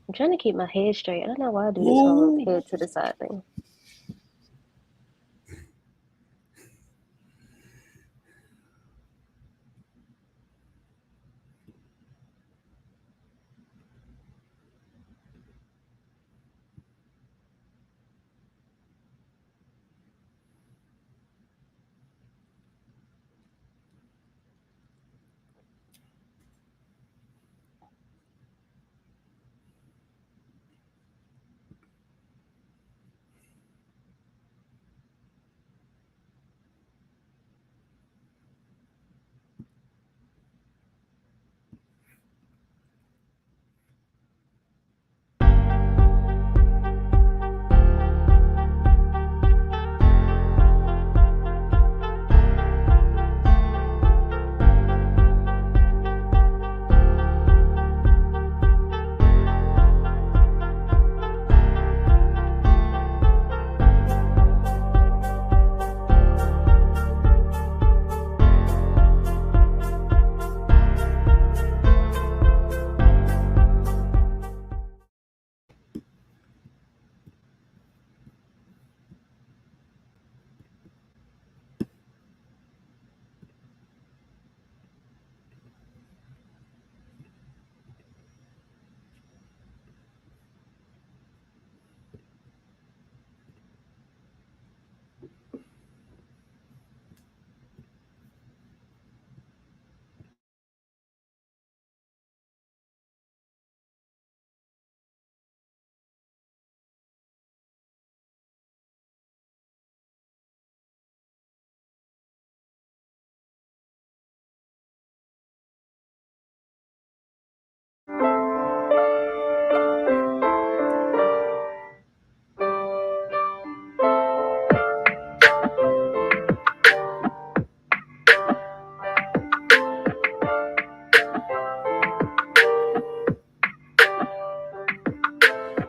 I'm trying to keep my head straight. I don't know why I do this whole head to the side thing.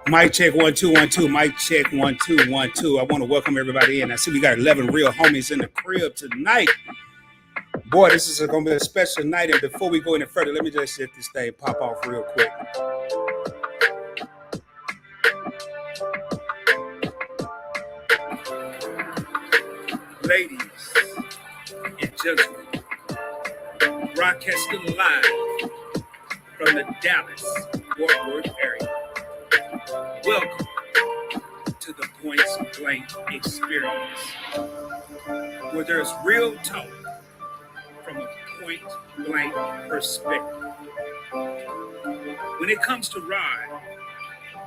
Mic check 1 2 1 2. Mic check 1 2 1 2. I want to welcome everybody in. I see we got 11 real homies in the crib tonight. Boy, this is going to be a special night. And before we go any further, let me just let this thing pop off real quick. Ladies and gentlemen, broadcasting live from the Dallas-Fort Worth area. Welcome to the Points Blank Experience, where there's real talk from a point blank perspective. When it comes to Rod,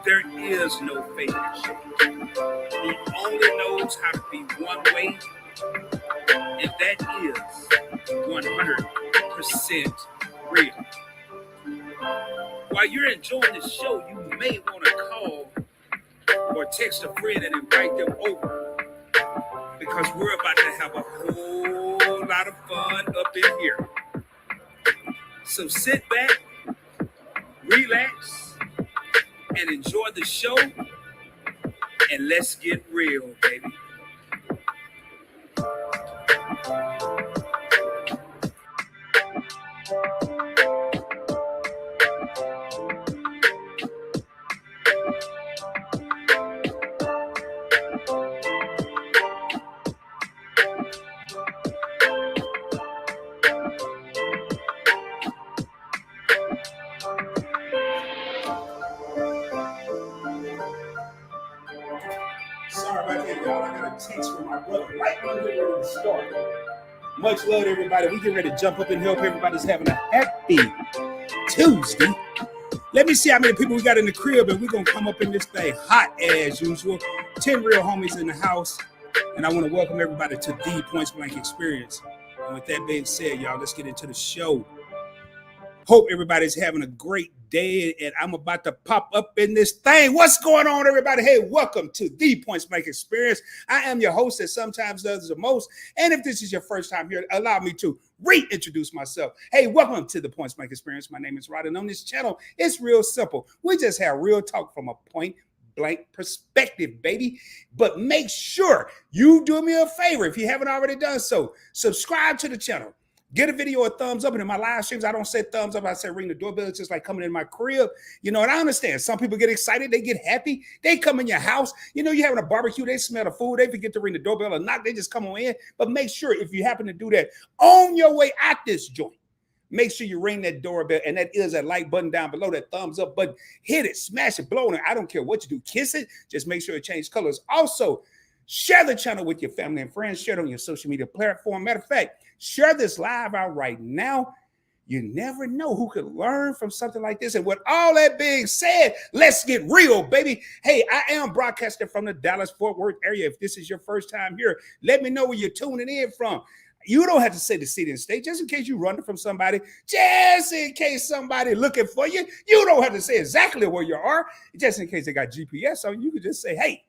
there is no favorite. He only knows how to be one way, and that is 100% real. While you're enjoying the show, you may want to call or text a friend and invite them over, because we're about to have a whole lot of fun up in here. So sit back, relax, and enjoy the show, and let's get real, baby. Text from my brother right when we're ready to start. Much love to everybody. We get ready to jump up and help everybody's having a happy Tuesday. Let me see how many people we got in the crib, and we're going to come up in this thing hot as usual. 10 real homies in the house, and I want to welcome everybody to the Points Blank Experience. And with that being said, y'all, let's get into the show. Hope everybody's having a great day, and I'm about to pop up in this thing. What's going on, everybody? Hey, welcome to the Points Blank Experience. I am your host that sometimes does the most, and if this is your first time here, allow me to reintroduce myself. Hey, welcome to the Points Blank Experience. My name is Rod, and on this channel, it's real simple. We just have real talk from a point blank perspective, baby. But make sure you do me a favor if you haven't already done so. Subscribe to the channel. Get a video a thumbs up. And in my live streams, I don't say thumbs up. I say ring the doorbell. It's just like coming in my crib. You know, and I understand. Some people get excited. They get happy. They come in your house. You know, you're having a barbecue. They smell the food. They forget to ring the doorbell or not. They just come on in. But make sure if you happen to do that on your way out this joint, make sure you ring that doorbell. And that is that like button down below, that thumbs up button. Hit it, smash it, blow it. I don't care what you do. Kiss it. Just make sure it changes colors. Also, share the channel with your family and friends. Share it on your social media platform. Matter of fact, share this live out right now. You never know who could learn from something like this. And with all that being said, let's get real, baby. Hey, I am broadcasting from the Dallas-Fort Worth area. If this is your first time here, let me know where you're tuning in from. You don't have to say the city and state, just in case you're running from somebody, just in case somebody looking for you. You don't have to say exactly where you are, just in case they got GPS on you. You can just say, hey,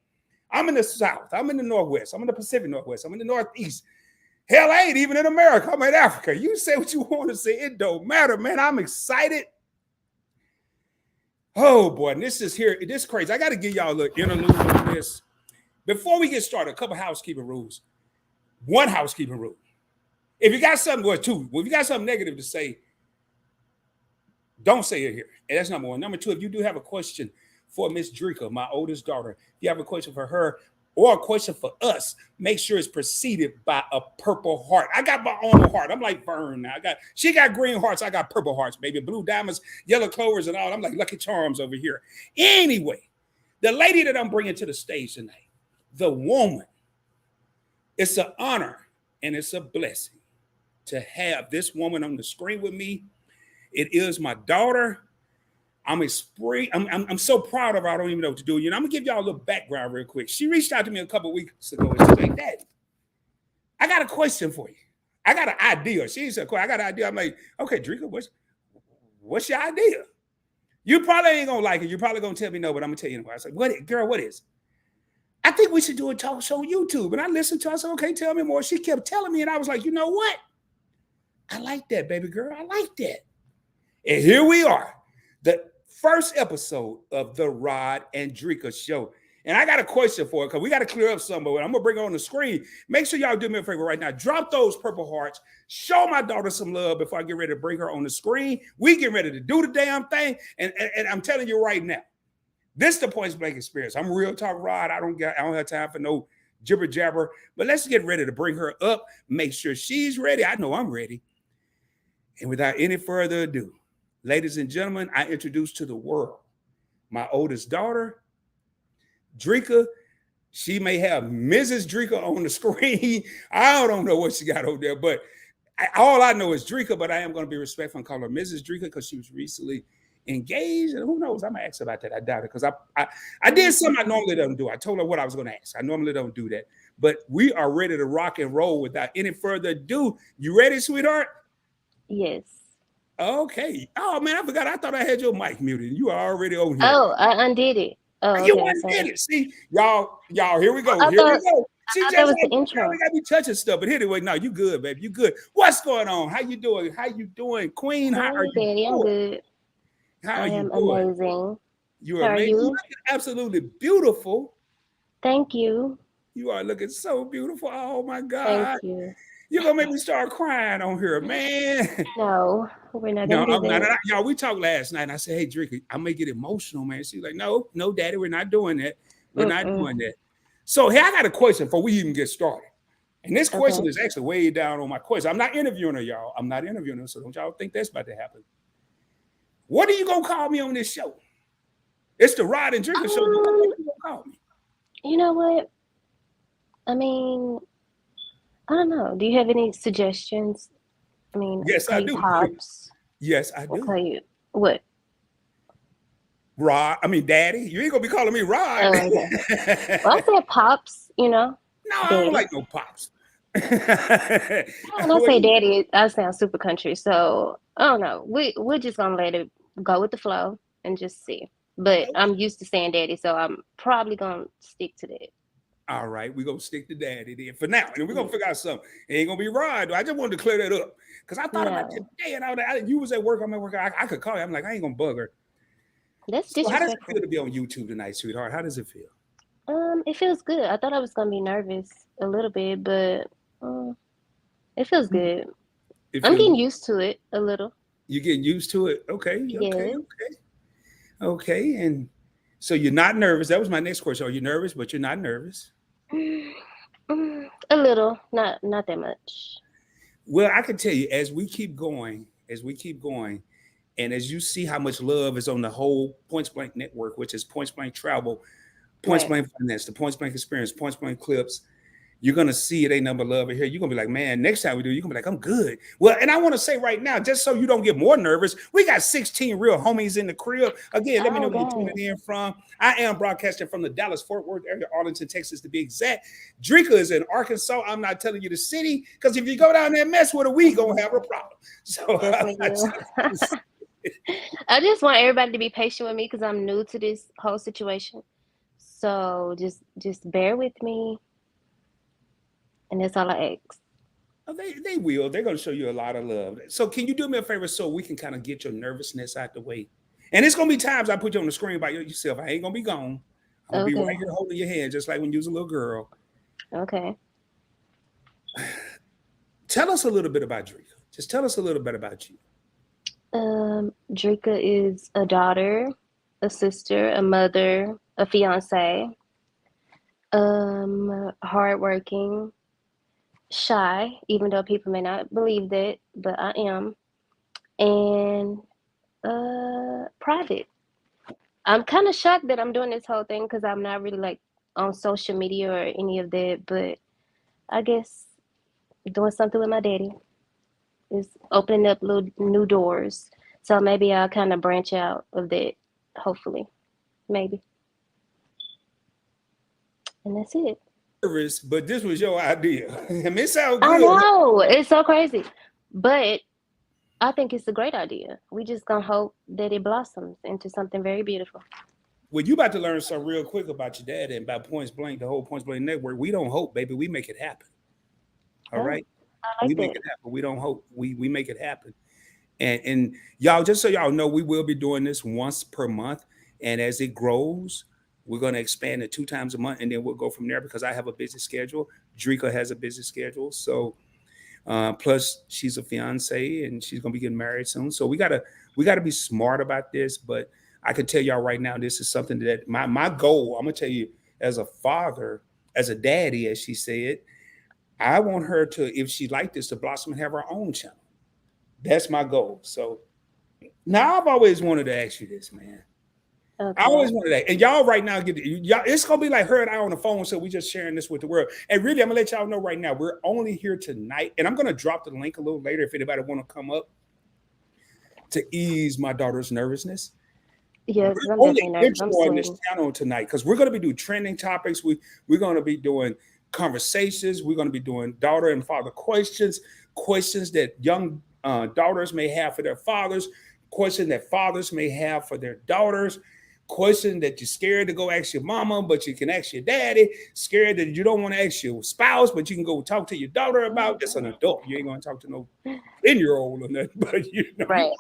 I'm in the South. I'm in the Northwest. I'm in the Pacific Northwest. I'm in the Northeast. Hell, I ain't even in America. I'm in Africa. You say what you want to say. It don't matter, man. I'm excited. Oh, boy. And this is here. This is crazy. I got to give y'all a little interlude on this. Before we get started, a couple housekeeping rules. One housekeeping rule. If you got something, well, two. Well, if you got something negative to say, don't say it here. And that's number one. Number two, if you do have a question for Miss Dreika, my oldest daughter, if you have a question for her, or a question for us, make sure it's preceded by a purple heart. I got my own heart. I'm like Vern now. She got green hearts. I got purple hearts, baby. Blue diamonds, yellow clovers, and all. I'm like Lucky Charms over here. Anyway, the lady that I'm bringing to the stage tonight, the woman, it's an honor and it's a blessing to have this woman on the screen with me. It is my daughter. I'm so proud of her. I don't even know what to do. You know, I'm gonna give y'all a little background real quick. She reached out to me a couple of weeks ago and she's like, Daddy, I got a question for you. I got an idea. She said, I got an idea. I'm like, okay, Dreika, what's your idea? You probably ain't gonna like it. You're probably gonna tell me no, but I'm gonna tell you anyway. I said, what is it? I think we should do a talk show on YouTube. And I listened to her. I said, okay, tell me more. She kept telling me, and I was like, you know what? I like that, baby girl. I like that. And here we are. The first episode of the Rod and Dreika Show. And I got a question for her because we got to clear up some of it. I'm going to bring her on the screen. Make sure y'all do me a favor right now. Drop those purple hearts. Show my daughter some love before I get ready to bring her on the screen. We get ready to do the damn thing. And I'm telling you right now, this is the Point Blank experience. I'm real talk, Rod. I don't have time for no jibber jabber. But let's get ready to bring her up. Make sure she's ready. I know I'm ready. And without any further ado, ladies and gentlemen, I introduce to the world my oldest daughter, Dreika. She may have Mrs. Dreika on the screen. I don't know what she got over there, but all I know is Dreika, but I am going to be respectful and call her Mrs. Dreika because she was recently engaged. And who knows? I'm going to ask her about that. I doubt it because I did something I normally don't do. I told her what I was going to ask. I normally don't do that. But we are ready to rock and roll without any further ado. You ready, sweetheart? Yes. Okay. Oh, man, I forgot. I thought I had your mic muted. You are already on here. Oh, I undid it. Oh, you okay, undid it. See, y'all, here we go. I Here thought- we go. She that just was the intro. We gotta be touching stuff. But anyway, no, you good, baby. You good. What's going on? How you doing? Queen? How are you Daddy, I'm good. How are I you am doing? amazing. You How are are amazing. you? You're looking absolutely beautiful. Thank you. You are looking so beautiful. Oh my God. Thank you. You're gonna make me start crying on here, man. No, we're not No, gonna do that. y'all, we talked last night and I said, hey, Dreika, I may get emotional, man. She's like, no, Daddy, we're not doing that. We're not doing that. So hey, I got a question before we even get started. And this question is actually way down on my question. I'm not interviewing her, y'all. I'm not interviewing her, so don't y'all think that's about to happen. What are you gonna call me on this show? It's the Rod and Dreika Show. What are you gonna call me? You know what? I mean, I don't know. Do you have any suggestions? I mean, Yes, I do. Pops. Yes, I do. I'll tell you what. Rod, I mean, Daddy. You ain't gonna be calling me Rod. Oh, okay. Well, I said Pops. You know. No, Daddy. I don't like no Pops. When I say Daddy, I sound super country. So I don't know. We're just gonna let it go with the flow and just see. But I'm used to saying Daddy, so I'm probably gonna stick to that. All right, we're gonna stick to Daddy then for now, and we're gonna figure out something. It ain't gonna be Rod. I just wanted to clear that up because I thought about today, and you was at work. I'm at work. I could call you. I'm like, I ain't gonna bug her. That's So how does it disrespectful. feel to be on YouTube tonight, sweetheart? How does it feel? It feels good. I thought I was gonna be nervous a little bit, but it feels good. I'm getting used to it a little. You're getting used to it. Okay. Yeah. Okay. And so you're not nervous. That was my next question. Are you nervous, but you're not nervous? A little, not that much. Well, I can tell you, as we keep going, and as you see how much love is on the whole Points Blank network, which is Points Blank Travel, Points Blank Finance, the Points Blank Experience, Points Blank Clips, you're going to see it ain't number love here. You're going to be like, man, next time we do, you're going to be like, I'm good. Well, and I want to say right now, just so you don't get more nervous, we got 16 real homies in the crib. Again, let me know where you're tuning in from. I am broadcasting from the Dallas-Fort Worth area, Arlington, Texas, to be exact. Dreika is in Arkansas. I'm not telling you the city, because if you go down there and mess with her, we going to have a problem. So I just want everybody to be patient with me because I'm new to this whole situation. So just bear with me. And that's all I ask. Oh, they will. They're going to show you a lot of love. So can you do me a favor so we can kind of get your nervousness out the way? And it's going to be times I put you on the screen by yourself. I ain't going to be gone. I'm going to be right here holding your hand just like when you was a little girl. Okay. Tell us a little bit about Dreika. Just tell us a little bit about you. Dreika is a daughter, a sister, a mother, a fiance, hardworking, shy, even though people may not believe that, but I am, and private. I'm kind of shocked that I'm doing this whole thing because I'm not really like on social media or any of that, but I guess doing something with my daddy is opening up little new doors. So maybe I'll kind of branch out of that, hopefully, maybe. And that's it. But this was your idea. I mean, it sounds good. I know, it's so crazy, but I think it's a great idea. We just gonna hope that it blossoms into something very beautiful. Well, you about to learn something real quick about your dad and about Points Blank, the whole Points Blank network. We don't hope, baby. We make it happen. All right? I like we make it happen. We don't hope. We make it happen. And y'all, just so y'all know, we will be doing this once per month. And as it grows, we're going to expand it 2 times a month, and then we'll go from there because I have a busy schedule. Dreika has a busy schedule. So plus she's a fiance and she's going to be getting married soon. So we gotta be smart about this. But I can tell y'all right now, this is something that my goal, I'm going to tell you, as a father, as a daddy, as she said, I want her to, if she like this, to blossom and have her own channel. That's my goal. So now I've always wanted to ask you this, man. Okay. I always wanted that. And y'all right now, y'all, it's going to be like her and I on the phone. So we just sharing this with the world. And really, I'm going to let y'all know right now, we're only here tonight. And I'm going to drop the link a little later if anybody want to come up to ease my daughter's nervousness. Yes, we're only on this channel tonight because we're going to be doing trending topics. We're going to be doing conversations. We're going to be doing daughter and father questions that young daughters may have for their fathers, questions that fathers may have for their daughters, question that you're scared to go ask your mama, but you can ask your daddy, scared that you don't want to ask your spouse, but you can go talk to your daughter about. That's an adult. You ain't going to talk to no 10-year-old or nothing, but right.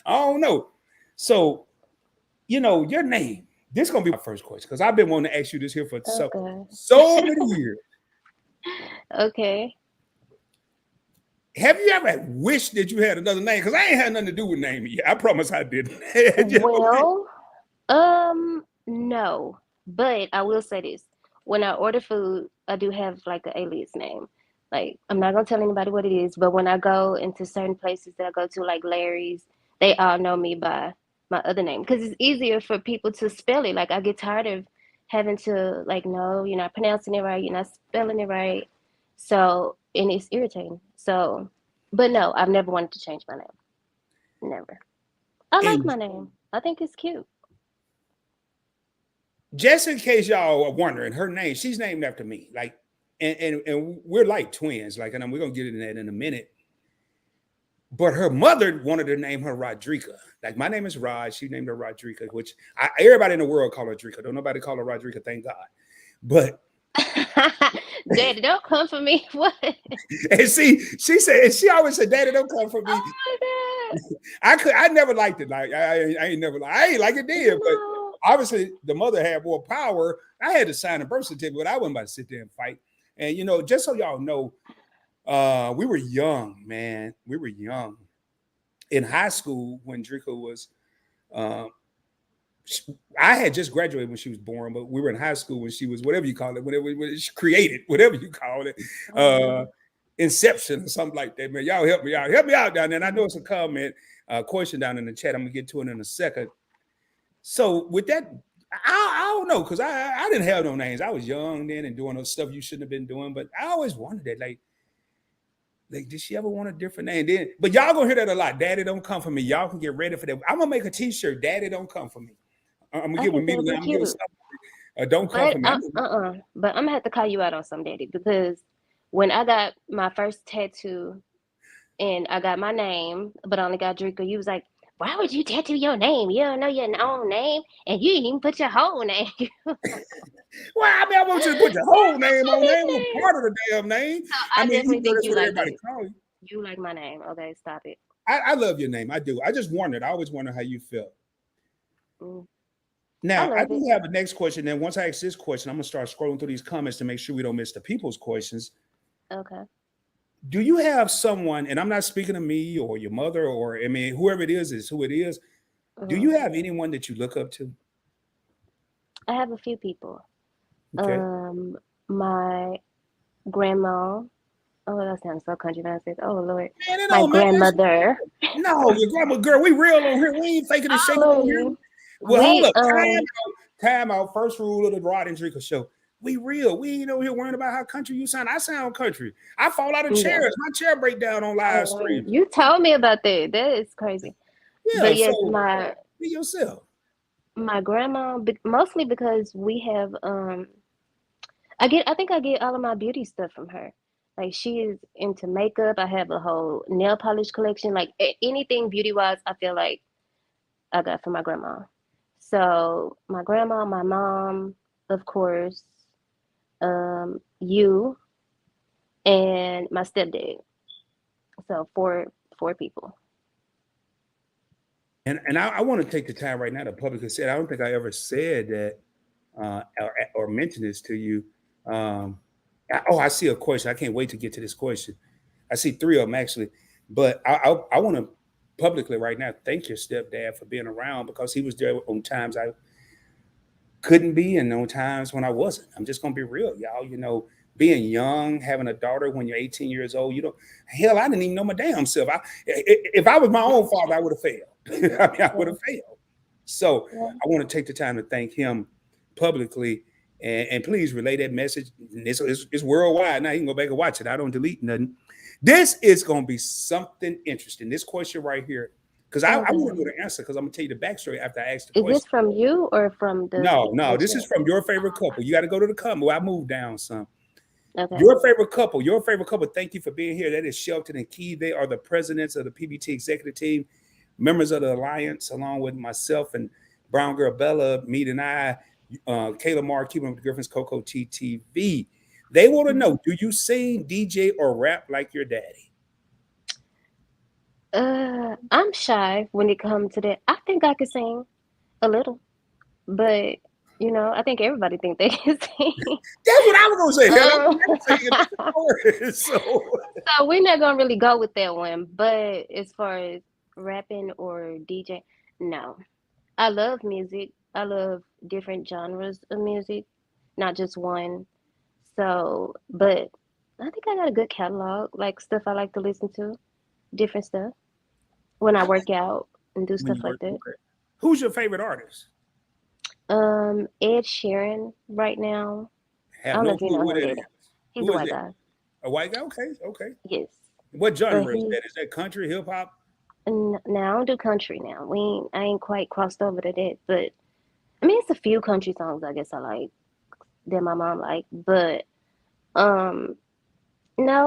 I don't know. So, your name. This is going to be my first question because I've been wanting to ask you this here for so many years. Okay. Have you ever wished that you had another name? Because I ain't had nothing to do with naming yet. I promise I didn't. Well, no. But I will say this. When I order food, I do have like an alias name. Like, I'm not going to tell anybody what it is, but when I go into certain places that I go to, like Larry's, they all know me by my other name because it's easier for people to spell it. Like, I get tired of having to, like, no, you're not pronouncing it right, you're not spelling it right. So, and it's irritating. So, but no, I've never wanted to change my name. Never. I like my name. I think it's cute. Just in case y'all are wondering, her name, she's named after me. Like, and we're like twins. Like, and we're gonna get into that in a minute. But her mother wanted to name her Rodrika. Like, my name is Rod. She named her Rodrika, which everybody in the world call her Dreika. Don't nobody call her Rodrika, thank God. But Daddy, don't come for me. What? And see, she always said, Daddy, don't come for me. Oh my God. I never liked it. Like, I ain't like it then, but obviously the mother had more power. I had to sign a birth certificate. I wasn't about to sit there and fight. And just so y'all know, We were young, man. We were young. In high school, when Dreika was, I had just graduated when she was born, but we were in high school when she was, whatever you call it, whatever she created, whatever you call it, inception or something like that. Man, y'all help me out. Help me out down there. And I know it's a comment, question down in the chat. I'm gonna get to it in a second. So with that, I don't know, because I didn't have no names. I was young then and doing those stuff you shouldn't have been doing. But I always wondered that, like, did she ever want a different name? Then, but y'all gonna hear that a lot. Daddy don't come for me. Y'all can get ready for that. I'm gonna make a T-shirt. Daddy don't come for me. I'm gonna get with me. I'm gonna get don't come for me. But I'm gonna have to call you out on some, Daddy, because when I got my first tattoo and I got my name, but I only got Dreika, you was like, why would you tattoo your name? You don't know your own name, and you didn't even put your whole name. Well, I mean, I want you to put your whole name on there. It was part of the damn name. So I mean, definitely think you like it. Call you. You like my name. Okay, stop it. I love your name. I do. I just wondered. I always wonder how you felt. Now, I do have a next question. Then once I ask this question, I'm going to start scrolling through these comments to make sure we don't miss the people's questions. Okay. Do you have someone, and I'm not speaking to me or your mother or, I mean, whoever it is who it is. Do you have anyone that you look up to? I have a few people. Okay. My grandma. Oh, that sounds so country. I said, "Oh Lord, man, my grandmother." No, your grandma, girl. We real on here. We ain't faking and shaking on here. Well, hold up. Time out. First rule of the Rod and Dreika Show. We real. We ain't over here worrying about how country you sound. I sound country. I fall out of chairs. My chair break down on live stream. You told me about that. That is crazy. Yeah, but yes, so be yourself. My grandma, mostly because we have I think I get all of my beauty stuff from her. Like, she is into makeup. I have a whole nail polish collection. Like, anything beauty wise, I feel like I got from my grandma. So my grandma, my mom, of course, you, and my stepdad. So four people. And I want to take the time right now to publicly say, I don't think I ever said that or mentioned this to you. I see a question. I can't wait to get to this question. I see three of them actually, but I want to publicly right now thank your stepdad for being around, because he was there on times I couldn't be and on times when I wasn't. I'm just gonna be real, y'all. You know, being young, having a daughter when you're 18 years old, I didn't even know my damn self. If I was my own father, I would have failed. I would have failed. So I want to take the time to thank him publicly, and please relay that message. It's worldwide now. You can go back and watch it. I don't delete nothing. This is going to be something interesting. This question right here, because I want to know the answer, because I'm going to tell you the backstory after I ask the question. Is this from you or from the? No, this is from your favorite couple. You got to go to the comment. Well, I moved down some. Okay. Your favorite couple. Thank you for being here. That is Shelton and Key. They are the presidents of the PBT executive team, members of the Alliance, along with myself and Brown Girl Bella, Mead and I, Kayla Marr, Keeping Up with the Griffins, Coco TTV. They want to know, do you sing, DJ, or rap like your daddy? I'm shy when it comes to that. I think I could sing a little, but I think everybody think they can sing. That's what I was gonna say. So we're not gonna really go with that one. But as far as rapping or DJ, no. I love music. I love different genres of music, not just one. So, but I think I got a good catalog, like stuff I like to listen to, different stuff when I work out and do stuff like that. Who's your favorite artist? Ed Sheeran right now. I don't know if you know who that is. He's a white guy. A white guy? Okay. Yes. What genre is that? Is that country, hip hop? No, I don't do country now. I ain't quite crossed over to that, but I mean, it's a few country songs I guess I like that my mom liked, but no,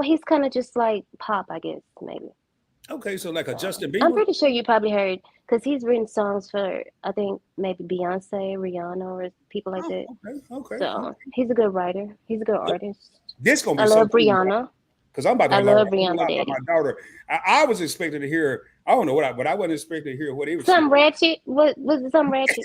he's kind of just like pop, I guess, maybe. Okay, so like a Justin Bieber. I'm pretty sure you probably heard, because he's written songs for, I think, maybe Beyonce, Rihanna, or people like that. Okay. So he's a good writer. He's a good artist. This gonna be. I love Rihanna. Because I'm about to. I love Rihanna, Daddy. My daughter. I was expecting to hear. I don't know what, but I wasn't expecting to hear what he was. Some ratchet. What was it? Some ratchet.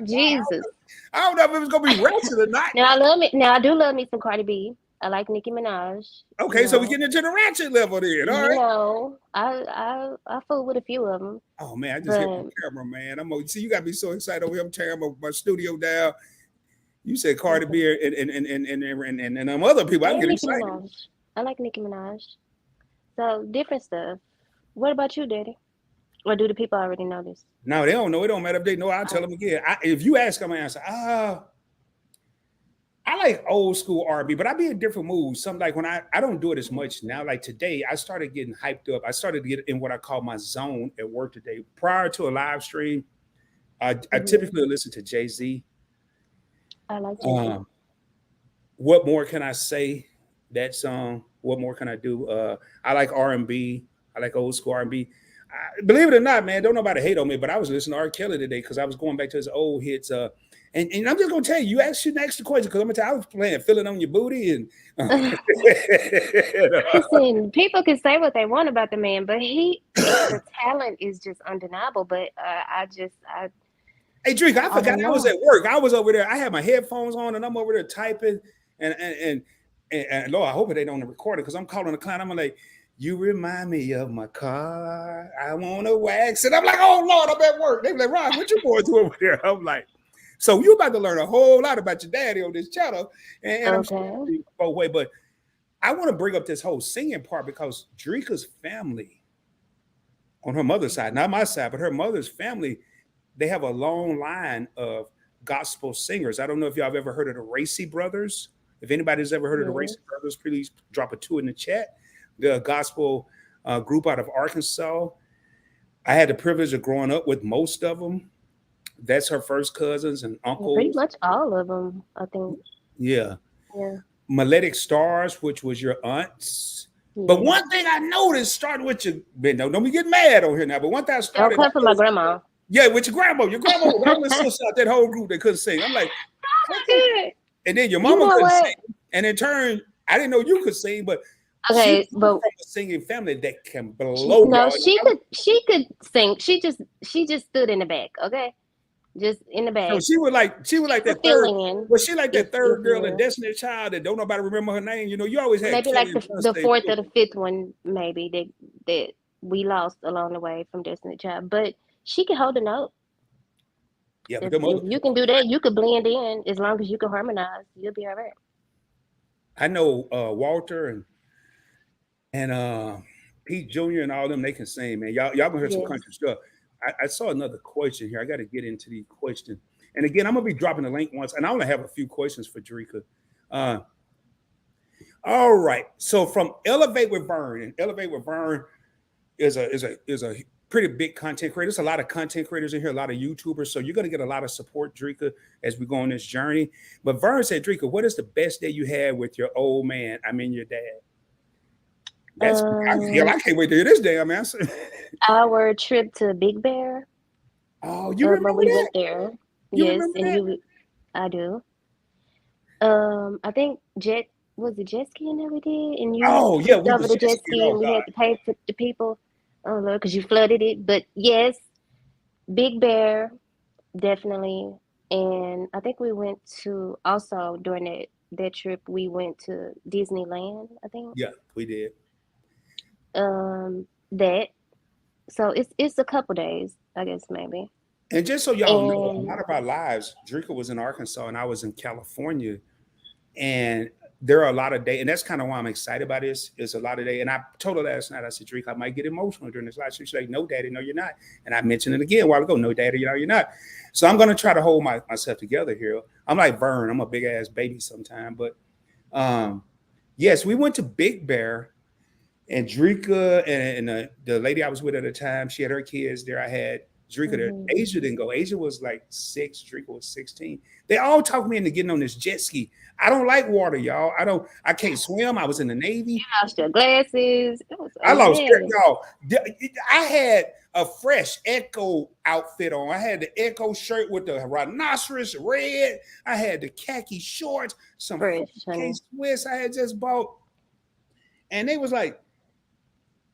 Jesus. I don't know if it was gonna be ratchet or not. Now I do love me some Cardi B. I like Nicki Minaj. Okay, so we get into the ratchet level then. All right. I fool with a few of them. Oh man, I just hit my camera, man. See, you got me so excited over here. I'm tearing my studio down. You said Cardi B and other people. I'm getting excited. Minaj. I like Nicki Minaj. So different stuff. What about you, Daddy? Or do the people already know this? No, they don't know. It don't matter if they know. I'll tell them again. If you ask them, I answer. I like old school R&B, but I be in different moods. Something like when I don't do it as much now. Like today, I started getting hyped up. I started to get in what I call my zone at work today. Prior to a live stream, I typically listen to Jay-Z. I like Jay-Z. What more can I say? That song. What more can I do? I like R&B. I like old school R&B. Believe it or not, man, don't nobody hate on me, but I was listening to R. Kelly today because I was going back to his old hits. And I'm just gonna tell you, shouldn't ask the question because I'm gonna tell you, I was playing "Feeling on Your Booty" and listen, people can say what they want about the man, but the talent is just undeniable. But Hey, Dreika, I forgot I was at work. I was over there. I had my headphones on and I'm over there typing and Lord, I hope it ain't on the recorder because I'm calling the client. I'm like, you remind me of my car. I want to wax it. I'm like, oh Lord, I'm at work. They be like, Ron, what you going to over there? I'm like, so you about to learn a whole lot about your daddy on this channel. And I'm sure both way, but I want to bring up this whole singing part because Dreika's family on her mother's side, not my side, but her mother's family, they have a long line of gospel singers. I don't know if y'all have ever heard of the Racy Brothers. If anybody's ever heard of the Racy Brothers, please drop a 2 in the chat. The gospel group out of Arkansas. I had the privilege of growing up with most of them. That's her first cousins and uncles. Pretty much all of them, I think. Yeah. Melodic Stars, which was your aunts. Yeah. But one thing I noticed, starting with your, don't be getting mad on here now, but one thing I started. Don't come from my grandma. Yeah, with your grandma. Your grandma was out that whole group that couldn't sing. I'm like, and then your mama couldn't sing. And in turn, I didn't know you could sing, but okay, but from a singing family that can blow. No, she could sing. She just stood in the back, okay? Just in the back. So she was like that third. Was she like that third girl in Destiny's Child that don't nobody remember her name? You know, you always had maybe like the fourth or the fifth one, maybe that we lost along the way from Destiny's Child. But she can hold a note. Yeah, but if you can do that, you could blend in as long as you can harmonize. You'll be all right. I know Walter and Pete Jr. and all them, they can sing, man. Y'all gonna hear some country stuff. I saw another question here. I got to get into the question. And again, I'm gonna be dropping the link once, and I only have a few questions for Dreika. All right. So from Elevate with Vern, and Elevate with Vern is a pretty big content creator. There's a lot of content creators in here, a lot of YouTubers. So you're gonna get a lot of support, Dreika, as we go on this journey. But Vern said, Dreika, what is the best day you had with your old man? I mean, your dad. I can't wait to hear this damn answer. Our trip to Big Bear. Oh, you remember we that? went there. Yes, and I do. I think jet skiing that we did, and you we over the jet ski, and we had to pay for the people. Oh Lord, because you flooded it. But yes, Big Bear, definitely. And I think we went to also during that trip we went to Disneyland. I think. Yeah, we did. That. So it's a couple days, I guess, maybe. And just so y'all know, a lot of our lives, Dreika was in Arkansas and I was in California, and there are a lot of days, and that's kind of why I'm excited about this. It's a lot of days, and I told her last night, I said, Dreika, I might get emotional during this live. She's like, no, Daddy, no, you're not. And I mentioned it again a while ago, no, Daddy, you're not. So I'm gonna try to hold myself together here. I'm like Vern, I'm a big ass baby sometime, but yes, we went to Big Bear. And Dreika and the lady I was with at the time, she had her kids there. I had Dreika there. Asia didn't go. Asia was like 6. Dreika was 16. They all talked me into getting on this jet ski. I don't like water, y'all. I can't swim. I was in the Navy. You lost your glasses. I lost y'all. I had a fresh Echo outfit on. I had the Echo shirt with the rhinoceros red. I had the khaki shorts, some Swiss I had just bought. And they was like,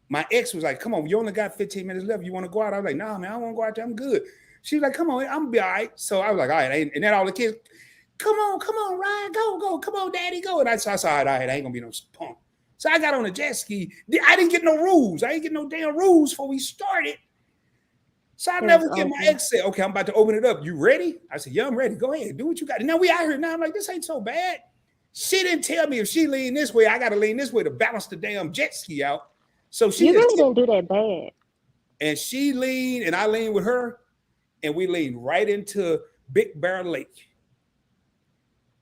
my ex was like, come on, you only got 15 minutes left. You want to go out? I was like, nah, man, I don't want to go out there. I'm good. She was like, come on, I'm be all right. So I was like, all right. And then all the kids, come on, Ryan, go, come on, daddy, go. And I said, all right, I ain't gonna be no punk. So I got on a jet ski. I didn't get no rules. I didn't get no damn rules before we started. So I never get my ex said, okay, I'm about to open it up. You ready? I said, yeah, I'm ready. Go ahead, do what you got. And now we out here now. I'm like, this ain't so bad. She didn't tell me if she lean this way, I got to lean this way to balance the damn jet ski out. So she you really didn't do that bad. And she leaned, and I leaned with her, and we leaned right into Big Bear Lake.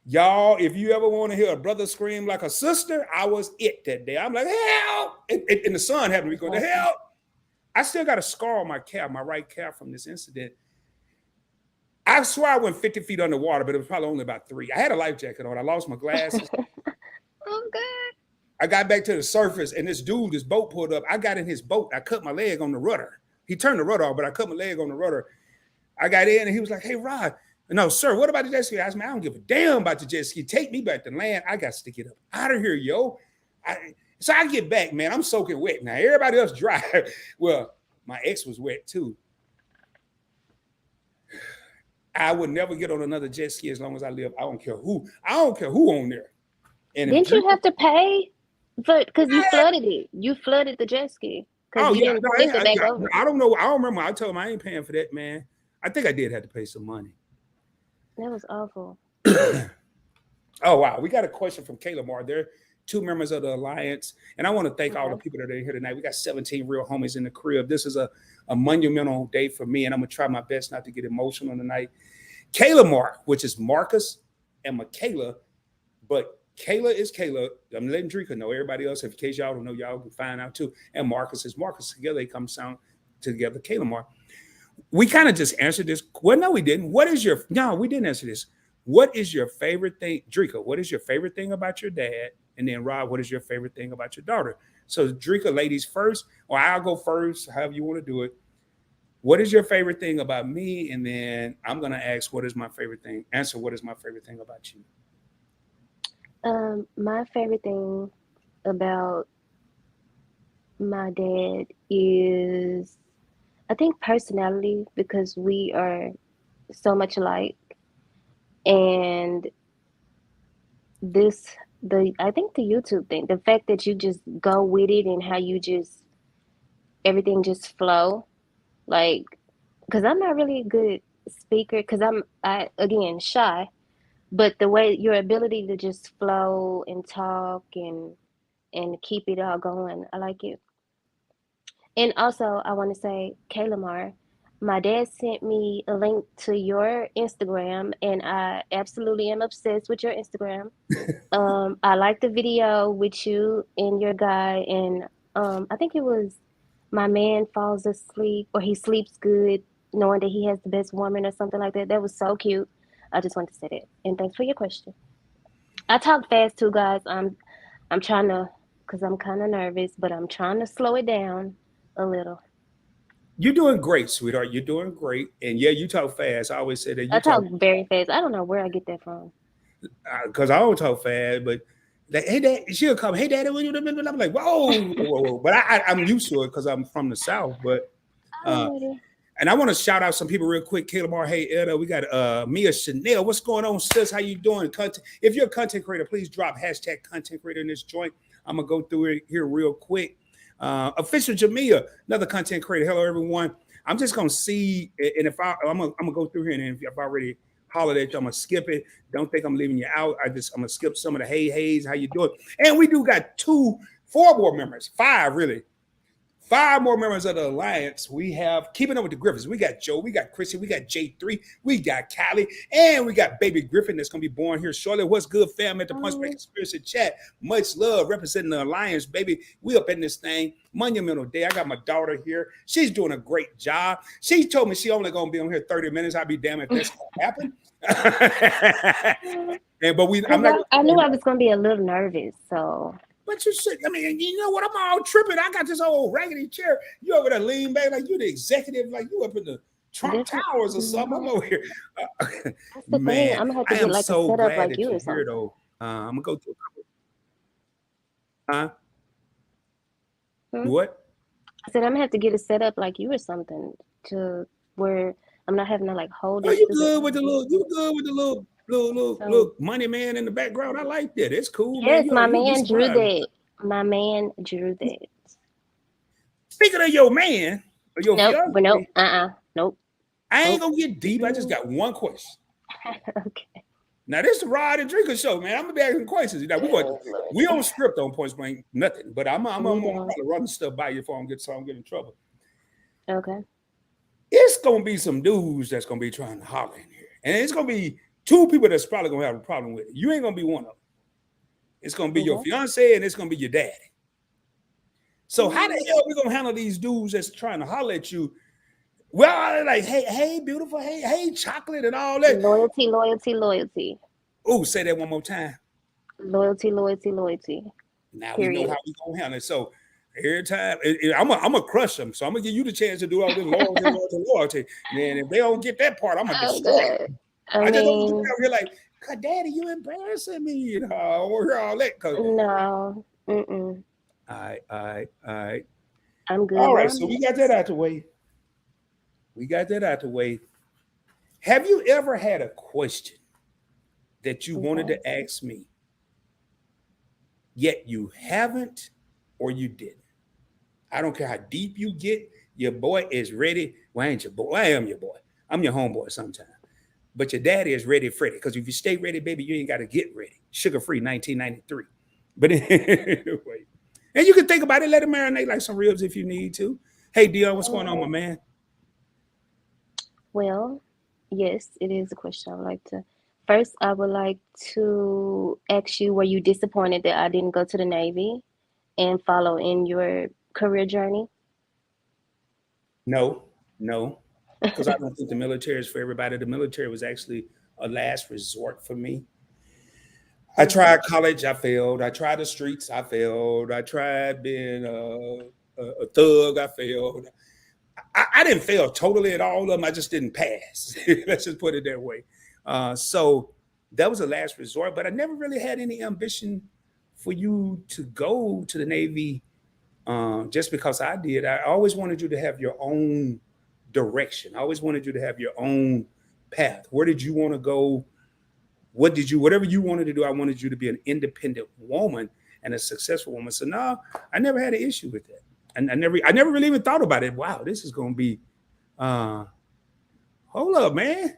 Y'all, if you ever want to hear a brother scream like a sister, I was it that day. I'm like, help! And the sun happened to be going to help. I still got a scar on my calf, my right calf from this incident. I swear I went 50 feet underwater, but it was probably only about 3. I had a life jacket on. I lost my glasses. Oh, God. I got back to the surface, and this boat pulled up. I got in his boat. I cut my leg on the rudder. He turned the rudder off, but I cut my leg on the rudder. I got in, and he was like, hey, Rod. No, sir, what about the jet ski? I said, man, I don't give a damn about the jet ski. Take me back to land. I got to get up out of here, yo. So I get back, man. I'm soaking wet. Now, everybody else dry. Well, my ex was wet, too. I would never get on another jet ski as long as I live. I don't care who. I don't care who on there. And didn't you have to pay? Because you flooded it. You flooded the jet ski. Oh, yeah. No, I don't know. I don't remember. I told him I ain't paying for that, man. I think I did have to pay some money. That was awful. Oh, wow. We got a question from 𝗖𝗧𝗧𝗛𝗧. They're 2 members of the Alliance. And I want to thank all the people that are here tonight. We got 17 real homies in the crib. This is a monumental day for me, and I'm going to try my best not to get emotional tonight. 𝗖𝗧𝗧𝗪, which is Marcus and Michaela, but Kayla is Kayla. I'm letting Dreika know. Everybody else, in case y'all don't know, y'all can find out too. And Marcus is Marcus. Together they come sound together. 𝗖𝗧𝗪𝗪. We kind of just answered this. Well, no, we didn't. No, we didn't answer this. What is your favorite thing? Dreika, what is your favorite thing about your dad? And then Rod, what is your favorite thing about your daughter? So Dreika, ladies first, or I'll go first, however you want to do it. What is your favorite thing about me? And then I'm going to ask, what is my favorite thing? Answer, what is my favorite thing about you? My favorite thing about my dad is, I think, personality, because we are so much alike. And I think the YouTube thing, the fact that you just go with it and how you just, everything just flow. Like, because I'm not really a good speaker, because I again, shy. But the way, your ability to just flow and talk and keep it all going, I like it. And also, I want to say, 𝗖𝗧𝗪, my dad sent me a link to your Instagram, and I absolutely am obsessed with your Instagram. I like the video with you and your guy, and I think it was my man falls asleep, or he sleeps good knowing that he has the best woman, or something like that. That was so cute. I just wanted to say that. And thanks for your question. I talk fast too, guys. I'm trying to, because I'm kind of nervous, but I'm trying to slow it down a little. You're doing great, sweetheart. You're doing great. And yeah, you talk fast. I always say that. I talk very fast. I don't know where I get that from. Because I don't talk fast, but like, hey, Dad, she'll come. Hey, Daddy, what you doing? I'm like, whoa. But I'm used to it because I'm from the South. But and I want to shout out some people real quick. 𝗖𝗧𝗪𝗪, hey, Edda, we got Mia Chanel. What's going on, sis? How you doing? If you're a content creator, please drop hashtag content creator in this joint. I'm going to go through it here real quick. Official Jamia, another content creator. Hello, everyone. I'm just going to see, and if I'm going to go through here, and if I already hollered at you, I'm going to skip it. Don't think I'm leaving you out. I'm going to skip some of the hey, how you doing? And we do got 4 more members, 5 really. 5 more members of the Alliance. We have Keeping Up with the Griffins. We got Joe, we got Christian, we got J3, we got Callie, and we got baby Griffin that's going to be born here shortly. What's good, fam, at the Punch Break Conspiracy Chat? Much love representing the Alliance, baby. We up in this thing. Monumental day. I got my daughter here. She's doing a great job. She told me she only going to be on here 30 minutes. I'll be damned if that's going to happen. I knew I was going to be a little nervous, so... But you should, I mean, you know what? I'm all tripping. I got this old raggedy chair. You over there lean back like you the executive, like you up in the Trump Towers or something. I'm over here. That's the thing. I'm going to have to get like so a setup like you or something. Here, though. I'm going to go through a couple. What? I said I'm going to have to get a setup like you or something to where I'm not having to like hold it. You good with the little Look, Money Man in the background. I like that. It's cool, man. Yes, my You'll be man drew surprised. that. My man drew that. Speaking of your man or your Nope, fiance, but nope, nope. I ain't gonna get deep. I just got one question. Okay. Now this is the Rod and Dreika Show, man. I'm gonna be asking questions. Now we don't script on Points Blank, nothing. But I'm gonna probably run stuff by you before I get in trouble. Okay. It's gonna be some dudes that's gonna be trying to holler in here, and it's gonna be two people that's probably gonna have a problem with it. You ain't gonna be one of them. It's gonna be your fiance and it's gonna be your daddy. So how the hell are we gonna handle these dudes that's trying to holler at you? Well, like, hey, beautiful, hey, chocolate, and all that. Loyalty. Oh, say that one more time. Loyalty. Now Period. we know how we gonna handle it. So every time I'm gonna crush them. So I'm gonna give you the chance to do all this loyalty. And if they don't get that part, I'm gonna destroy them. I just don't do that. You're like, God, Daddy, you embarrassing me. You know, all that. No. All right. I'm good. All right, so we got that out the way. Have you ever had a question that you wanted to ask me, yet you haven't or you didn't? I don't care how deep you get, your boy is ready. Well, I ain't your boy. I am your boy. I'm your homeboy sometimes. But your daddy is ready, Freddy. Because if you stay ready, baby, you ain't got to get ready. Sugar-free 1993. But anyway. And you can think about it. Let it marinate like some ribs if you need to. Hey, Dion, what's going on, my man? Well, yes, it is a question I would like to. First, I would like to ask you, were you disappointed that I didn't go to the Navy and follow in your career journey? No, because I don't think the military is for everybody. The military was actually a last resort for me. I tried college, I failed. I tried the streets, I failed. I tried being a thug, I failed. I didn't fail totally at all of them. I just didn't pass. Let's just put it that way. So that was a last resort, but I never really had any ambition for you to go to the Navy just because I did. I always wanted you to have your own direction. I always wanted you to have your own path. Where did you want to go? Whatever you wanted to do, I wanted you to be an independent woman and a successful woman. So no, I never had an issue with that. And I never really even thought about it. Wow, this is going to be, hold up, man.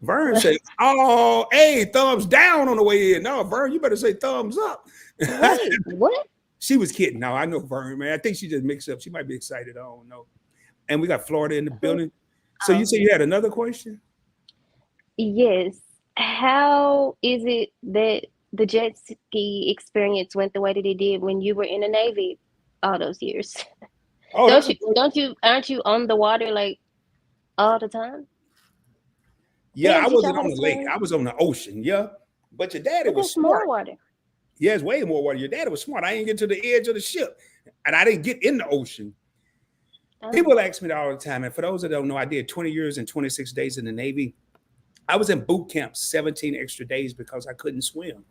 Vern said, oh, hey, thumbs down on the way in. No, Vern, you better say thumbs up. Wait, what? She was kidding. No, I know Vern, man. I think she just mixed up. She might be excited. I don't know. And we got Florida in the building. So you said you had another question? Yes. How is it that the jet ski experience went the way that it did when you were in the Navy all those years? Oh, aren't you on the water like all the time? Yeah, I wasn't on the lake. I was on the ocean. Yeah, but your daddy was smart. More water. Yeah, it's way more water. Your daddy was smart. I didn't get to the edge of the ship, and I didn't get in the ocean. People ask me that all the time. And for those that don't know, I did 20 years and 26 days in the Navy. I was in boot camp 17 extra days because I couldn't swim.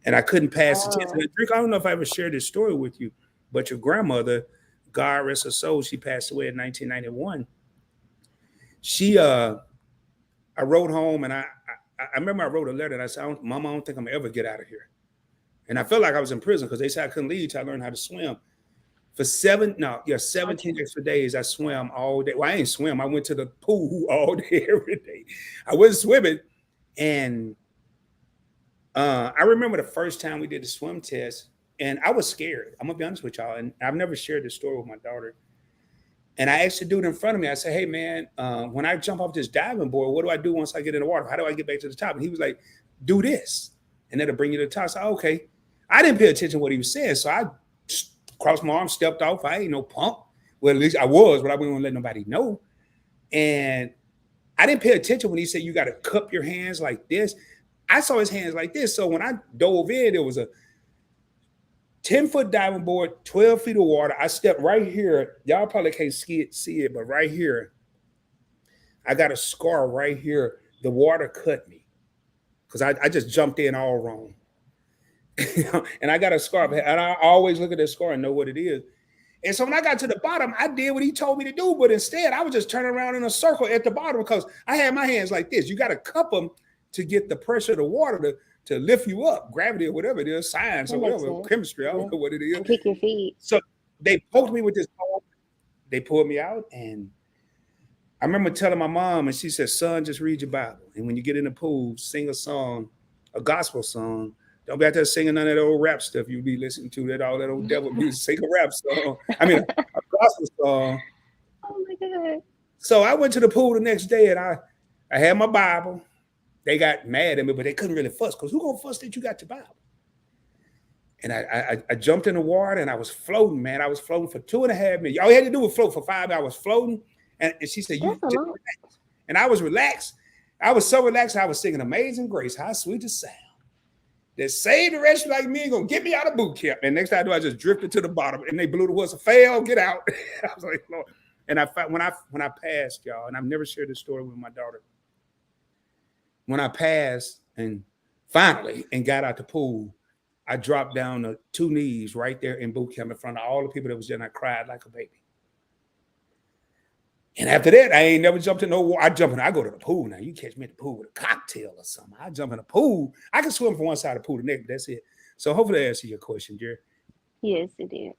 And I couldn't pass the test. I don't know if I ever shared this story with you, but your grandmother, God rest her soul, she passed away in 1991. I wrote home and I remember I wrote a letter and I said, Mama, I don't think I'm gonna ever get out of here. And I felt like I was in prison because they said I couldn't leave till I learned how to swim. For 17 extra days, I swam all day. Well, I ain't swim. I went to the pool all day, every day. I wasn't swimming. And I remember the first time we did the swim test, and I was scared. I'm going to be honest with y'all. And I've never shared this story with my daughter. And I asked the dude in front of me, I said, hey, man, when I jump off this diving board, what do I do once I get in the water? How do I get back to the top? And he was like, do this. And that'll bring you to the top. I said, okay. I didn't pay attention to what he was saying. So I crossed my arms, stepped off. I ain't no punk. Well, at least I was, but I wouldn't let nobody know. And I didn't pay attention when he said, you got to cup your hands like this. I saw his hands like this. So when I dove in, there was a 10-foot diving board, 12 feet of water. I stepped right here. Y'all probably can't see it, but right here, I got a scar right here. The water cut me because I just jumped in all wrong. And I got a scar, and I always look at that scar and know what it is. And so when I got to the bottom, I did what he told me to do, but instead I was just turning around in a circle at the bottom because I had my hands like this. You got to cup them to get the pressure of the water to lift you up, gravity or whatever it is, science or whatever, chemistry, I don't know what it is. And kick your feet. So they poked me with this pole. They pulled me out, and I remember telling my mom, and she said, son, just read your Bible. And when you get in the pool, sing a song, a gospel song. Don't be out there singing none of that old rap stuff you be listening to, all that old devil music. Sing a rap song. I mean, a gospel song. Oh my God. So I went to the pool the next day, and I had my Bible. They got mad at me, but they couldn't really fuss, because who gonna fuss that you got your Bible? And I jumped in the water, and I was floating, man. I was floating for 2.5 minutes. All you had to do was float for 5 hours, floating. And she said, you just relax. And I was relaxed. I was so relaxed, I was singing Amazing Grace, how sweet the sound that saved the rest like me and gonna get me out of boot camp. And next thing I do, I just drifted to the bottom, and they blew the whistle, fail, get out. I was like, Lord. And when I passed, y'all, and I've never shared this story with my daughter. When I passed and finally and got out the pool, I dropped down to 2 knees right there in boot camp in front of all the people that was there, and I cried like a baby. And after that, I ain't never jumped in no water. I go to the pool now. You catch me at the pool with a cocktail or something. I jump in the pool. I can swim from one side of the pool to the next, but that's it. So hopefully that answers your question, Jerry. Yes, it did.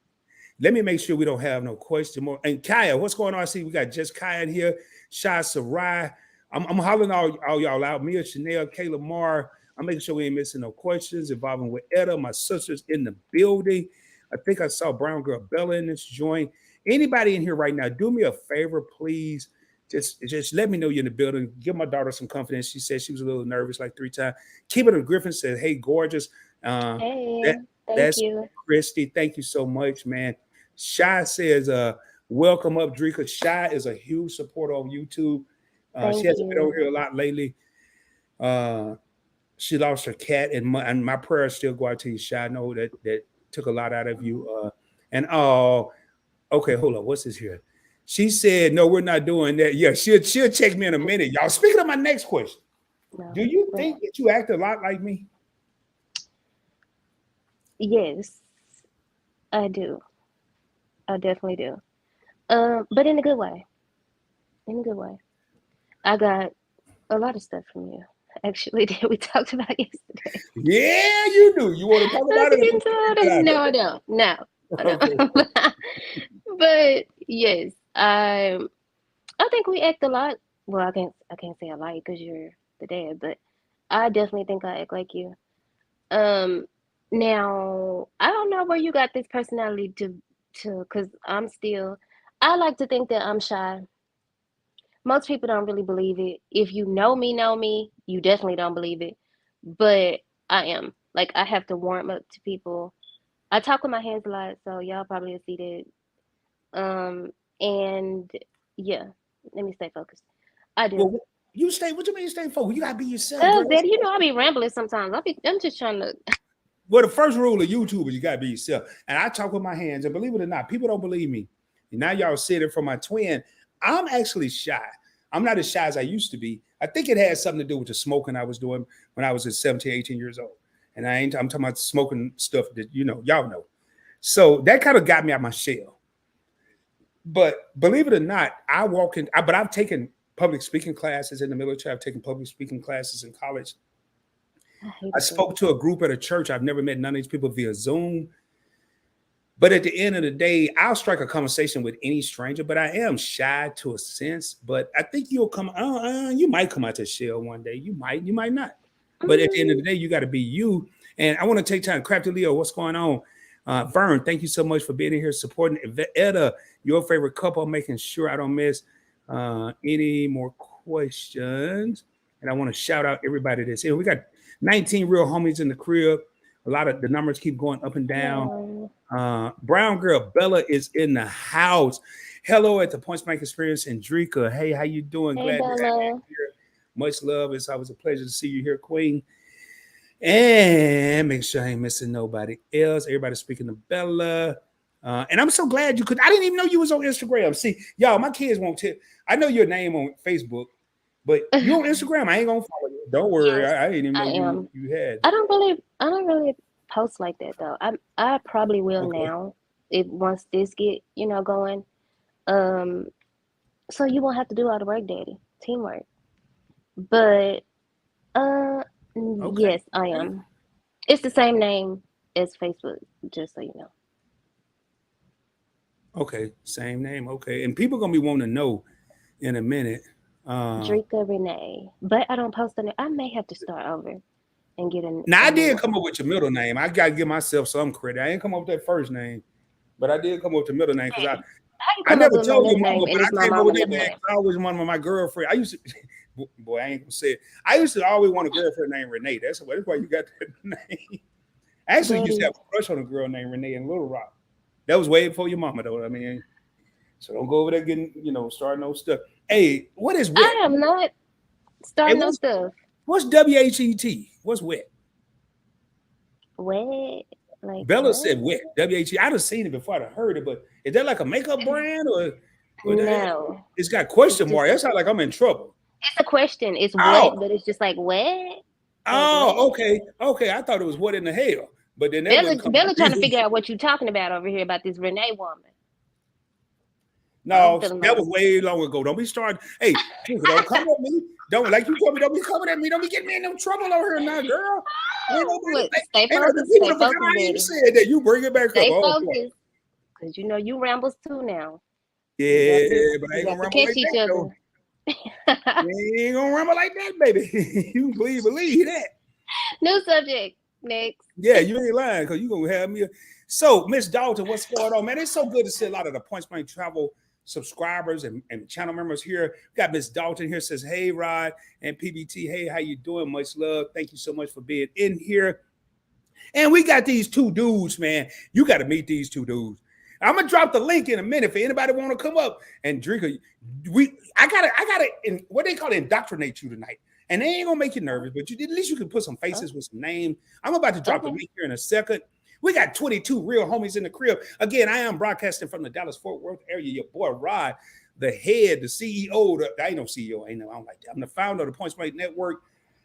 Let me make sure we don't have no question more. And Kaya, what's going on? I see we got just Kaya in here. 𝗖𝗧. I'm hollering all y'all out. Mia, Chanel, Kayla Marr. I'm making sure we ain't missing no questions involving with Etta. My sister's in the building. I think I saw Brown Girl Bella in this joint. Anybody in here right now, do me a favor, please. Just let me know you're in the building. Give my daughter some confidence. She said she was a little nervous like 3 times. Keep it. Griffin said, hey, gorgeous. Hey, thank you. Christy. Thank you so much, man. Shy says, welcome up, Dreika. Shy is a huge supporter on YouTube. She hasn't been over here a lot lately. She lost her cat, and my prayers still go out to you, Shy. I know that took a lot out of you. Okay, hold on. What's this here? She said, no, we're not doing that. Yeah, she'll check me in a minute. Y'all, speaking of my next question, do you think that you act a lot like me? Yes, I do. I definitely do. But in a good way. In a good way. I got a lot of stuff from you, actually, that we talked about yesterday. Yeah, you do. You want to talk about it? No, I don't. No. But yes, I think we act a lot. Well, I can't say I like because you're the dad, but I definitely think I act like you. Now I don't know where you got this personality to because I like to think that I'm shy. Most people don't really believe it. If you know me, you definitely don't believe it. But I am. Like, I have to warm up to people. I talk with my hands a lot, so y'all probably will see that. And yeah, let me stay focused. I do. Well, you stay. What you mean you stay focused? You gotta be yourself. Daddy, you know I be rambling sometimes. I'm just trying to. Well, the first rule of YouTube is you gotta be yourself. And I talk with my hands, and believe it or not, people don't believe me. And now y'all see it from my twin. I'm actually shy. I'm not as shy as I used to be. I think it has something to do with the smoking I was doing when I was at 17, 18 years old. And I'm talking about smoking stuff that, y'all know. So that kind of got me out of my shell. But believe it or not, but I've taken public speaking classes in the military. I've taken public speaking classes in college. I spoke to a group at a church. I've never met none of these people via Zoom. But at the end of the day, I'll strike a conversation with any stranger, but I am shy to a sense. But I think you'll come, you might come out to shell one day. You might not. But at the end of the day, you got to be you. And I want to take time. Crafty Leo, what's going on? Vern, thank you so much for being in here, supporting Etta, your favorite couple, making sure I don't miss any more questions. And I want to shout out everybody that's here. We got 19 real homies in the crib. A lot of the numbers keep going up and down. Brown Girl Bella is in the house. Hello at the Points Blank Experience in Dreika. Hey, how you doing? Hey, glad to have you here. Much love. It's always a pleasure to see you here, Queen. And make sure I ain't missing nobody else. Everybody speaking to Bella. And I'm so glad you could. I didn't even know you was on Instagram. See, y'all, my kids won't tell. I know your name on Facebook, but you on Instagram. I ain't gonna follow you. Don't worry. Yes, I didn't even know you had. I don't really post like that though. I probably will now if once this get going. So you won't have to do all the work, Daddy. Teamwork. But Okay. Yes, I am. It's the same name as Facebook, just so you know. Okay, same name. Okay, and people gonna be wanting to know in a minute. Uh, Dreika Renee. But I don't post on it. I may have to start over and get Now a I new did come up with your middle name. I gotta give myself some credit. I ain't come up with that first name, but I did come up with the middle name because Daddy. How you I come up never with my told your middle name mama, and but I it's my came up with mama that middle name name? 'cause I always wanted my girlfriend. I used to, boy, I ain't gonna say it. I used to always want a girlfriend named Renee. That's why you got that name. I actually used to Daddy, have a crush on a girl named Renee in Little Rock. That was way before your mama, though. I mean, so don't go over there getting, starting no stuff. Hey, what is wet? I am not Hey, starting no stuff. what's WHET? What's wet? What? Like Bella what? said wet. WHET. I'd have seen it before I'd heard it, but is that like a makeup brand or No. it's got It's question just mark? That sounds like I'm in trouble. it's a question. It's Oh, what, but it's just like what? Like oh, what? okay, okay. I thought it was what in the hell, but then that Bella wouldn't come. Bella trying to figure out what you talking about over here about this Renee woman. I'm No, feeling that like was way long ago. Don't be starting. Hey, don't come at me. Don't like you told me. Don't be coming at me. Don't be getting me in no trouble over here now, girl. Ain't nobody. what stay Ain't no the focused, people stay that forgot focused, I even daddy. said that. You bring it back up. Stay Oh, boy. focused. Cause you know you rambles too now. We got to Yeah, but I we ain't got gonna to rumble catch like each that though. other. We ain't gonna rumble like that, baby. You can believe that. New subject. Next. Yeah, you ain't lying because you gonna have me. So, Miss Dalton, what's going on, man? It's so good to see a lot of the Points Blank Travel subscribers and channel members here. We got Miss Dalton here, says, "Hey, Rod and PBT. Hey, how you doing? Much love. Thank you so much for being in here." And we got these two dudes, man. You got to meet these two dudes. I'm gonna drop the link in a minute for anybody want to come up and drink. I gotta, what they call it, indoctrinate you tonight. And they ain't gonna make you nervous, but at least you can put some Oh, faces with some names. I'm about to drop the okay. link here in a second. We got 22 real homies in the crib. Again, I am broadcasting from the Dallas-Fort Worth area. Your boy Rod, the head, the CEO. I ain't no CEO. I don't like that. I'm the founder of the Points Blank Network.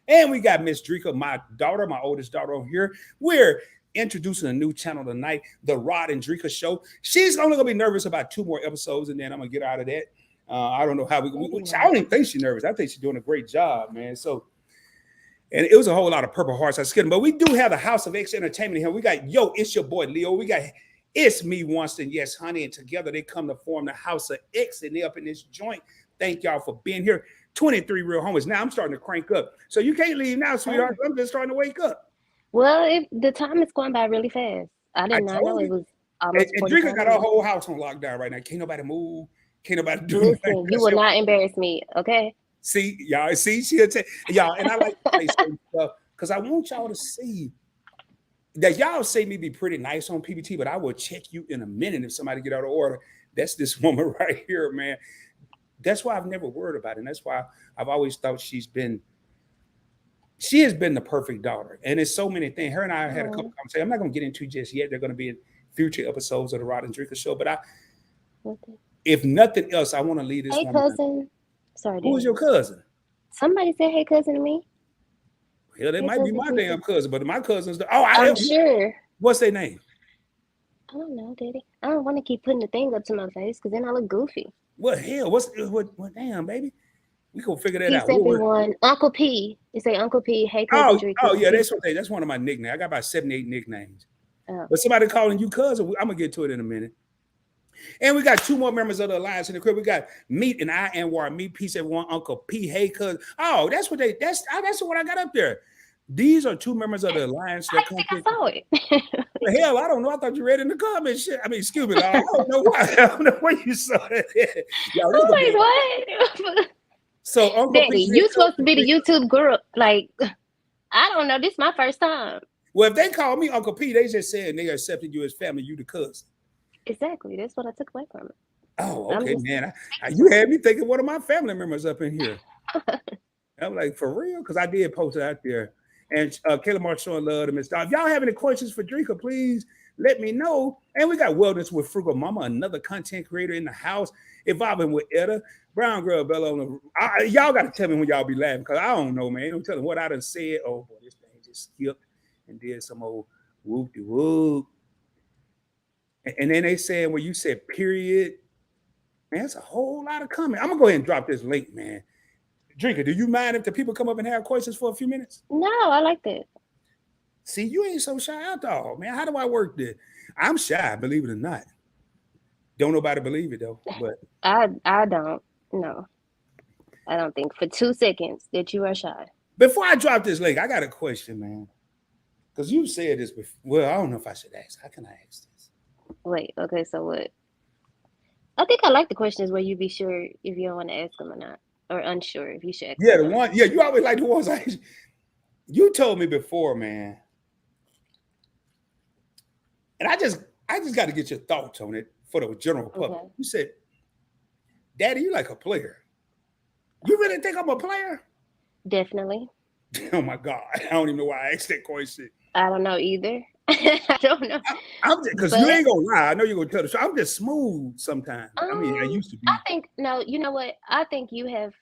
And we got Miss Dreika, my daughter, my oldest daughter over here. We're introducing a new channel tonight, the Rod and Dreika Show. She's only gonna be nervous about 2 more episodes, and then I'm gonna get out of that. I don't know how I don't even think she's nervous. I think she's doing a great job, man. So, and it was a whole lot of Purple Hearts. I was kidding, but we do have the House of X Entertainment here. We got it's your boy Leo. We got it's me, Winston, yes, honey, and together they come to form the House of X, and they up in this joint. Thank y'all for being here. 23 real homies. Now I'm starting to crank up, so you can't leave now, sweetheart. I'm just starting to wake up. Well, the time is going by really fast. I I did not know told it you. was And, almost and Dreika 45 got our minutes. whole house on lockdown right now. Can't nobody move. Can't nobody do nothing. Listen, you will not embarrass me, okay? See, y'all, she'll tell y'all, and I like to say certain stuff because I want y'all to see that y'all say me be pretty nice on PBT, but I will check you in a minute if somebody get out of order. That's this woman right here, man. That's why I've never worried about it. And that's why I've always thought she has been the perfect daughter. And it's so many things. Her and I had a couple conversations. I'm not going to get into just yet. They're going to be in future episodes of the Rod and Dreika Show. But if nothing else, I want to leave this Hey, woman. cousin. Sorry, Who is Daddy. your cousin? Somebody said hey, cousin to me. Hell, they Hey, might be cousin my Keisha. damn cousin, but my cousins. I'm sure. What's their name? I don't know, Daddy. I don't want to keep putting the thing up to my face because then I look goofy. What hell? What damn, baby? We gonna figure that Peace, out. everyone. Uncle P. You say Uncle P. Hey, cousin Oh Dreika. yeah, that's one of my nicknames. I got about 78 nicknames. Oh. But somebody calling you cousin, I'm gonna get to it in a minute. And we got 2 more members of the alliance in the crib. We got Meet and I and War. Meet, peace, everyone. Uncle P. Hey, cousin. Oh, that's what I got up there. These are 2 members of the alliance that come. I saw it. The hell, I don't know. I thought you read in the comments. Shit. I mean, excuse me, I don't know why. I don't know where you saw it. Yo, I'm like, what? So, Uncle Daddy, P. you supposed to be the YouTube girl. Like, I don't know. This is my first time. Well, if they call me Uncle P, they just said they accepted you as family. You the cousin. Exactly. That's what I took away from it. Oh, okay, man. You had me thinking one of my family members up in here. I'm like, for real? Because I did post it out there. And Kayla Mark showing love to Miss Dog. If y'all have any questions for Dreika, please let me know. And we got Wellness with Frugal Mama, another content creator in the house, evolving with Etta. Brown Girl Bella on the. Y'all got to tell me when y'all be laughing because I don't know, man. Don't tell me what I done said. Oh, boy, this thing just skipped and did some old whoop-de-whoop. And then they said, well, you said period. Man, that's a whole lot of comment. I'm going to go ahead and drop this link, man. Dreika, do you mind if the people come up and have questions for a few minutes? No, I like that. See, you ain't so shy out all, man. How do I work this? I'm shy, believe it or not. Don't nobody believe it though. But I don't. No, I don't think for 2 seconds that you are shy. before I drop this link, I got a question, man. Because you said this before. Well, I don't know if I should ask. How can I ask this? Wait, okay, so what? I think I like the questions where you be sure if you don't want to ask them or not, or unsure if you should ask Yeah, them. the one. Yeah, you always like the ones I. You told me before, man, and I just got to get your thoughts on it for the general public. Okay. You said, "Daddy, you like a player. You really think I'm a player?" Definitely. Oh my God, I don't even know why I asked that question. I don't know either. I don't know. I'm just because you ain't gonna lie. I know you're gonna tell the truth. I'm just smooth sometimes. I mean, I used to be. I think no. You know what? I think you have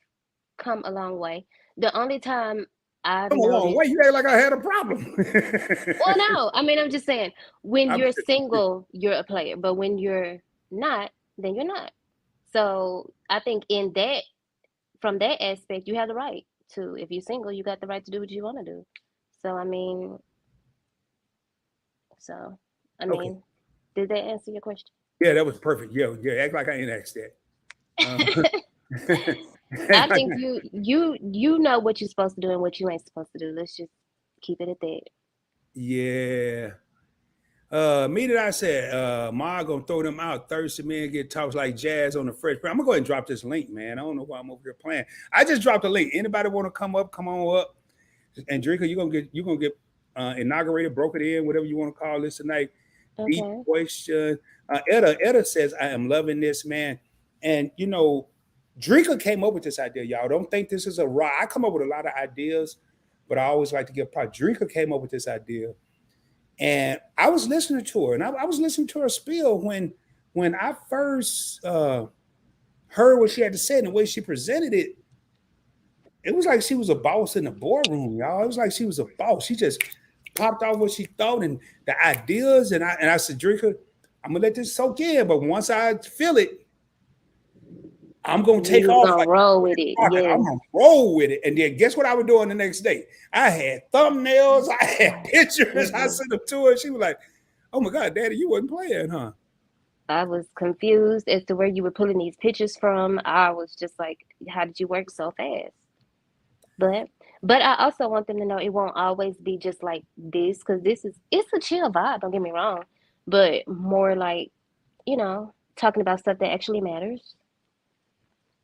come a long way. The only time I've Come a long noticed. way. You act like I had a problem. Well, no. I mean, I'm just saying. When I'm you're just- single, you're a player, but when you're not, then you're not. So I think in that, from that aspect, you have the right to. If you're single, you got the right to do what you want to do. So I mean, Okay. did that answer your question? Yeah, that was perfect. Yeah, act like I ain't asked that. I think you know what you're supposed to do and what you ain't supposed to do. Let's just keep it at that. Yeah. Me that I said, Ma gonna throw them out. Thirsty men get talks like jazz on the Fresh Prince. I'm gonna go ahead and drop this link, man. I don't know why I'm over here playing. I just dropped a link. Anybody want to come up? Come on up. And Dreika, you're gonna get inaugurated, broken in, whatever you want to call this tonight. Deep Okay. question. Etta says, I am loving this, man. And you know, Dreika came up with this idea, y'all. Don't think this is a raw. I come up with a lot of ideas, but I always like to give props. Dreika came up with this idea. And I was listening to her, and I was listening to her spiel when I first heard what she had to say and the way she presented it. It was like she was a boss in the boardroom, y'all. It was like she was a boss. She just popped off what she thought and the ideas. And I said, Dreika, I'm gonna let this soak in, but once I feel it, I'm gonna take You off. gonna roll with it. I'm Yeah. gonna roll with it. And then guess what I was doing the next day? I had thumbnails, I had pictures. I sent them to her. She was like, "Oh my God, Daddy, you wasn't playing, huh?" I was confused as to where you were pulling these pictures from. I was just like, how did you work so fast? But I also want them to know it won't always be just like this, because it's a chill vibe, don't get me wrong. But more like, talking about stuff that actually matters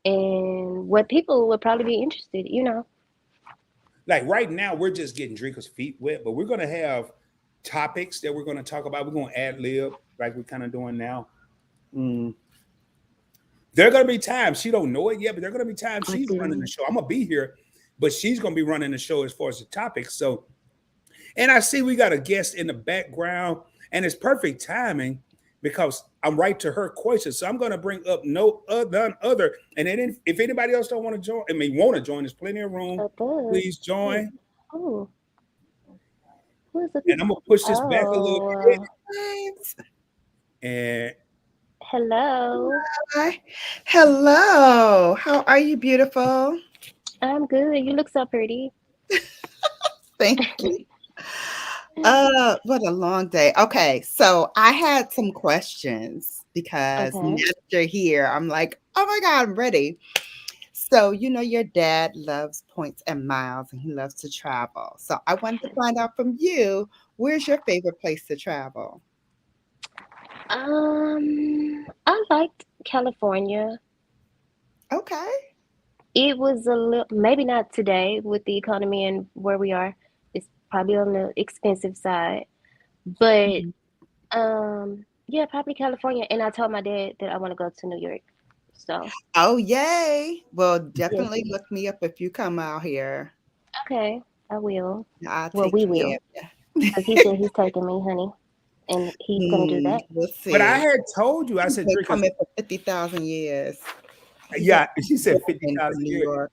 and what people would probably be interested, Like right now, we're just getting Dreika's feet wet, but we're gonna have topics that we're gonna talk about. We're gonna ad lib like we're kind of doing now. There are gonna be times she don't know it yet, but there are gonna be times she's running the show. I'm gonna be here, but she's gonna be running the show as far as the topics. So, and I see we got a guest in the background, and it's perfect timing because I'm right to her question. So I'm gonna bring up none other. And then if anybody else don't want to join, want to join, there's plenty of room. Please join. Oh. And I'm gonna push this back a little bit. And hello. Hi. Hello. How are you, beautiful? I'm good. You look so pretty. Thank you. What a long day. Okay, so I had some questions because now that you're here, I'm like, oh my God, I'm ready. So, your dad loves points and miles and he loves to travel. So I wanted to find out from you, where's your favorite place to travel? I liked California. Okay. It was a little, maybe not today with the economy and where we are. It's probably on the expensive side, but yeah, probably California. And I told my dad that I want to go to New York. So. Oh, yay. Well, definitely look me up if you come out here. Okay, I will. We will. Because he said he's taking me, honey. And he's going to do that. We'll see. But I had told you, I said, Dreika, coming for 50,000 years. Yeah, she said 50,000 years.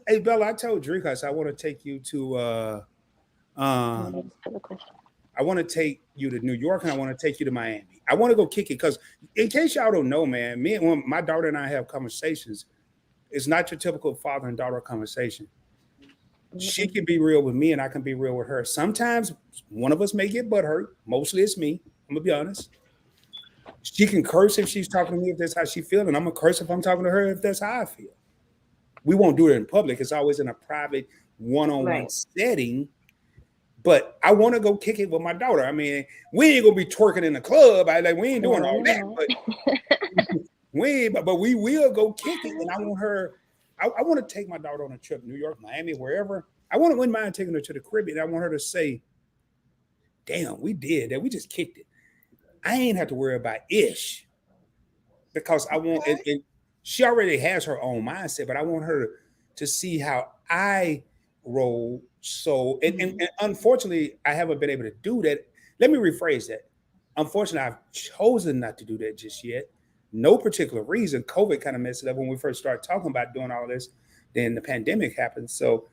Hey, Bella, I told Dreika, I said, I want to take you to, I want to take you to New York and I want to take you to Miami. I want to go kick it because in case y'all don't know, man, my daughter and I have conversations it's not your typical father and daughter conversation. She can be real with me and I can be real with her. Sometimes one of us may get butthurt. Mostly it's me. I'm gonna be honest. She can curse if she's talking to me if that's how she feels, and I'm gonna curse if I'm talking to her if that's how I feel. We won't do it in public. It's always in a private one-on-one setting. But I want to go kick it with my daughter. I mean, we ain't gonna be twerking in the club. We ain't doing all that. But we will go kick it. And I want her. I want to take my daughter on a trip, New York, Miami, wherever. I wouldn't mind taking her to the Caribbean. I want her to say, "Damn, we did that. We just kicked it. I ain't have to worry about ish because I want it. She already has her own mindset, but I want her to see how I roll." So, and unfortunately, I haven't been able to do that. Let me rephrase that. Unfortunately, I've chosen not to do that just yet. No particular reason. COVID kind of messed it up when we first started talking about doing all this. Then the pandemic happened. So,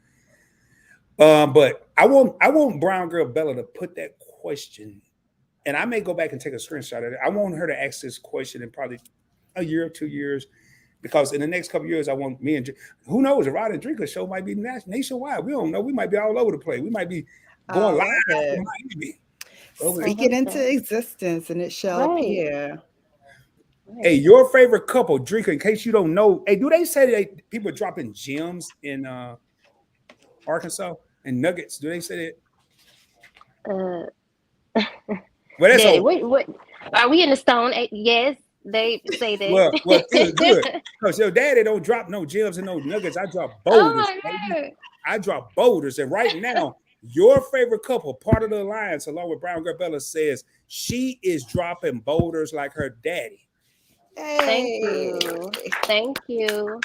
but I want Brown Girl Bella to put that question, and I may go back and take a screenshot of it. I want her to ask this question in probably a year or 2 years. Because in the next couple of years, I want me and who knows, the Rod and Dreika Show might be nationwide. We don't know. We might be all over the place. We might be going live. Speak it into existence, and it shall appear. Hey, your favorite couple, Dreika, in case you don't know. Hey, do they say people are dropping gems in Arkansas and nuggets? Do they say that? Well, that's what are we in the stone? Yes. They say that. Well, good. Because your daddy don't drop no gems and no nuggets. I drop boulders. I drop boulders. And right now, your favorite couple, part of the alliance, along with Brown Girl Bella, says she is dropping boulders like her daddy. Hey. Thank you.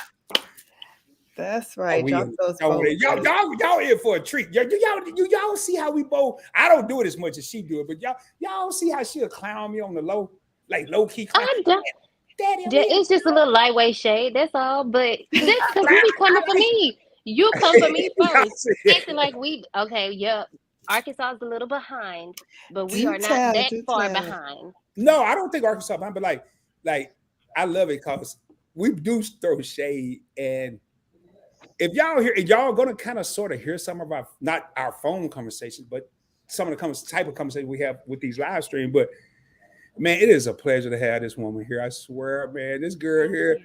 That's right. Drop those boulders. Y'all in for a treat. Y'all see how we bowl? I don't do it as much as she do it, but y'all see how she'll clown me on the low. Like low key, Daddy, it's just a little lightweight shade. That's all. But that's because you be coming for me. You come for me first. Acting like Arkansas is a little behind, but we are not that far behind. No, I don't think Arkansas behind, but like I love it because we do throw shade, and if y'all gonna kind of sort of hear some of our not our phone conversations, but some of the type of conversations we have with these live streams, but. Man, it is a pleasure to have this woman here. I swear, man, this girl here.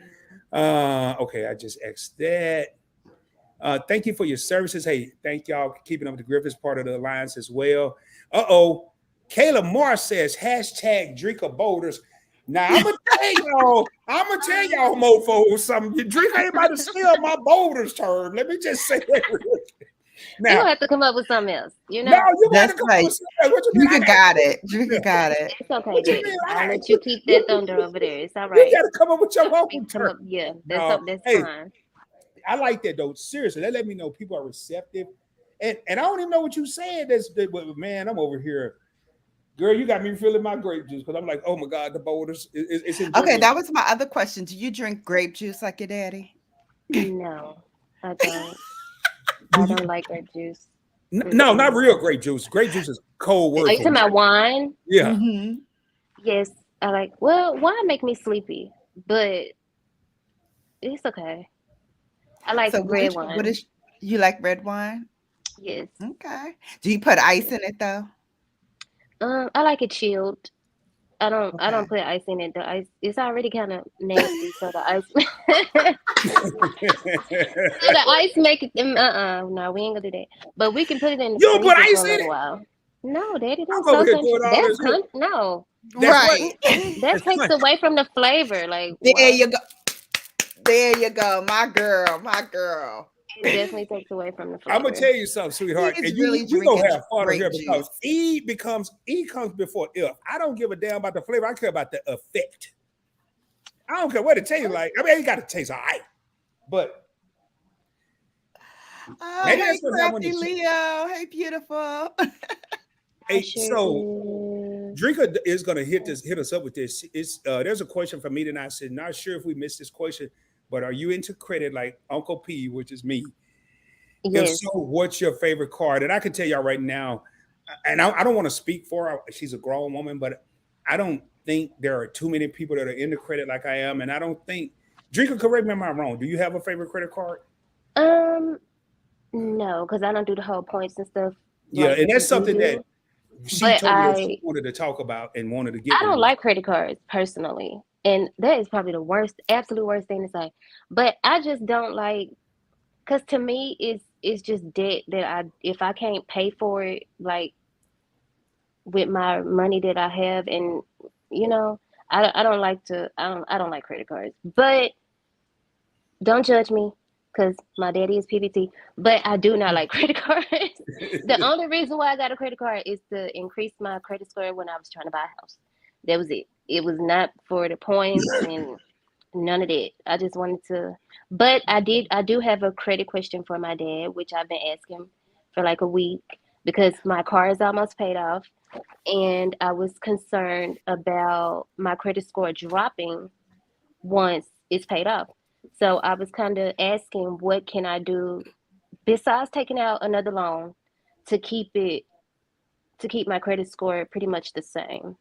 Okay, I just asked that. Thank you for your services. Hey, thank y'all for keeping up with the Griffiths, part of the alliance as well. Kayla Moore says #Dreika Boulders. Now I'm gonna tell y'all mofos something. Dreika ain't about to steal my boulders term. Let me just say that real quick. Now, you have to come up with something else. You know, that's right. Dreika got it. Dreika got it. It's okay, Daddy. I'll let you keep that thunder over there. It's all right. You gotta come up with your own term. Yeah, that's fine. I like that though. Seriously, that let me know people are receptive. And I don't even know what you said. But man, I'm over here. Girl, you got me feeling my grape juice because I'm like, oh my God, the boulders. It's okay, that was my other question. Do you drink grape juice like your daddy? No, I don't. I don't like grape juice. No, not real grape juice. Grape juice is cold word. Are you talking about wine? Yeah. Mm-hmm. Yes, I like. Well, wine make me sleepy, but it's okay. I like red wine. You like red wine? Yes. Okay. Do you put ice in it though? I like it chilled. I don't put ice in it. The ice it's already kind of nasty, so the ice the ice make it no, we ain't gonna do that. But we can put it in the you don't put ice for a in little while. No, Daddy, that's no. Right. That takes away from the flavor. Like you go. There you go, my girl. It definitely takes away from the flavor. I'm gonna tell you something, sweetheart. And we gonna have fun here because E comes before F. I don't give a damn about the flavor. I care about the effect. I don't care what it tastes like. I mean, it got to taste all right, but hey, crafty Leo. Hey, beautiful. Hey, so Dreika is gonna hit us up with this. There's a question from me tonight. I said, not sure if we missed this question. But are you into credit like Uncle P, which is me? Yes. If so, what's your favorite card? And I can tell y'all right now, and I don't want to speak for her. She's a grown woman, but I don't think there are too many people that are into credit like I am. And I don't think Dreika, correct me if I'm wrong. Do you have a favorite credit card? No, because I don't do the whole points and stuff. Yeah, like and that's something that she but told me that she wanted to talk about and wanted to get. I don't like credit cards personally, and that is probably the worst, absolute worst thing to say. But I just don't like, because to me, it's just debt that if I can't pay for it, like with my money that I have, and you know, I don't like to, I don't like credit cards. But don't judge me, because my daddy is PBT, but I do not like credit cards. The only reason why I got a credit card is to increase my credit score when I was trying to buy a house. That was it. It was not for the points and none of that. I just wanted to, but I do have a credit question for my dad, which I've been asking for like a week, because my car is almost paid off, and I was concerned about my credit score dropping once it's paid off. So I was kind of asking, what can I do besides taking out another loan to keep my credit score pretty much the same?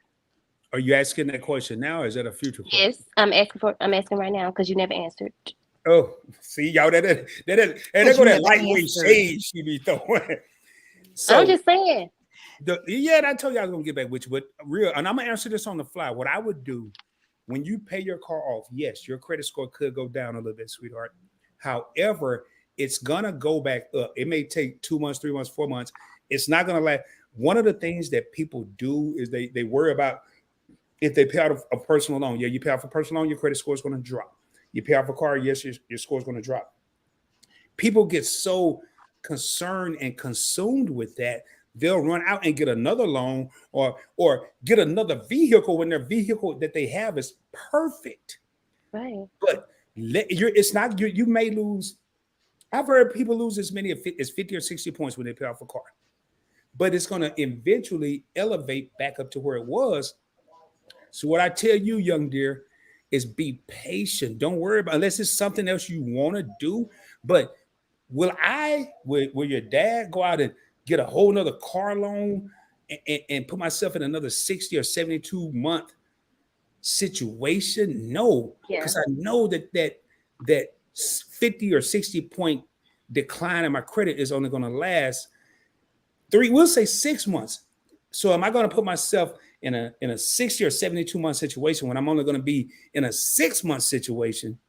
Are you asking that question now, or is that a future question? Yes, I'm asking right now, because you never answered. Oh, see, y'all, that go that lightweight shade she be throwing. So I'm just saying. And I told you I was gonna get back with you, but and I'm gonna answer this on the fly. What I would do when you pay your car off, yes, your credit score could go down a little bit, sweetheart. However, it's gonna go back up. It may take 2 months, 3 months, 4 months. It's not gonna last. One of the things that people do is they worry about if they pay out a personal loan. Yeah, you pay off a personal loan, your credit score is gonna drop. You pay off a car, yes, your score is gonna drop. People get so concerned and consumed with that, they'll run out and get another loan or get another vehicle when their vehicle that they have is perfect. Right. But it's not you may lose. I've heard people lose as many as 50 or 60 points when they pay off a car. But it's going to eventually elevate back up to where it was. So what I tell you, young dear, is be patient. Don't worry about, unless it's something else you want to do. But will your dad go out and get a whole nother car loan and put myself in another 60 or 72 month situation? No, because I know that 50 or 60 point decline in my credit is only going to last 6 months. So am I going to put myself in a 60 or 72 month situation when I'm only going to be in a 6 month situation?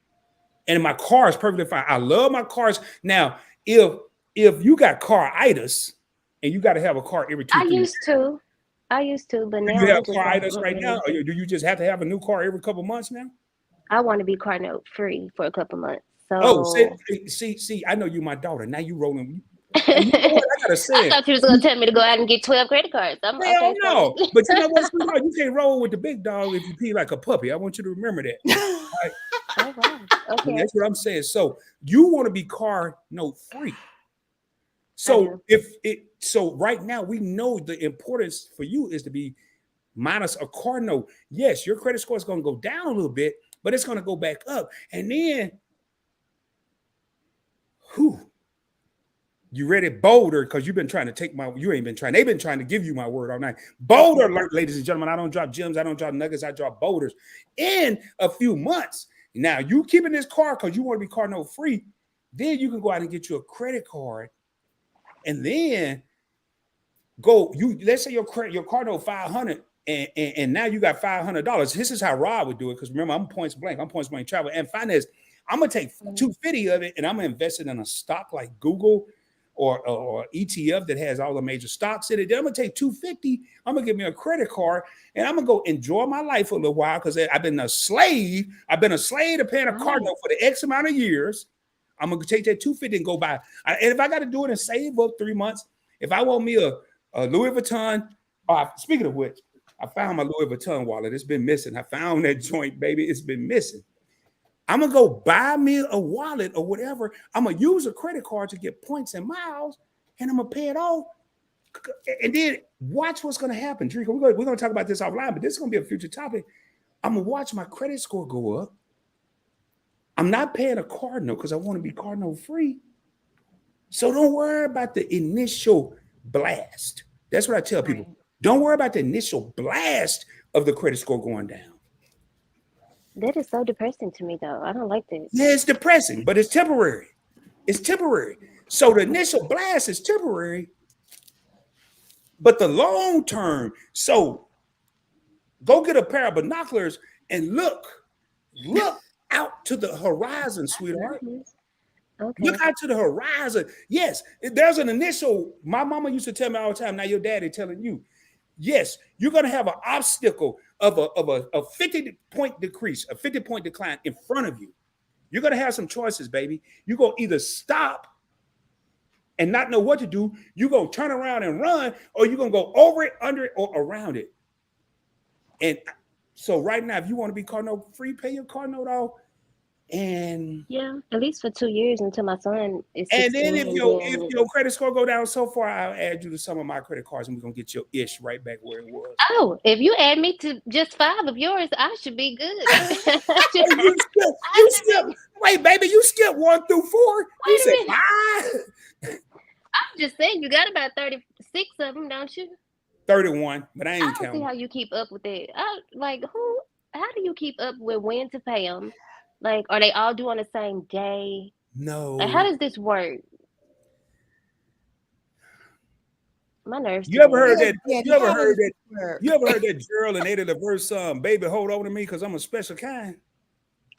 And my car is perfectly fine. I love my cars. Now, if you got car-itis and you got to have a car every 2 years. I used to, but now you have car-itis right now, or do you just have to have a new car every couple months now? I want to be car note free for a couple months. So see, I know you, my daughter. Now you rolling. You know what? I gotta say, I thought you was gonna tell me to go out and get 12 credit cards. Hell no. But you know what? You can't roll with the big dog if you pee like a puppy. I want you to remember that. Right? Oh, wow. Okay. And that's what I'm saying. So you want to be car note free. So so right now we know the importance for you is to be minus a car note. Yes, your credit score is going to go down a little bit, but it's going to go back up. And then, you ready? Bolder, because you've been trying to take you ain't been trying. They've been trying to give you my word all night. Boulder alert, ladies and gentlemen. I don't drop gems. I don't drop nuggets. I drop boulders in a few months. Now, you keeping this car because you want to be car note free. Then you can go out and get you a credit card. And then let's say your car note 500 and now you got $500. This is how Rod would do it. Because remember, I'm points blank travel and finance. I'm going to take $250 of it and I'm going to invest it in a stock like Google or ETF that has all the major stocks in it. Then I'm going to take $250. I'm going to give me a credit card and I'm going to go enjoy my life for a little while because I've been a slave. I've been a slave to paying a car note for the X amount of years. I'm going to take that $250 and go buy. And if I got to do it and save up 3 months, if I want me a Louis Vuitton, speaking of which, I found my Louis Vuitton wallet. It's been missing. I found that joint, baby. It's been missing. I'm going to go buy me a wallet or whatever. I'm going to use a credit card to get points and miles, and I'm going to pay it off. And then watch what's going to happen. Dreika, we're going to talk about this offline, but this is going to be a future topic. I'm going to watch my credit score go up. I'm not paying a card note because I want to be card note free. So don't worry about the initial blast. That's what I tell people. Don't worry about the initial blast of the credit score going down. That is so depressing to me, though. I don't like that. Yeah, it's depressing, but it's temporary. It's temporary. So the initial blast is temporary, but the long term. So go get a pair of binoculars and look out to the horizon, sweetheart. Okay. Look out to the horizon. Yes, there's an initial. My mama used to tell me all the time. Now your daddy telling you, yes, you're gonna have an obstacle of a 50-point decrease, a 50-point decline in front of you. You're gonna have some choices, baby. You're gonna either stop and not know what to do. You're gonna turn around and run, or you're gonna go over it, under it, or around it. And so right now, if you want to be car note free, pay your car note off. And yeah, at least for 2 years until my son is 16. And then if your credit score go down so far, I'll add you to some of my credit cards, and we're gonna get your ish right back where it was. Oh, if you add me to just 5 of yours, I should be good. you skip. Wait, baby, you skip 1 through 4. You said 5. I'm just saying, you got about 36 of them, don't you? 31, but I ain't don't counting. See how you keep up with it. How do you keep up with when to pay them? Like, are they all due on the same day? No. Like, how does this work? My nerves. You ever heard that? You ever heard that Gerald and Ada the verse "Baby, hold on to me, because I'm a special kind."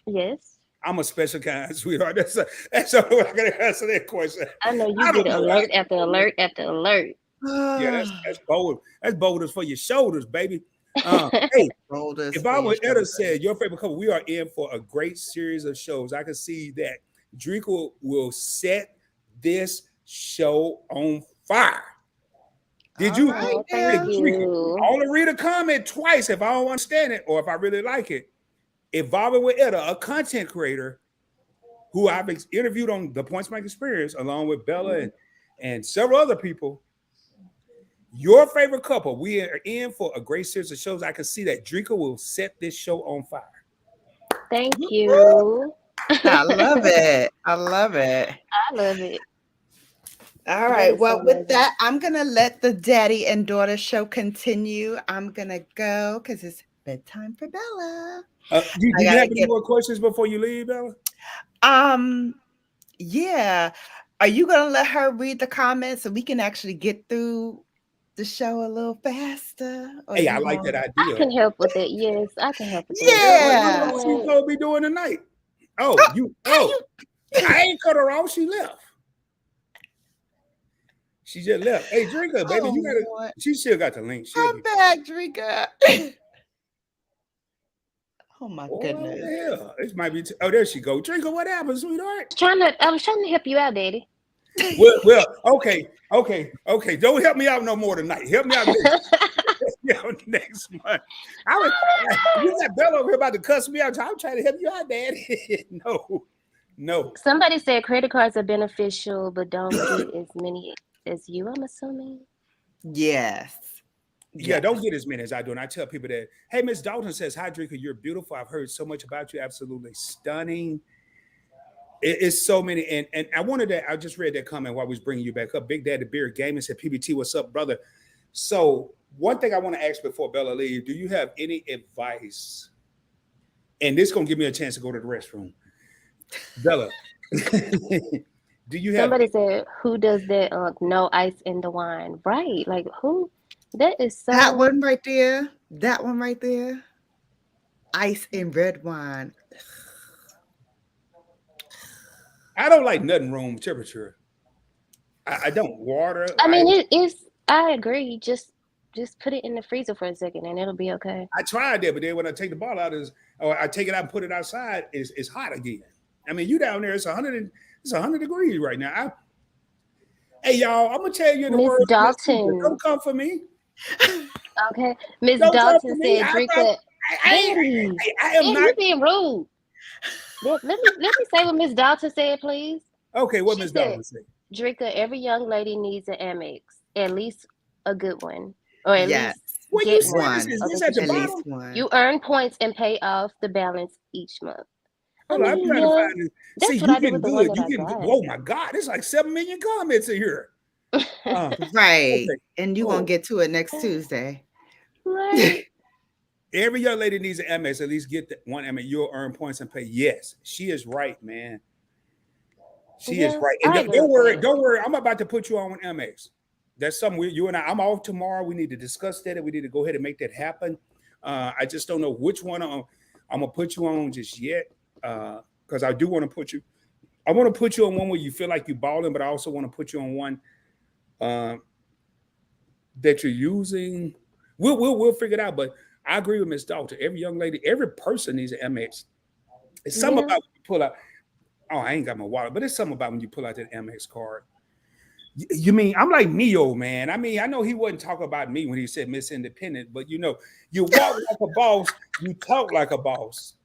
Yes. I'm a special kind, sweetheart. That's all I gotta answer that question. I know you get alert after alert after alert. Yeah, that's bold. That's boulders for your shoulders, baby. Hey, if I were Etta said your favorite couple, we are in for a great series of shows. I can see that Dreika will set this show on fire. Did you? Right, thank you. I only read a comment twice if I don't understand it or if I really like it. Evolving with Etta, a content creator who I've interviewed on the Points Bank Experience, along with Bella and several other people. Your favorite couple, we are in for a great series of shows. I can see that Dreika will set this show on fire. Thank you. I love it. I love it. I love it. All right. Well, with that, I'm going to let the daddy and daughter show continue. I'm going to go because it's bedtime for Bella. Do you have any more questions before you leave, Bella? Yeah. Are you going to let her read the comments so we can actually get through the show a little faster? Hey, I like that idea. I can help with it. Yes, I can help with it. Yeah. What you gonna be doing tonight? I ain't cut her off. She left. She just left. Hey, Dreika, baby, you gotta. She still got the link. Come back, Dreika. Oh my goodness. Yeah, this might be. There she go. Dreika, what happened, sweetheart? I was trying to help you out, Daddy. Well, okay. Don't help me out no more tonight. Help me out next month. You got Bella over here about to cuss me out. I'm trying to help you out, Daddy. No. Somebody said credit cards are beneficial, but don't get as many as you, I'm assuming. Yes. Yeah, don't get as many as I do. And I tell people that, hey, Miss Dalton says, hi, Dreika, you're beautiful. I've heard so much about you. Absolutely stunning. It's so many. And I just read that comment while I was bringing you back up. Big Daddy Beer Gaming said, PBT, what's up, brother? So one thing I want to ask before Bella leaves, do you have any advice? And this is going to give me a chance to go to the restroom. Bella, do you have... Somebody said, who does that? No ice in the wine. Right. Like, who? That is so... That one right there. Ice in red wine. I don't like nothing room temperature. I don't. Water. I mean, it is. I agree. Just put it in the freezer for a second, and it'll be okay. I tried that, but then when I take the bottle out, or I take it out and put it outside, it's hot again. I mean, you down there, it's 100 degrees right now. Hey, y'all, I'm gonna tell you in the Miss words. Dalton, don't come for me. Okay, Miss Dalton said, "Dreika, I am not. You being rude." Let me say what Miss Dalton said, please. Okay, what Miss Dalton said? Dreika, every young lady needs an AMEX, at least a good one, or at least get one. Is at the bottom? You earn points and pay off the balance each month. I'm trying to find it. See, you getting good. Oh my God, there's like 7 million comments in here. Right, okay. And you won't get to it next Tuesday. Right. Every young lady needs an Amex. At least get one Amex. You'll earn points and pay. Yes, she is right, man. She is right. And don't worry. I'm about to put you on Amex. That's something you and I'm off tomorrow. We need to discuss that, and we need to go ahead and make that happen. I just don't know which one I'm gonna put you on just yet, because I do want to put you. I want to put you on one where you feel like you're balling, but I also want to put you on one that you're using. We'll figure it out. But I agree with Miss Dalton. Every young lady, every person needs an Amex. It's something about when you pull out. Oh, I ain't got my wallet, but it's something about when you pull out that Amex card. You mean I'm like Neo, man? I mean, I know he wasn't talking about me when he said Miss Independent, but you know, you walk like a boss, you talk like a boss.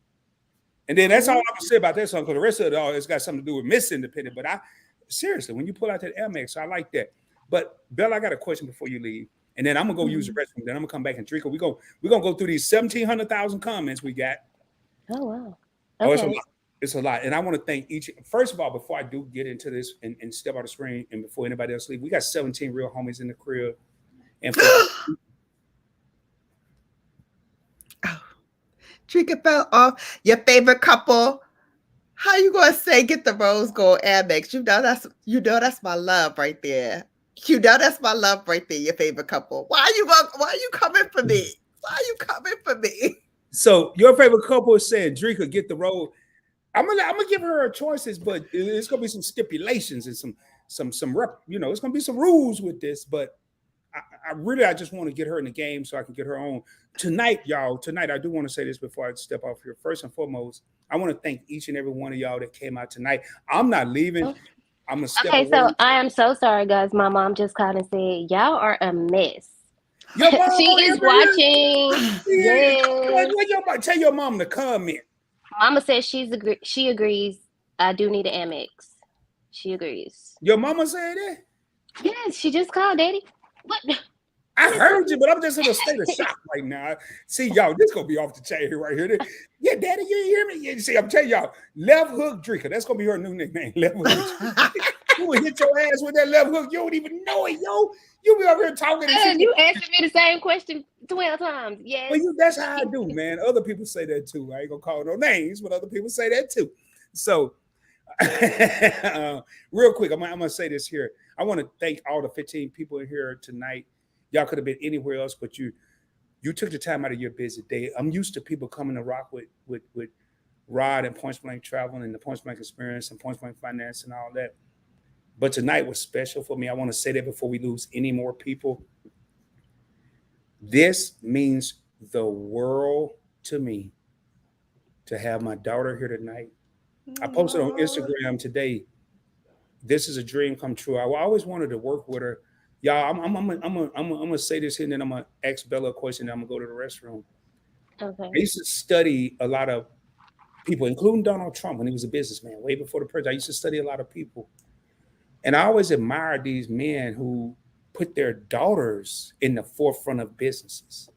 And then that's all I'm gonna say about that song, because the rest of it all it's got something to do with Miss Independent. But seriously, when you pull out that Amex, I like that. But Bella, I got a question before you leave, and then I'm gonna go use the restroom. Then I'm gonna come back and drink. We're gonna go through these 1,700,000 comments we got. Oh wow! Okay. Oh, it's a lot. It's a lot, and I want to thank each. First of all, before I do get into this and step out the screen, and before anybody else leave, we got 17 real homies in the crib, and Dreika fell off. Your favorite couple. How you gonna say get the rose gold Amex? You know that's my love right there. You know that's my love right there. Your favorite couple. Why are you coming for me? Why are you coming for me? So your favorite couple is saying Dreika get the rose. I'm gonna give her choices, but it's gonna be some stipulations and some it's gonna be some rules with this. But I just want to get her in the game so I can get her on tonight, y'all. Tonight, I do want to say this before I step off here. First and foremost, I want to thank each and every one of y'all that came out tonight. I'm not leaving. I'm gonna step away. So I am so sorry, guys. My mom just called and said y'all are a mess. Your mom she is watching. Yes. Tell your mom to comment. Mama says she agrees. I do need an Amex. She agrees. Your mama said that? Yes, she just called, Daddy. What? I heard you, but I'm just in a state of shock right now. See, y'all, this gonna be off the chain right here. Yeah, Daddy, you hear me? Yeah, see, I'm telling y'all, Left Hook Dreika. That's gonna be her new nickname, Left Hook. You will hit your ass with that left hook. You don't even know it, yo. You be over here talking. You answered me the same question 12 times. Yes. Well, that's how I do, man. Other people say that too. I ain't gonna call no names, but other people say that too. So, real quick, I'm gonna say this here. I want to thank all the 15 people in here tonight. Y'all could have been anywhere else, but you took the time out of your busy day. I'm used to people coming to rock with Rod and Point Blank Travel and the Point Blank Experience and Point Blank Finance and all that. But tonight was special for me. I want to say that before we lose any more people. This means the world to me to have my daughter here tonight. I posted on Instagram today. This is a dream come true. I always wanted to work with her. Y'all, I'm gonna say this here, and then I'm gonna ask Bella a question. And I'm gonna go to the restroom. Okay. I used to study a lot of people, including Donald Trump when he was a businessman, way before the president. I used to study a lot of people. And I always admired these men who put their daughters in the forefront of businesses.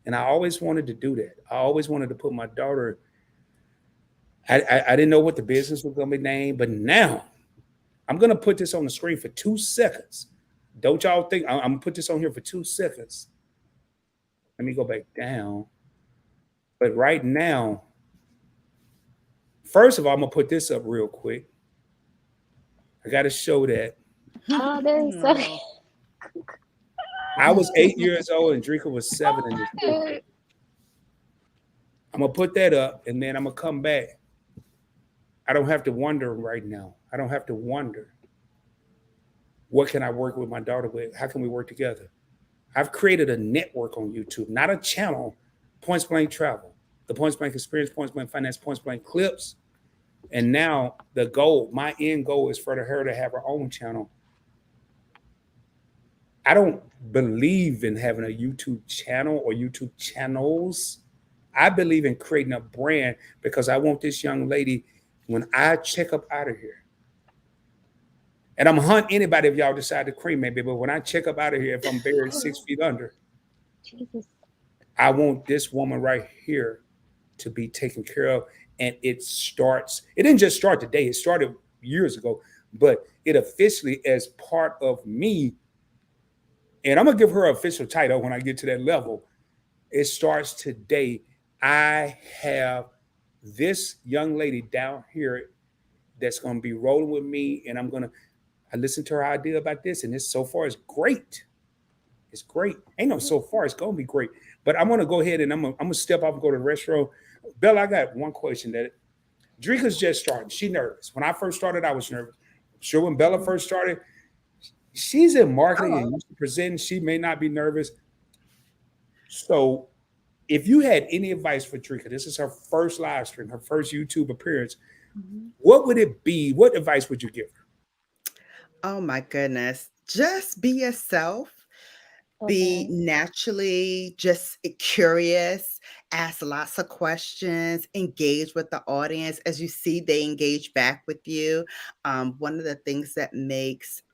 And I always wanted to do that. I always wanted to put my daughter. I didn't know what the business was going to be named, but now I'm going to put this on the screen for 2 seconds. Don't y'all think I'm going to put this on here for 2 seconds. Let me go back down. But right now, first of all, I'm going to put this up real quick. I got to show that. Oh, that is so. I was 8 years old and Dreika was 7 in this book. I'm going to put that up and then I'm going to come back. I don't have to wonder right now. I don't have to wonder. What can I work with my daughter with? How can we work together? I've created a network on YouTube, not a channel, Point Blank Travel, the Point Blank Experience, Point Blank Finance, Point Blank Clips. And now the goal, my end goal is for her to have her own channel. I don't believe in having a YouTube channel or YouTube channels. I believe in creating a brand because I want this young lady, when I check up out of here, and I'm gonna hunt anybody if y'all decide to cremate me, but when I check up out of here, if I'm buried 6 feet under, Jesus. I want this woman right here to be taken care of. And it didn't just start today, it started years ago, but it officially as part of me. And I'm gonna give her an official title when I get to that level. It starts today. I have this young lady down here that's going to be rolling with me, and I listened to her idea about this, and this so far is great. It's great. Ain't no so far, it's going to be great. But I'm going to go ahead and I'm going to step up and go to the restaurant. Bella, I got one question that Dreika's just starting. She nervous. When I first started, I was nervous. I'm sure when Bella first started, she's in marketing and used to present. She may not be nervous. So if you had any advice for Dreika, this is her first live stream, her first YouTube appearance, what would it be? What advice would you give her? Oh my goodness. Just be yourself. Be naturally just curious, ask lots of questions, engage with the audience. As you see, they engage back with you. One of the things that makes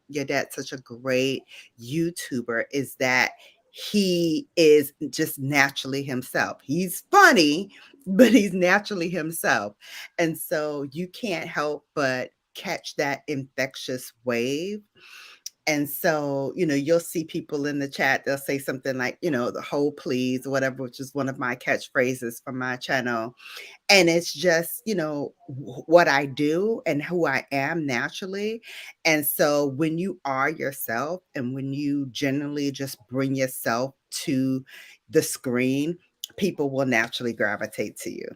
your dad such a great YouTuber is that he is just naturally himself. He's funny, but he's naturally himself. And so you can't help but catch that infectious wave. And so, you'll see people in the chat, they'll say something like, the whole please, or whatever, which is one of my catchphrases from my channel. And it's just, what I do and who I am naturally. And so when you are yourself and when you generally just bring yourself to the screen, people will naturally gravitate to you.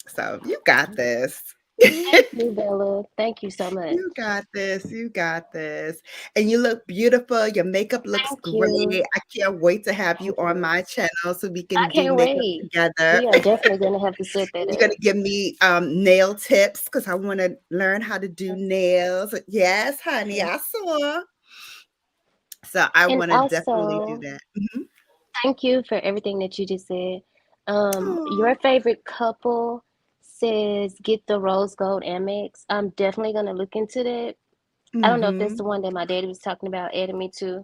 So you got this. Thank you, Bella. Thank you so much. You got this. You got this. And you look beautiful. Your makeup looks great. I can't wait to have you on my channel so we can do makeup together. We are definitely going to have to set that You're up. going to give me nail tips because I want to learn how to do nails. Yes, honey, I saw. So I want to definitely do that. Thank you for everything that you just said. Your favorite couple says get the rose gold Amex. I'm definitely gonna look into that. I don't know if that's the one that my daddy was talking about adding me to,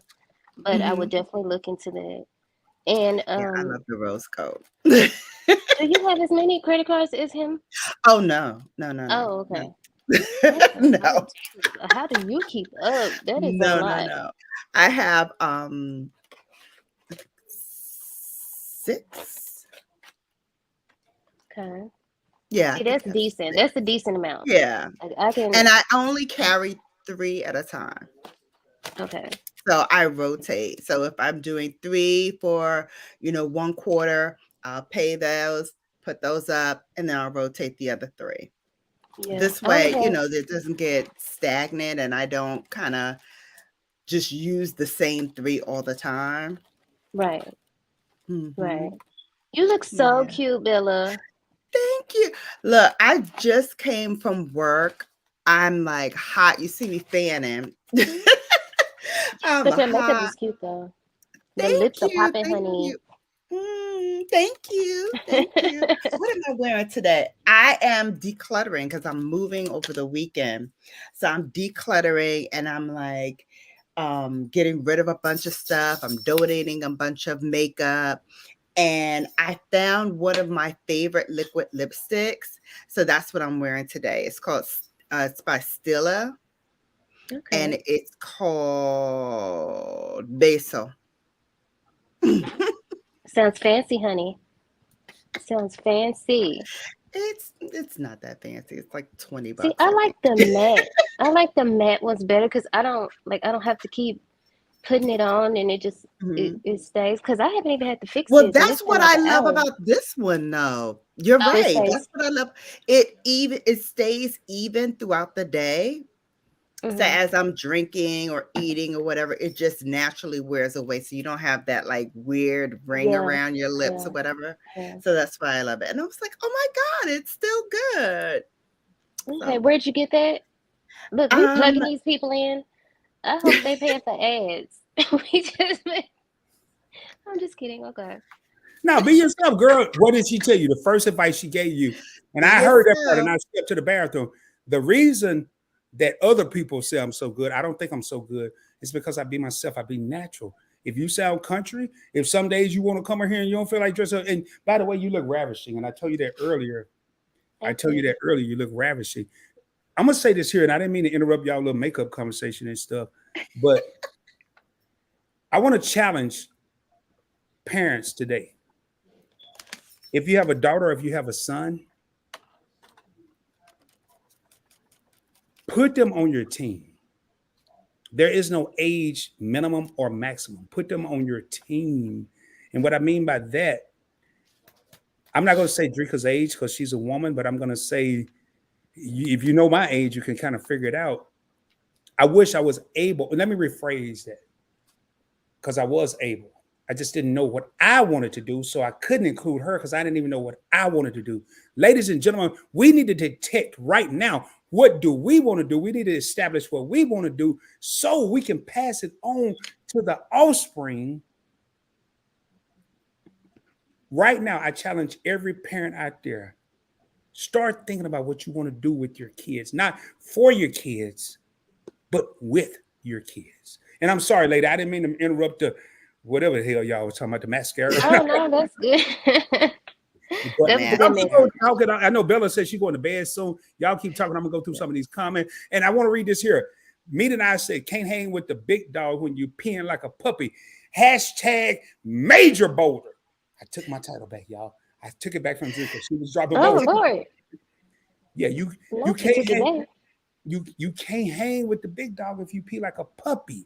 but I would definitely look into that. And yeah, I love the rose gold. Do you have as many credit cards as him? Oh no. Oh, okay. No. How do you keep up? That is a lot. No. I have 6. Okay. Yeah. See, that's decent. 6. That's a decent amount. Yeah. I can. And I only carry 3 at a time. Okay. So I rotate. So if I'm doing 3 for, 1 quarter, I'll pay those, put those up, and then I'll rotate the other 3. Yeah. This way, it doesn't get stagnant and I don't kind of just use the same 3 all the time. Right. Right. You look so cute, Bella. Thank you. Look, I just came from work. I'm like hot. You see me fanning. But your makeup is cute though. The lips are popping, honey. Thank you. What am I wearing today? I am decluttering because I'm moving over the weekend. So I'm decluttering and I'm like getting rid of a bunch of stuff. I'm donating a bunch of makeup. And I found one of my favorite liquid lipsticks. So that's what I'm wearing today. It's called, it's by 𝗪𝗪𝗧. Okay. And it's called 𝗪𝗪𝗧𝗛. Sounds fancy, honey. Sounds fancy. It's not that fancy. It's like $20. See, I like the matte. I like the matte ones better because I don't have to keep putting it on and it just it stays because I haven't even had to fix it. Well, that's what I love about this one though. You're right. That's what I love. It stays even throughout the day. So as I'm drinking or eating or whatever, it just naturally wears away. So you don't have that like weird ring around your lips or whatever. Yeah. So that's why I love it. And I was like, oh my God, it's still good. Okay, so, where'd you get that? Look, we plugging these people in. I hope they pay for ads. I'm just kidding. Okay. Now, be yourself, girl. What did she tell you? The first advice she gave you. And I heard that part and I stepped to the bathroom. The reason that other people say I'm so good, I don't think I'm so good. It's because I be myself. I be natural. If you sound country, if some days you want to come in here and you don't feel like dressing up, and by the way, you look ravishing. And I told you that earlier. You look ravishing. I'm going to say this here, and I didn't mean to interrupt y'all little makeup conversation and stuff, but I want to challenge parents today, if you have a daughter, if you have a son, put them on your team. There is no age minimum or maximum. Put them on your team. And what I mean by that, I'm not going to say Dreika's age because she's a woman, but I'm going to say, if you know my age, you can kind of figure it out. I wish I was able. Let me rephrase that, because I was able. I just didn't know what I wanted to do, so I couldn't include her because I didn't even know what I wanted to do. Ladies and gentlemen, we need to detect right now, what do we want to do? We need to establish what we want to do so we can pass it on to the offspring. Right now, I challenge every parent out there, start thinking about what you want to do with your kids, not for your kids, but with your kids. And I'm sorry, lady, I didn't mean to interrupt the whatever the hell y'all was talking about, the mascara. Oh, no, that's good. I know Bella said she's going to bed soon. Y'all keep talking. I'm going to go through some of these comments. And I want to read this here. Meet and I said, can't hang with the big dog when you peeing like a puppy. Hashtag major boulder. I took my title back, y'all. I took it back from Dreika. She was dropping. Oh, Lord. Yeah, you can't hang with the big dog if you pee like a puppy.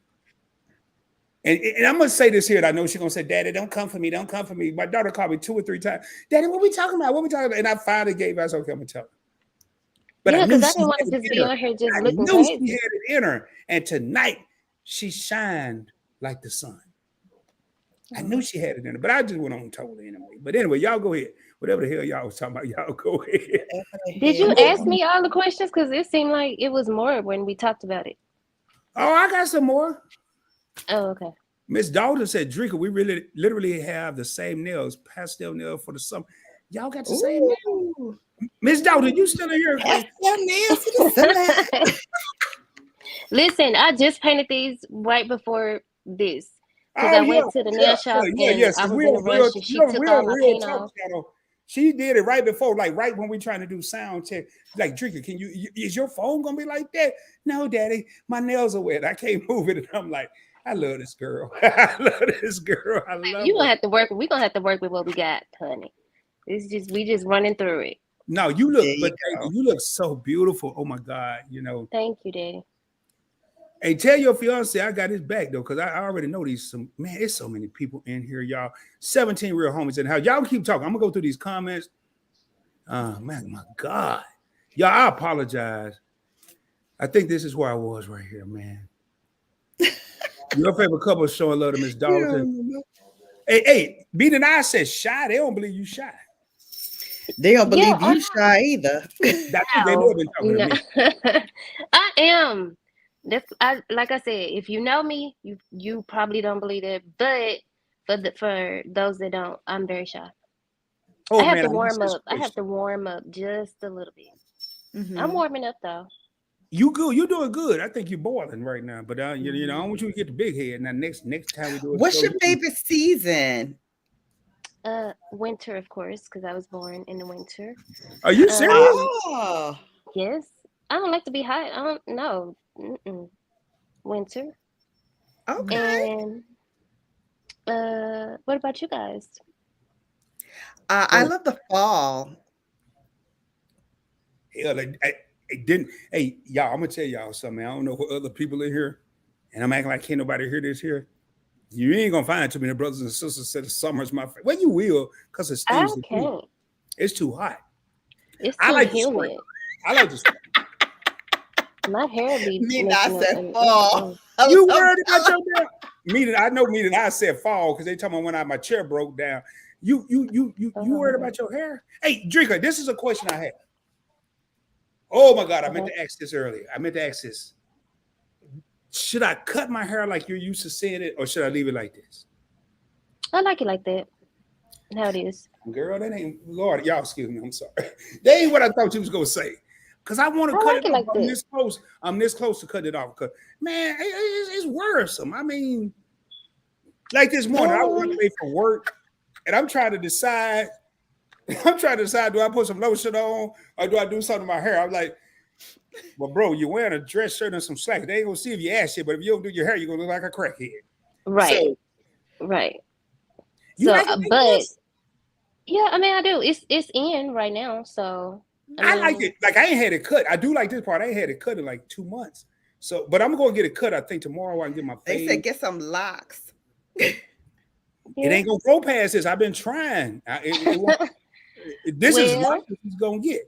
And I'm gonna say this here, and I know she's gonna say, Daddy, don't come for me, don't come for me. My daughter called me 2 or 3 times. Daddy, what we talking about? What we talking about? And I finally gave her, I said, okay, I'm gonna tell her. But yeah, because I didn't want to just be on here just looking crazy. She had it in her, and tonight she shined like the sun. I knew she had it in her, but I just went on and told her anyway. But anyway, y'all go ahead. Whatever the hell y'all was talking about, y'all go ahead. Did you ask me all the questions? Because it seemed like it was more when we talked about it. Oh, I got some more. Oh, okay. Miss Dalton said, Dreika, we really literally have the same nails, pastel nail for the summer. Y'all got the same nails. Miss Dalton, you still in here? Pastel nails for the summer. Listen, I just painted these right before this. Because I went to the nail shop and I was in a rush and she took all my paint off. She did it right before, like right when we're trying to do sound check. Like, Dreika, is your phone gonna be like that? No, Daddy, my nails are wet. I can't move it. And I'm like, I love this girl. I love this girl. I love you gonna have to work. We're gonna have to work with what we got, honey. We just running through it. No, you look so beautiful. Oh my God, Thank you, Daddy. Hey, tell your fiance I got his back though, because I already know there's so many people in here, y'all. 17 real homies in the house. Y'all keep talking. I'm gonna go through these comments. Man, my God. Y'all, I apologize. I think this is where I was right here, man. Your favorite couple is showing love to Miss Dalton. Hey, Beat and I said shy. They don't believe you shy. They don't believe you shy either. That's what they have been talking to me. I am. Like I said, if you know me, you probably don't believe it. But for those that don't, I'm very shy. I have to warm up. I have to warm up just a little bit. Mm-hmm. I'm warming up though. You good? You doing good? I think you're boiling right now. But I don't want you to get the big head. Now next time we do it. What's your favorite season? Winter, of course, because I was born in the winter. Are you serious? Yes. I don't like to be hot. I don't know. Winter. Okay. And what about you guys? I love the fall. Hell, hey, y'all, I'm gonna tell y'all something. I don't know what other people in here, and I'm acting like can't nobody hear this here. You ain't gonna find too many brothers and sisters said the summer's my favorite. Well, you will, because it's things to do. It's too hot. It's too humid. I like this. My hair be. I said fall. You worried about your hair? I know I said fall because they told me when my chair broke down. You worried about your hair? Hey, Dreika, this is a question I have. Oh my God, I meant to ask this earlier. Should I cut my hair like you're used to seeing it, or should I leave it like this? I like it like that. How it is. Girl, that ain't, Lord, y'all excuse me, I'm sorry. That ain't what I thought you was gonna say. Because I want to cut it off. Like I'm this close to cut it off. Because, man, it's worrisome. I mean, like this morning, I was late for work, and I'm trying to decide, do I put some lotion on, or do I do something to my hair? I'm like, well, bro, you're wearing a dress shirt and some slacks. They ain't going to see if you ass shit, but if you don't do your hair, you're going to look like a crackhead. Right. Right. So, but yeah, I mean, I do. It's in right now, so I like it. Like I ain't had it cut. I do like this part. I ain't had it cut in like 2 months. So, but I'm gonna get it cut. I think tomorrow I can get my fade. They said get some locks. It ain't gonna go past this. I've been trying. This is what it's gonna get.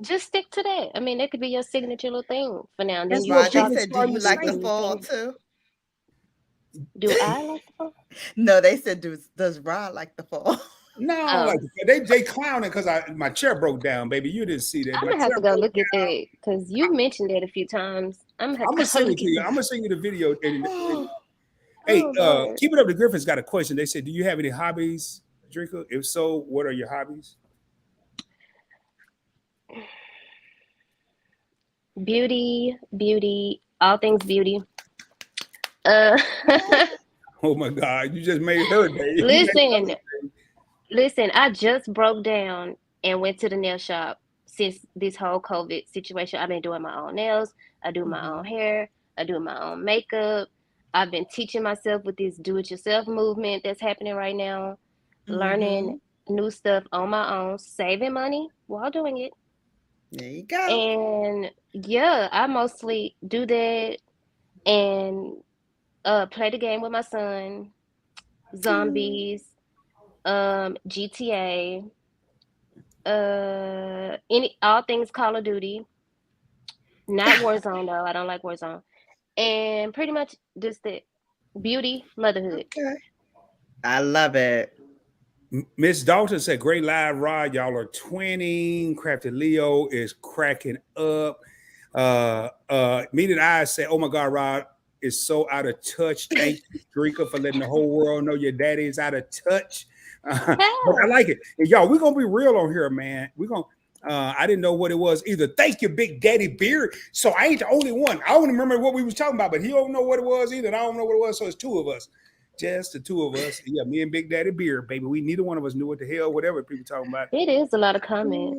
Just stick to that. I mean, that could be your signature little thing for now. And then you said, do you like the fall too? Do I like the fall? No, they said, does Rod like the fall? No, I don't like the, they clowning because my chair broke down, baby. You didn't see that. I'm gonna have to go look at that because you mentioned that a few times. I'm gonna send it to you. I'm gonna send you the video. Hey, Keep It Up. The Griffins got a question. They said, "Do you have any hobbies, Dreika? If so, what are your hobbies?" Beauty, all things beauty. Oh my God, you just made her day. Listen, I just broke down and went to the nail shop since this whole COVID situation. I've been doing my own nails. I do my own hair. I do my own makeup. I've been teaching myself with this do-it-yourself movement that's happening right now, learning new stuff on my own, saving money while doing it. There you go. And yeah, I mostly do that and play the game with my son, zombies, GTA, all things Call of Duty. Not Warzone though. I don't like Warzone. And pretty much just the beauty, motherhood. Okay. I love it. Miss Dalton said, "Great live, Rod. Y'all are twinning. Crafted Leo is cracking up." Me and I say, "Oh my God, Rod is so out of touch." Thank you, Dreika, for letting the whole world know your daddy is out of touch. But I like it. And y'all, we're gonna be real on here, man. We're gonna. I didn't know what it was either. Thank you, Big Daddy Beard. So I ain't the only one. I don't remember what we was talking about, but he don't know what it was either. And I don't know what it was. So it's two of us. Just the two of us. Yeah, me and Big Daddy Beard, baby. We neither one of us knew what the hell, whatever people talking about. It is a lot of comments.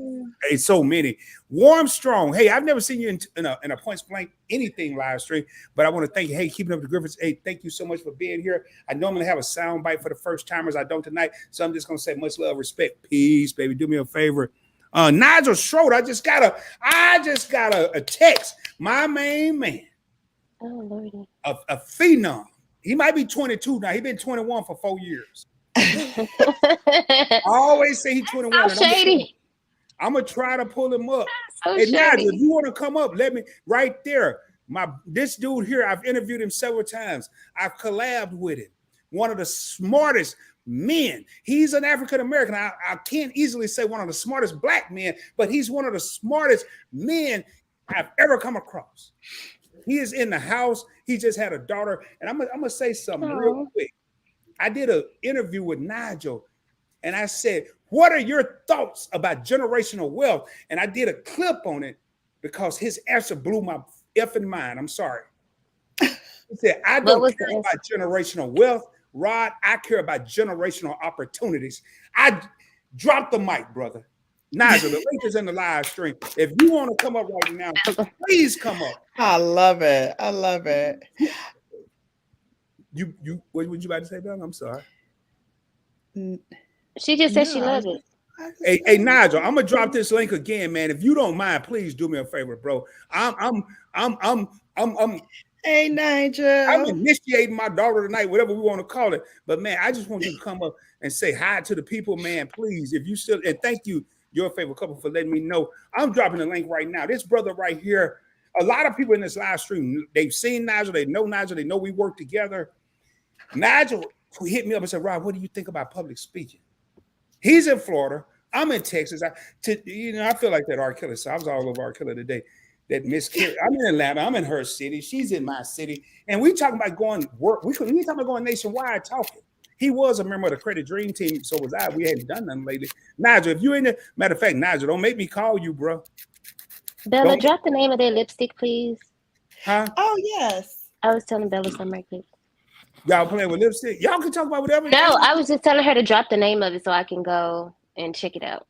It's so many. Warm Strong. Hey, I've never seen you in a points blank anything live stream, but I want to thank you. Hey, Keeping Up the Griffins. Hey, thank you so much for being here. I normally have a sound bite for the first timers. I don't tonight, so I'm just gonna say much love, respect, peace, baby. Do me a favor. Nigel Schroeder, I just got a text. My main man. Oh Lordy. A phenom. He might be 22 now. He's been 21 for 4 years. I always say he's 21. So shady. I'm gonna try to pull him up. So hey, shady. Nigel, if you want to come up, let me right there. This dude here, I've interviewed him several times. I've collabed with him. One of the smartest men. He's an African American. I can't easily say one of the smartest black men, but he's one of the smartest men I've ever come across. He is in the house. He just had a daughter. And I'm gonna say something real quick. I did an interview with Nigel, and I said, "What are your thoughts about generational wealth?" And I did a clip on it because his answer blew my effing mind. I'm sorry. He said, "I don't care about generational wealth, Rod. I care about generational opportunities." I dropped the mic, brother. Nigel, the link is in the live stream. If you want to come up right now, please come up. I love it. I love it. You what would you about to say, Bella? I'm sorry. She just said she loves it. Hey, Nigel, I'm gonna drop this link again, man. If you don't mind, please do me a favor, bro. Hey, Nigel. I'm initiating my daughter tonight, whatever we want to call it. But man, I just want you to come up and say hi to the people, man. Please, if you still, and thank you, your favorite couple, for letting me know. I'm dropping the link right now. This brother right here, a lot of people in this live stream, they've seen Nigel, they know we work together. Nigel hit me up and said, "Rob, what do you think about public speaking?" He's in Florida. I'm in Texas. I feel like that R. Kelly. So I was all over R. Kelly today. That Miss Kelly. I'm in Atlanta. I'm in her city. She's in my city. And we talking about going work. We talking about going nationwide talking. He was a member of the Credit Dream Team. So was I. We hadn't done nothing lately. Nigel, if you in there, matter of fact, Nigel, don't make me call you, bro. Bella, drop the name of that lipstick, please. Huh? Oh, yes. I was telling Bella something right quick. Y'all playing with lipstick? Y'all can talk about whatever. No, I was just telling her to drop the name of it so I can go and check it out.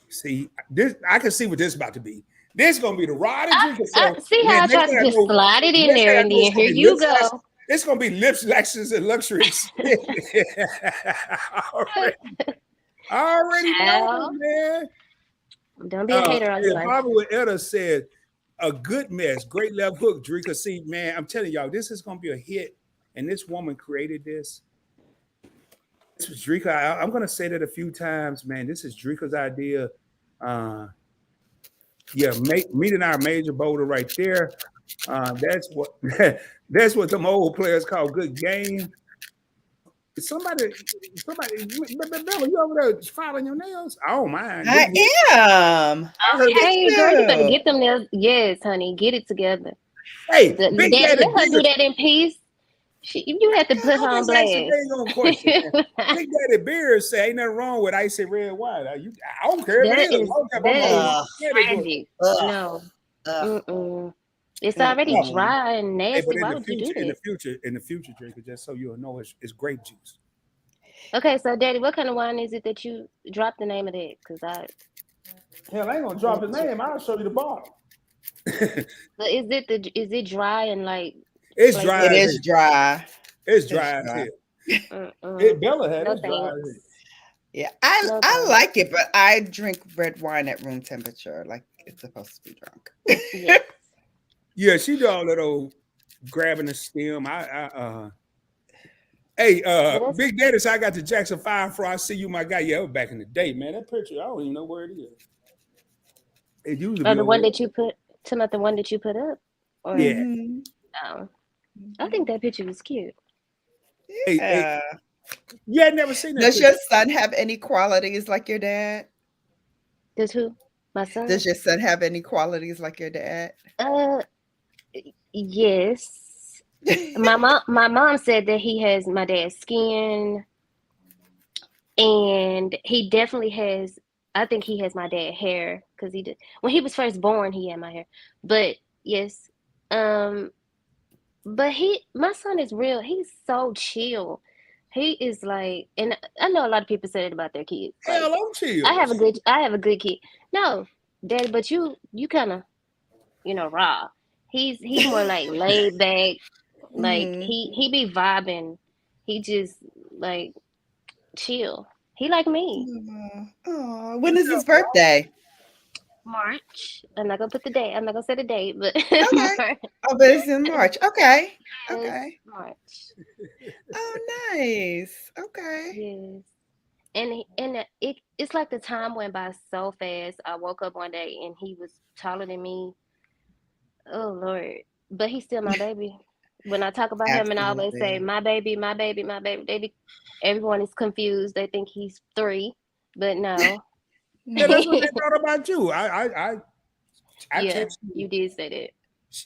See, this I can see what this is about to be. This is gonna be the Rod and Dreika Show. See how I tried to just slide it in there, and then here you go. It's gonna be lips, lashes, and luxury. Already know, man. Don't be a hater on your life. Barbara with Etta said, a good mess, great left hook, Dreika. See, man, I'm telling y'all, this is gonna be a hit. And this woman created this. This was Dreika. I'm gonna say that a few times, man. This is Dreika's idea. Meeting our major boulder right there. That's what them old players call good game. Somebody, Bella, you over there filing your nails? I don't mind. I am. Hey, girl, you better get them nails. Yes, honey, get it together. Hey, let her do that in peace. You have to put her on blast. Big Daddy Beard say ain't nothing wrong with icy red wine. I don't care. That is tragic. No. It's already dry and nasty. Why would you do that? In the future, Dreika, just so you'll know, it's grape juice. Okay, so Daddy, what kind of wine is it that you dropped the name of that? Hell, I ain't gonna drop the name. I'll show you the bottle. So is it dry and like? It's dry. It is dry. It's dry as hell. Bella had it dry. Yeah, I like it, but I drink red wine at room temperature, like it's supposed to be drunk. Yes. Yeah, she do all that old grabbing the stem. Hey, Big Daddy, so I got the Jackson 5 for I see you, my guy. Yeah, that was back in the day, man. That picture, I don't even know where it is. It usually the one that you put up? Or, yeah. Oh, I think that picture was cute. Hey, you had never seen that. Does your son have any qualities like your dad? Does who? My son? Does your son have any qualities like your dad? Yes. my mom said that he has my dad's skin, and he definitely has. I think he has my dad's hair because he did when he was first born. He had my hair, but yes, but my son is real. He's so chill. He is like, and I know a lot of people say it about their kids. Hell, like, I'm chill. I have a good kid. No, Daddy, but you kind of, raw. He's more like laid back. Like he be vibing. He just like chill. He like me. Oh, when is his birthday? March. I'm not gonna put the date. I'm not gonna say the date, but okay. Oh, but it's in March. Okay. Okay. It's March. Oh, nice. Okay. Yes. And it's like the time went by so fast. I woke up one day and he was taller than me. Oh Lord. But he's still my baby. When I talk about him and I always say, my baby, my baby, my baby, everyone is confused. They think he's 3, but no. Yeah, that's what they thought about you. I text you did say that.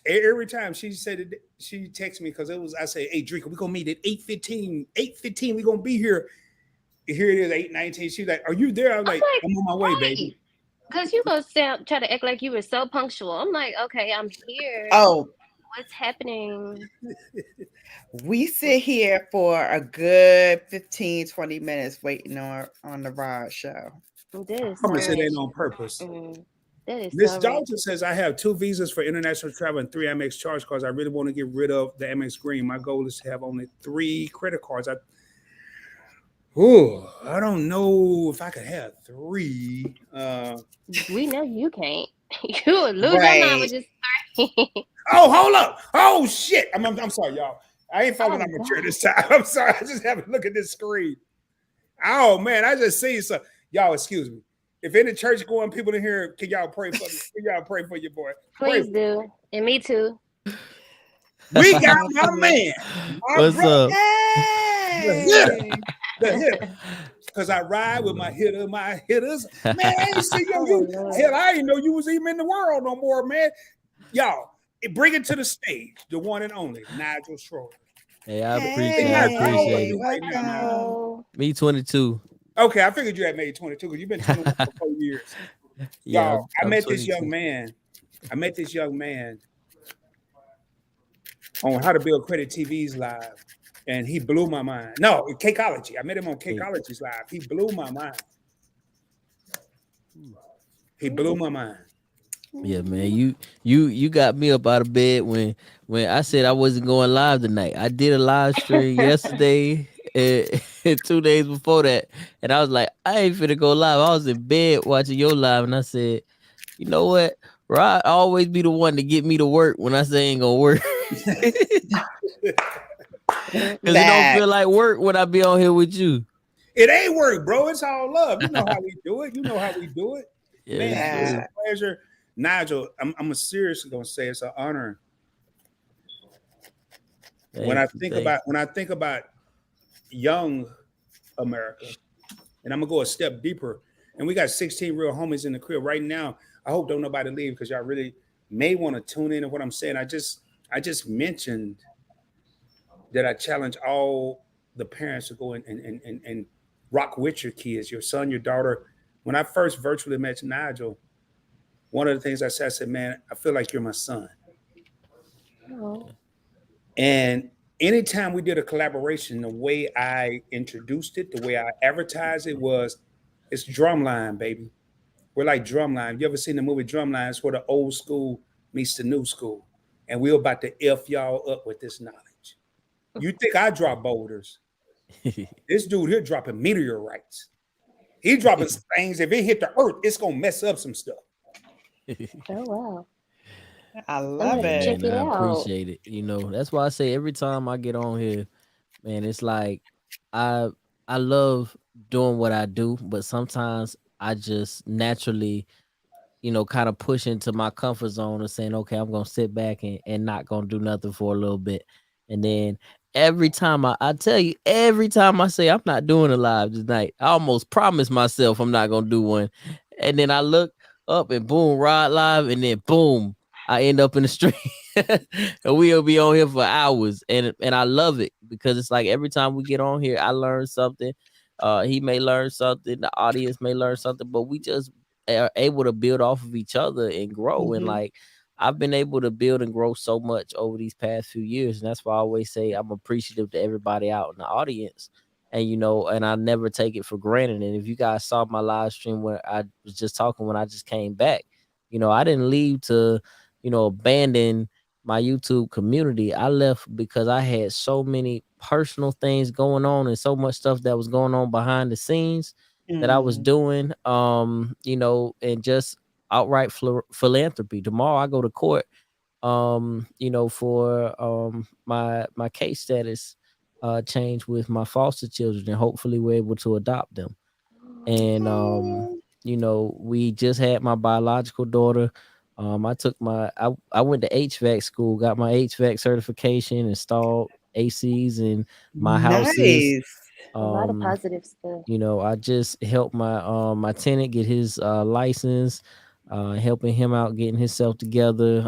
Every time she said it, she texted me because I say, hey Dreika, we're gonna meet at 8:15. 8:15, we're gonna be here. Here it is, 8:19. She's like, are you there? I'm like, I'm on my way, baby. Because you gonna try to act like you were so punctual. I'm like, okay, I'm here. Oh, what's happening? We sit here for a good 15-20 minutes waiting on the Rod show. I'm gonna say that on purpose. Miss Dalton says, I have 2 visas for international travel and 3 AMEX charge cards. I really want to get rid of the AMEX Green. My goal is to have only 3 credit cards. I don't know if I could have 3. We know you can't. You would lose your mind with just 3. Oh, hold up. Oh, shit. I'm sorry, y'all. I ain't falling on my chair this time. I'm sorry. I just have to look at this screen. Oh, man. I just see some. Y'all, excuse me. If any church going people in here, can y'all pray for me? Can y'all pray for your boy? Please do. And me too. We got my man. What's up? Hey. Because I ride with my hitters. Man, I ain't see you. Hell, I didn't know you was even in the world no more, man. Y'all, bring it to the stage. The one and only Nigel Schroeder. Hey, I appreciate it. Right now. Me 22. Okay, I figured you had made 22 because you've been 21 for 4 years. Yeah, y'all, I met this young man. On how to build credit TVs live. And he blew my mind. No, Cakeology. I met him on Cakeology's live. He blew my mind. Yeah, man. You got me up out of bed when I said I wasn't going live tonight. I did a live stream yesterday and 2 days before that, and I was like, I ain't finna go live. I was in bed watching your live, and I said, you know what? Rod always be the one to get me to work when I say ain't gonna work. Cause it don't feel like work when I be on here with you. It ain't work, bro. It's all love. You know how we do it. You know how we do it. Yeah, man, it's a pleasure. Nigel, I'm seriously gonna say it's an honor. When I think about young America, and I'm gonna go a step deeper, and we got 16 real homies in the crib right now. I hope don't nobody leave because y'all really may want to tune in to what I'm saying. I just mentioned that I challenge all the parents to go and rock with your kids, your son, your daughter. When I first virtually met Nigel, one of the things I said, man, I feel like you're my son. Oh. And anytime we did a collaboration, the way I introduced it, the way I advertised it was, it's drumline, baby. We're like drumline. You ever seen the movie Drumline? It's where the old school meets the new school. And we're about to F y'all up with this knowledge. You think I drop boulders? This dude here dropping meteorites. He dropping things. If it hit the earth, it's gonna mess up some stuff. Oh wow! I love it. Check it out. I appreciate it. You know, that's why I say every time I get on here, man, it's like I love doing what I do, but sometimes I just naturally, you know, kind of push into my comfort zone and saying, okay, I'm gonna sit back and not gonna do nothing for a little bit. And then every time I tell you, every time I say I'm not doing a live tonight, I almost promise myself I'm not gonna do one. And then I look up and boom, Rod live, and then boom, I end up in the stream. And we'll be on here for hours. And I love it because it's like every time we get on here, I learn something. He may learn something, the audience may learn something, but we just are able to build off of each other and grow. And like I've been able to build and grow so much over these past few years. And that's why I always say I'm appreciative to everybody out in the audience. And, you know, and I never take it for granted. And if you guys saw my live stream where I was just talking when I just came back, you know, I didn't leave to, you know, abandon my YouTube community. I left because I had so many personal things going on and so much stuff that was going on behind the scenes that I was doing, you know, and just outright philanthropy. Tomorrow I go to court, you know, for my case status change with my foster children, and hopefully we're able to adopt them. And you know, we just had my biological daughter. I took I went to HVAC school, got my HVAC certification, installed ACs in my houses. A lot of positive stuff. You know, I just helped my tenant get his license, helping him out getting himself together.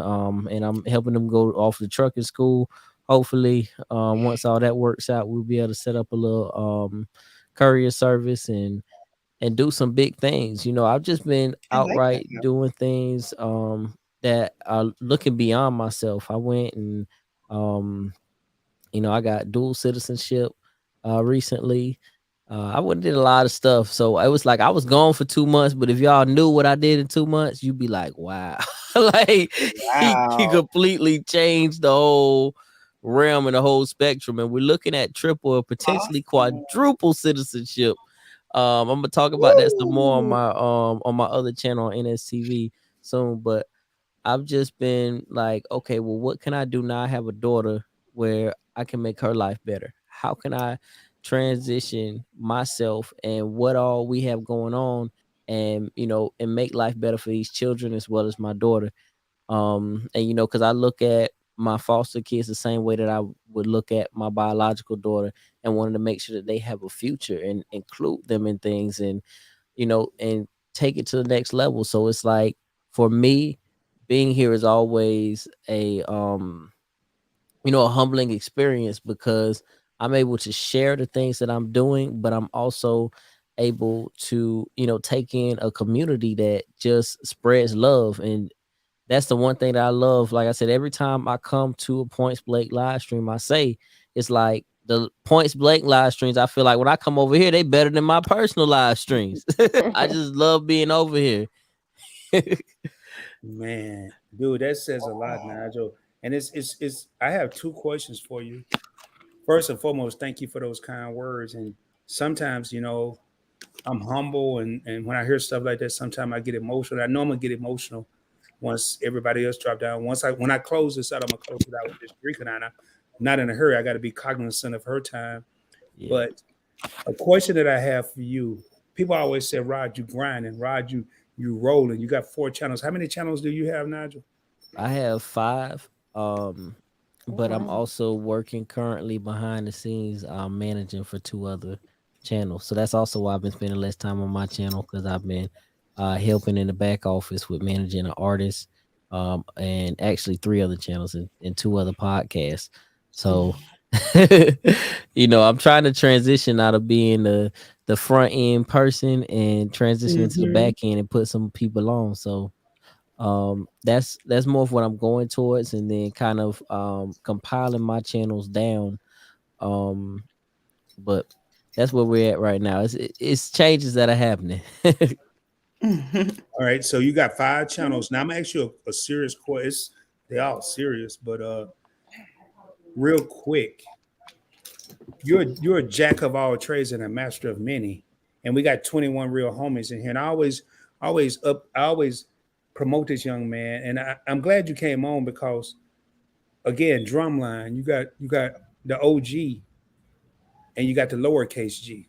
And I'm helping him go off the trucking school. Hopefully, once all that works out, we'll be able to set up a little courier service and do some big things. You know, I've just been outright doing things that are looking beyond myself. I went and you know, I got dual citizenship recently. I went and did a lot of stuff. So it was like I was gone for 2 months, but if y'all knew what I did in 2 months, you'd be like, wow. Like he completely changed the whole realm and the whole spectrum. And we're looking at triple or potentially quadruple citizenship. I'm gonna talk about that some more on my other channel on NSTV soon. But I've just been like, okay, well, what can I do now? I have a daughter where I can make her life better. How can I transition myself and what all we have going on, and you know, and make life better for these children as well as my daughter. And you know, because I look at my foster kids the same way that I would look at my biological daughter, and wanted to make sure that they have a future and include them in things, and you know, and take it to the next level. So it's like, for me, being here is always a you know, a humbling experience, because I'm able to share the things that I'm doing, but I'm also able to, you know, take in a community that just spreads love. And that's the one thing that I love. Like I said, every time I come to a Points Blank live stream, I say it's like the Points Blank live streams. I feel like when I come over here, they better than my personal live streams. I just love being over here. Man, dude, that says a lot, Nigel. And it's. I have two questions for you. First and foremost, thank you for those kind words. And sometimes, I'm humble, and when I hear stuff like that, sometimes I get emotional. I know I'm gonna get emotional once everybody else drop down. When I close this out, I'm gonna close it out with this Dreika and I. I'm not in a hurry. I got to be cognizant of her time. Yeah, But a question that I have for you: people always say, "Rod, you grinding. Rod, you rolling. You got 4 channels. How many channels do you have, Nigel?" I have 5. Oh, But I'm wow. also working currently behind the scenes, managing for 2 other channels. So that's also why I've been spending less time on my channel, because I've been helping in the back office with managing an artist, and actually 3 other channels and 2 other podcasts. So I'm trying to transition out of being the front end person and transition into the Mhm. back end and put some people on. So that's more of what I'm going towards, and then kind of compiling my channels down. um but that's where we're at right now. It's changes that are happening. Mhm. All right, so you got 5 channels. Now I'm gonna ask you a serious question. They all serious, but real quick, you're a jack of all trades and a master of many. And we got 21 real homies in here. And I always promote this young man. And I'm glad you came on because again, drumline, you got the OG and you got the lowercase G.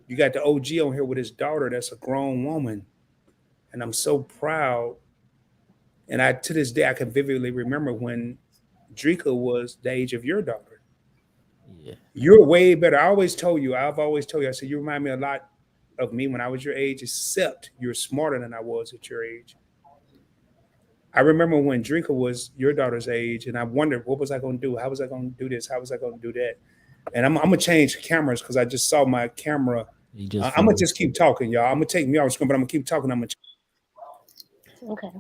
You got the OG on here with his daughter that's a grown woman. And I'm so proud. And I to this day I can vividly remember when Dreika was the age of your daughter. Yeah. You're way better. I've always told you, I said, you remind me a lot of me when I was your age, except you're smarter than I was at your age. I remember when Dreika was your daughter's age, and I wondered, what was I going to do? How was I going to do this? How was I going to do that? And I'm going to change cameras because I just saw my camera. You just I'm going to froze. just keep talking, y'all. I'm going to take me off screen, but I'm going to keep talking. I'm going to. Okay.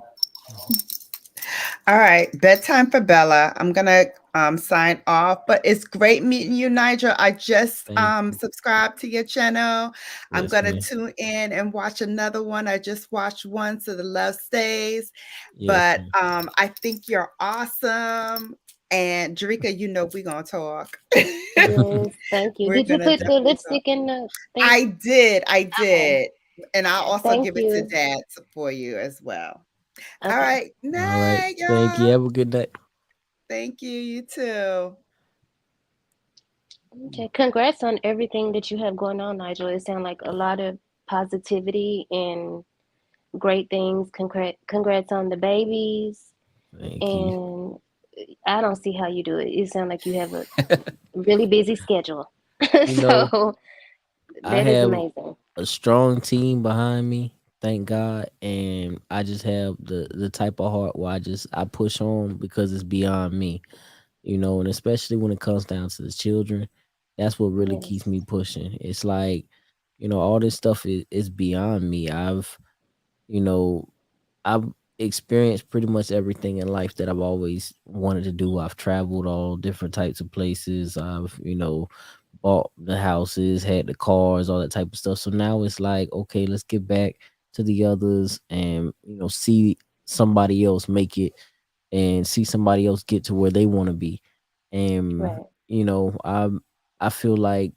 All right, bedtime for Bella. I'm gonna sign off, but it's great meeting you, Nigel. I just Thank you. subscribed to your channel. I'm Yes, gonna man. tune in and watch another one. I just watched one, so the love stays. Yes, But man. I think you're awesome. And Dreika, we're gonna talk. Yes, thank you. We're Did you gonna put the definitely talk. lipstick in the thing? I did. Okay. And I'll also Thank give it to you. Dad for you as well. All Okay. right. All right. Night, Thank you. y'all. Have a good night. Thank you. You too. Okay. Congrats on everything that you have going on, Nigel. It sounds like a lot of positivity and great things. Congrats on the babies. Thank you. And I don't see how you do it. It sounds like you have a really busy schedule. you know, So I that is have amazing. a strong team behind me, thank God, and I just have the type of heart where I push on because it's beyond me, and especially when it comes down to the children, that's what really keeps Yes. me pushing. It's like, all this stuff is beyond me. You know, I've experienced pretty much everything in life that I've always wanted to do. I've traveled all different types of places. I've, bought the houses, had the cars, all that type of stuff. So now it's like, okay, let's get back to the others and, see somebody else make it and see somebody else get to where they want to be. And, Right. I feel like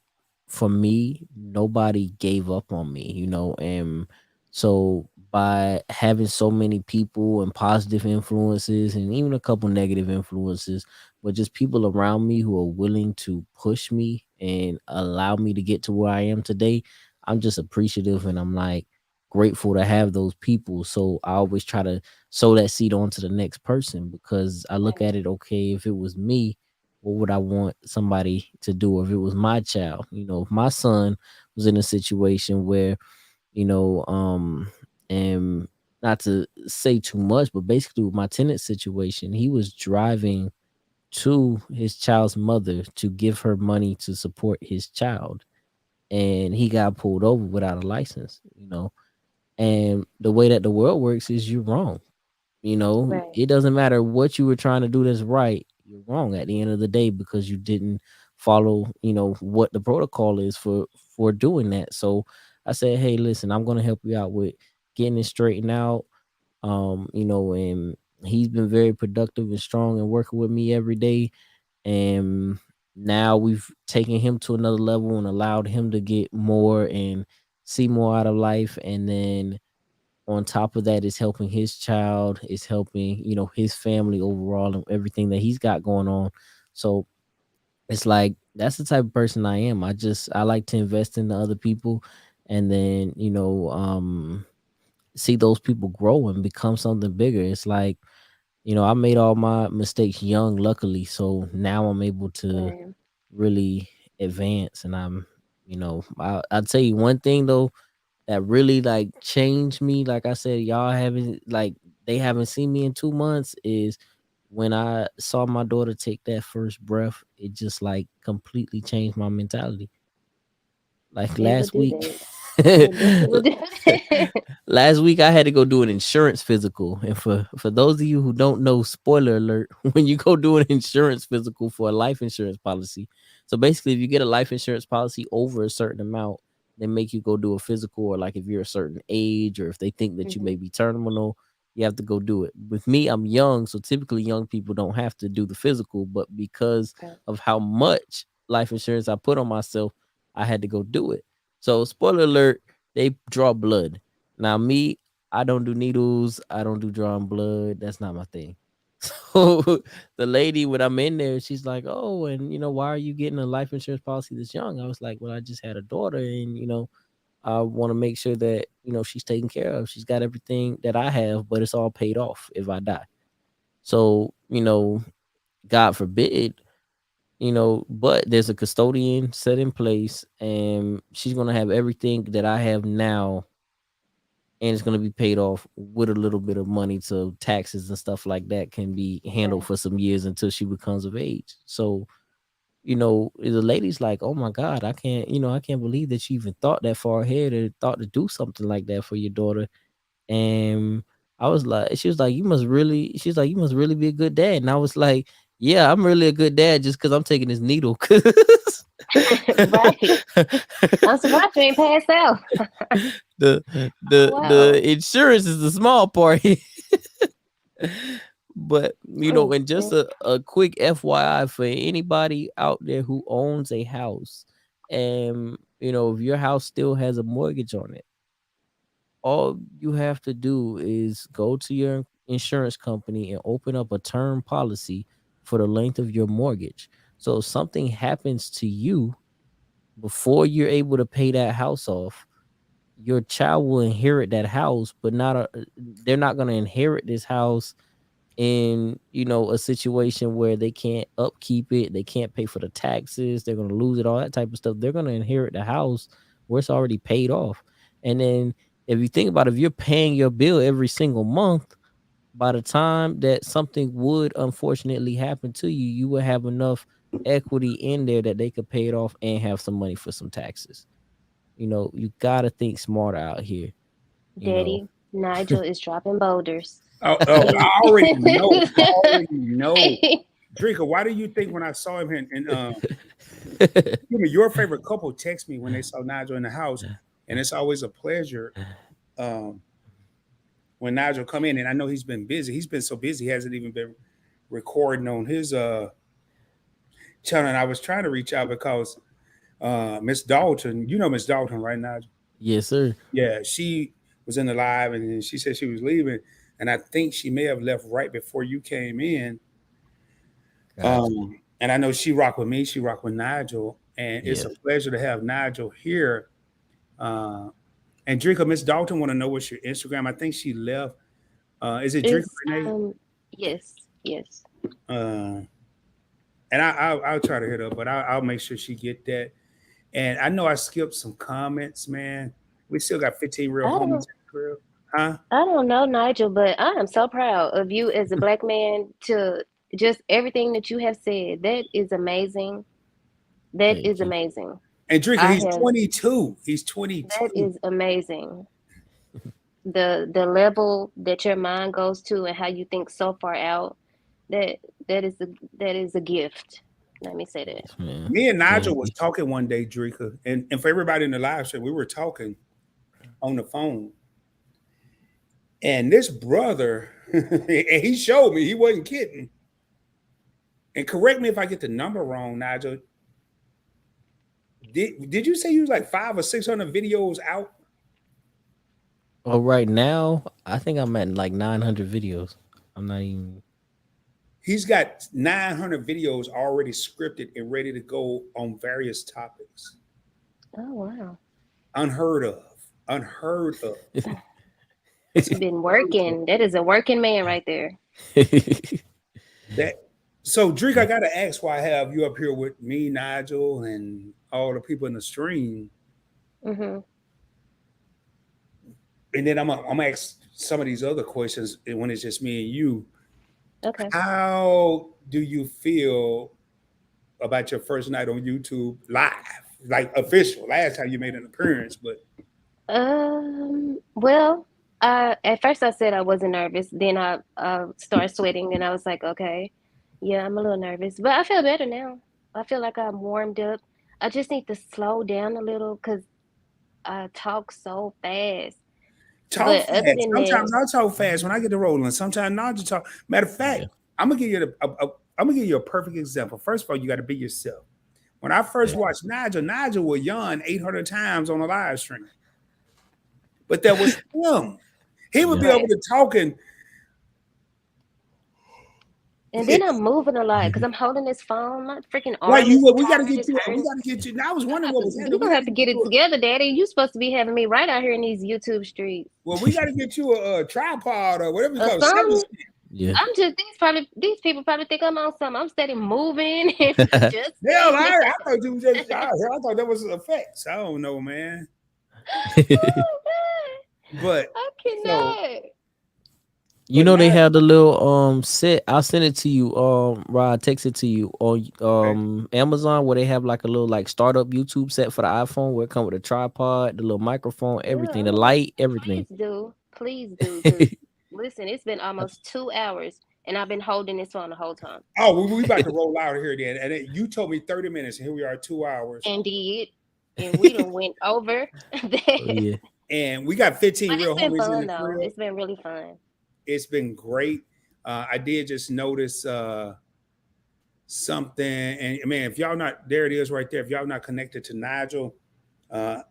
for me, nobody gave up on me, and so by having so many people and positive influences and even a couple negative influences, but just people around me who are willing to push me and allow me to get to where I am today, I'm just appreciative and I'm like grateful to have those people. So I always try to sow that seed on to the next person because I look Right. at it, okay, if it was me, what would I want somebody to do? Or if it was my child, if my son was in a situation where, and not to say too much, but basically with my tenant situation, he was driving to his child's mother to give her money to support his child. And he got pulled over without a license. And the way that the world works is you're wrong. Right. It doesn't matter what you were trying to do that's right. You're wrong at the end of the day because you didn't follow, what the protocol is for doing that. So I said, hey, listen, I'm gonna help you out with getting it straightened out. And he's been very productive and strong and working with me every day. And now we've taken him to another level and allowed him to get more and see more out of life. And then on top of that is helping his child, is helping, his family overall and everything that he's got going on. So it's like that's the type of person I am. I like to invest in the other people, and then see those people grow and become something bigger. It's like, I made all my mistakes young, luckily. So now I'm able to Right. really advance. And I'll tell you one thing though that really like changed me. Like I said, they haven't seen me in 2 months is when I saw my daughter take that first breath, it just like completely changed my mentality. Like It would last do week, that. It definitely would do that. last week I had to go do an insurance physical. And for those of you who don't know, spoiler alert, when you go do an insurance physical for a life insurance policy, so basically if you get a life insurance policy over a certain amount, they make you go do a physical, or like if you're a certain age or if they think that you Mhm. may be terminal, you have to go do it. With me, I'm young, so typically young people don't have to do the physical, but because Okay. of how much life insurance I put on myself, I had to go do it. So spoiler alert, they draw blood. Now me, I don't do needles, I don't do drawing blood. That's not my thing. So the lady, when I'm in there, she's like, "Oh, and why are you getting a life insurance policy this young?" I was like, "Well, I just had a daughter, and I want to make sure that she's taken care of. She's got everything that I have, but it's all paid off if I die. So God forbid, but there's a custodian set in place, and she's gonna have everything that I have now, and it's going to be paid off with a little bit of money, so taxes and stuff like that can be handled Right. for some years until she becomes of age. So the lady's like, "Oh my God, I can't believe that you even thought that far ahead or thought to do something like that for your daughter." And I was like, she was like, she's like, "You must really be a good dad." And I was like, "Yeah, I'm really a good dad just because I'm taking this needle." Right. I'm surprised you ain't passed out. the Oh the wow. insurance is the small part. But and just Okay. a quick FYI for anybody out there who owns a house, and if your house still has a mortgage on it, all you have to do is go to your insurance company and open up a term policy for the length of your mortgage. So if something happens to you before you're able to pay that house off, your child will inherit that house, but they're not going to inherit this house in a situation where they can't upkeep it, they can't pay for the taxes, they're going to lose it, all that type of stuff. They're going to inherit the house where it's already paid off. And then if you think about it, if you're paying your bill every single month, by the time that something would unfortunately happen to you, you will have enough equity in there that they could pay it off and have some money for some taxes. You got to think smarter out here, you know. Daddy, Nigel is dropping boulders. Oh, He I already know. I already know. Dreika, why do you think when I saw him give me your favorite couple text me when they saw Nigel in the house, and it's always a pleasure um, when Nigel come in, and I know he's been busy. He's been so busy, he hasn't even been recording on his channel. And I was trying to reach out because Miss Dalton, you know Miss Dalton, right, Nigel? Yes, sir. Yeah, she was in the live, and she said she was leaving, and I think she may have left right before you came in. Gotcha. And I know she rocked with me. She rocked with Nigel, and it's Yeah. a pleasure to have Nigel here. Uh, and Dreika, Miss Dalton, want to know what's your Instagram? I think she left. Is it Dreika is Renee? yes, yes. Uh, and I'll try to hit her, but I'll make sure she get that. And I know I skipped some comments, man. We still got 15 real I homies in don't the crib, huh? I don't know, Nigel, but I am so proud of you as a black man to just everything that you have said. That is amazing. That Thank is you. amazing. And Dreika, I he's have 22. He's that 22. is amazing. The level that your mind goes to and how you think so far out, that that is a gift. Let me say that. Yes, man. Me and Nigel Thank was you. talking one day, Dreika, and for everybody in the live show, we were talking on the phone. And this brother, and he showed me, he wasn't kidding. And correct me if I get the number wrong, Nigel. Did you say you was like 500 or 600 videos out? Oh, right now, I think I'm at like 900 videos. I'm not even. He's got 900 videos already scripted and ready to go on various topics. Oh wow. Unheard of. Unheard of. He's been working. That is a working man right there. So, Dreika, I gotta ask why I have you up here with me, Nigel, and all the people in the stream. Mm-hmm. And then I'm gonna ask some of these other questions when it's just me and you. Okay. How do you feel about your first night on YouTube live, like official? Last time you made an appearance, but well, at first I said I wasn't nervous. Then I started sweating, and I was like, okay, yeah, I'm a little nervous, but I feel better now. I feel like I'm warmed up. I just need to slow down a little because I talk so fast. talk But fast. other than Sometimes that, I talk fast when I get to rolling. Sometimes not just talk. Matter of fact, Yeah. I'm gonna give you I'm gonna give you a perfect example. First of all, you got to be yourself. When I first Yeah. watched Nigel will yawn 800 times on a live stream, but that was him. He would be Yeah. able to talk and then I'm moving a lot because I'm holding this phone. My freaking right. arm is We got to tired. get It's you. We hurting. got to get you. Now I was wondering what was happening. You're We gonna got have to get it you. together, Daddy. You supposed to be having me right out here in these YouTube streets. Well, we got to get you a tripod or whatever you Or call it. something. Yeah. I'm just these people probably think I'm on something. I'm steady moving and just Hell, I thought you was just. I thought that was effects. I don't know, man. But I cannot. You But know they now- have the little set. I'll send it to you. Rod, text it to you on Amazon where they have like a little like startup YouTube set for the iPhone where it comes with a tripod, the little microphone, everything, the light, everything. Please do. 'Cause listen, it's been almost 2 hours and I've been holding this phone the whole time. Oh, we about to roll out of here then. And you told me 30 minutes, and here we are, 2 hours. Indeed. And we done went over that. Yeah. And we got 15 But real it's been homies in fun the though. crib. It's been really fun. It's been great. I did just notice something, and man, if y'all not there, it is right there. If y'all not connected to Nigel, and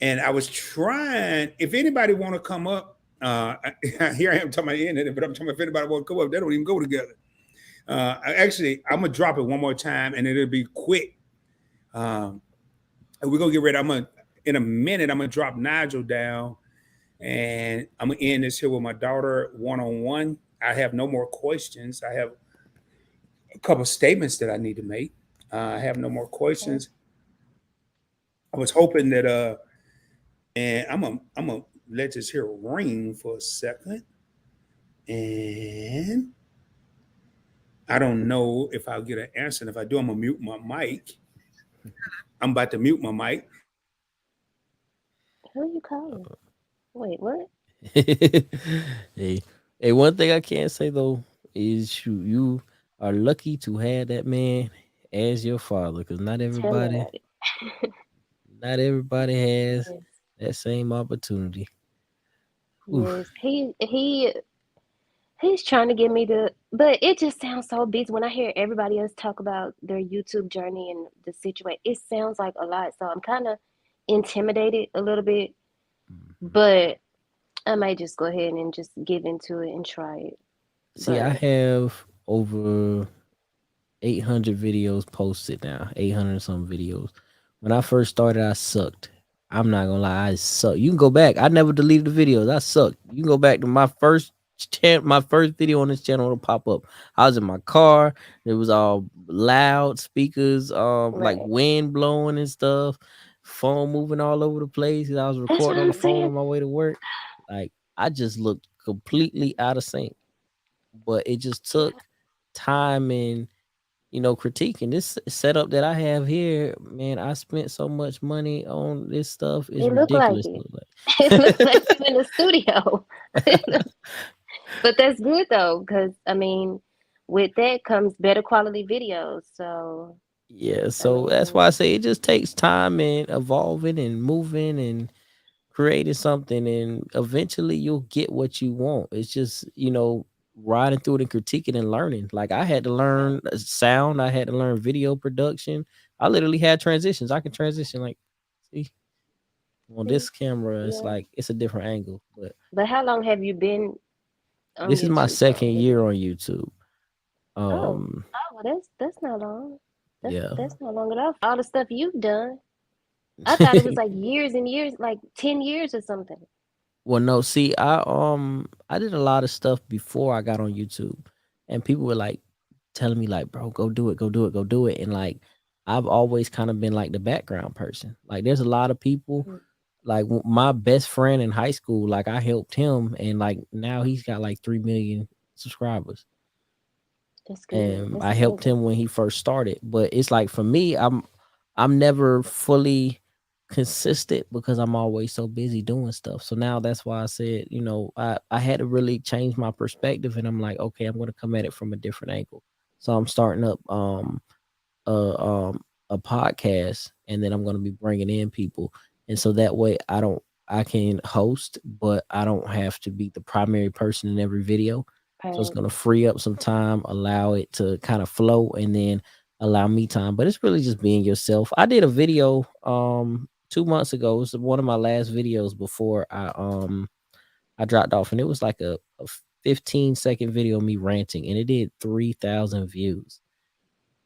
I was trying. If anybody want to come up, here I am talking about the internet, but I'm talking if anybody want to come up, they don't even go together. Actually, I'm gonna drop it one more time, and it'll be quick. And we're gonna get ready. In a minute. I'm gonna drop Nigel down. And I'm gonna end this here with my daughter one-on-one. I have no more questions. I have a couple of statements that I need to make. I have no more questions. I was hoping that and I'm gonna let this here ring for a second. And I don't know if I'll get an answer. And if I do, I'm gonna mute my mic. I'm about to mute my mic. Who are you calling? Wait, what? hey, one thing I can't say though is you are lucky to have that man as your father, because not everybody has that same opportunity. Yes, he's trying to get me to, but it just sounds so busy when I hear everybody else talk about their YouTube journey and the situation. It sounds like a lot, so I'm kind of intimidated a little bit, but I might just go ahead and just give into it and try it. See, I have over 800 videos posted now, 800 some videos. When I first started, I sucked. I'm not gonna lie, I suck. You can go back. I never deleted the videos. I sucked. You can go back to my first video on this channel will pop up. I was in my car. It was all loud speakers, like wind blowing and stuff, phone moving all over the place. I was recording on the phone on my way to work. Like I just looked completely out of sync. But it just took time and critiquing this setup that I have here. Man, I spent so much money on this stuff. It's ridiculous. It looks like you're in the studio. But that's good though, because I mean, with that comes better quality videos. So yeah, so that's why I say it just takes time and evolving and moving and creating something, and eventually you'll get what you want. It's just, riding through it and critiquing and learning. Like I had to learn sound, I had to learn video production. I literally had transitions. I can transition like, see, on this camera, it's Yeah. like it's a different angle. But how long have you been on This is my YouTube second though? year on YouTube. Oh, well, that's not long. Yeah. That's not long at all. All the stuff you've done. I thought it was like years and years, like 10 years or something. Well, no, see, I did a lot of stuff before I got on YouTube, and people were like telling me like, "Bro, go do it, go do it, go do it." And like, I've always kind of been like the background person. Like, there's a lot of people. Mm. Like my best friend in high school, like I helped him, and like now he's got like 3 million subscribers. That's good. And That's I helped amazing. him when he first started. But it's like for me, I'm never fully consistent because I'm always so busy doing stuff. So now that's why I said, I had to really change my perspective, and I'm like, okay, I'm going to come at it from a different angle. So I'm starting up a a podcast, and then I'm going to be bringing in people, and so that way I can host, but I don't have to be the primary person in every video. So it's Right. going to free up some time, allow it to kind of flow, and then allow me time. But it's really just being yourself. I did a video 2 months ago. It was one of my last videos before I dropped off, and it was like a 15-second video of me ranting, and it did 3,000 views.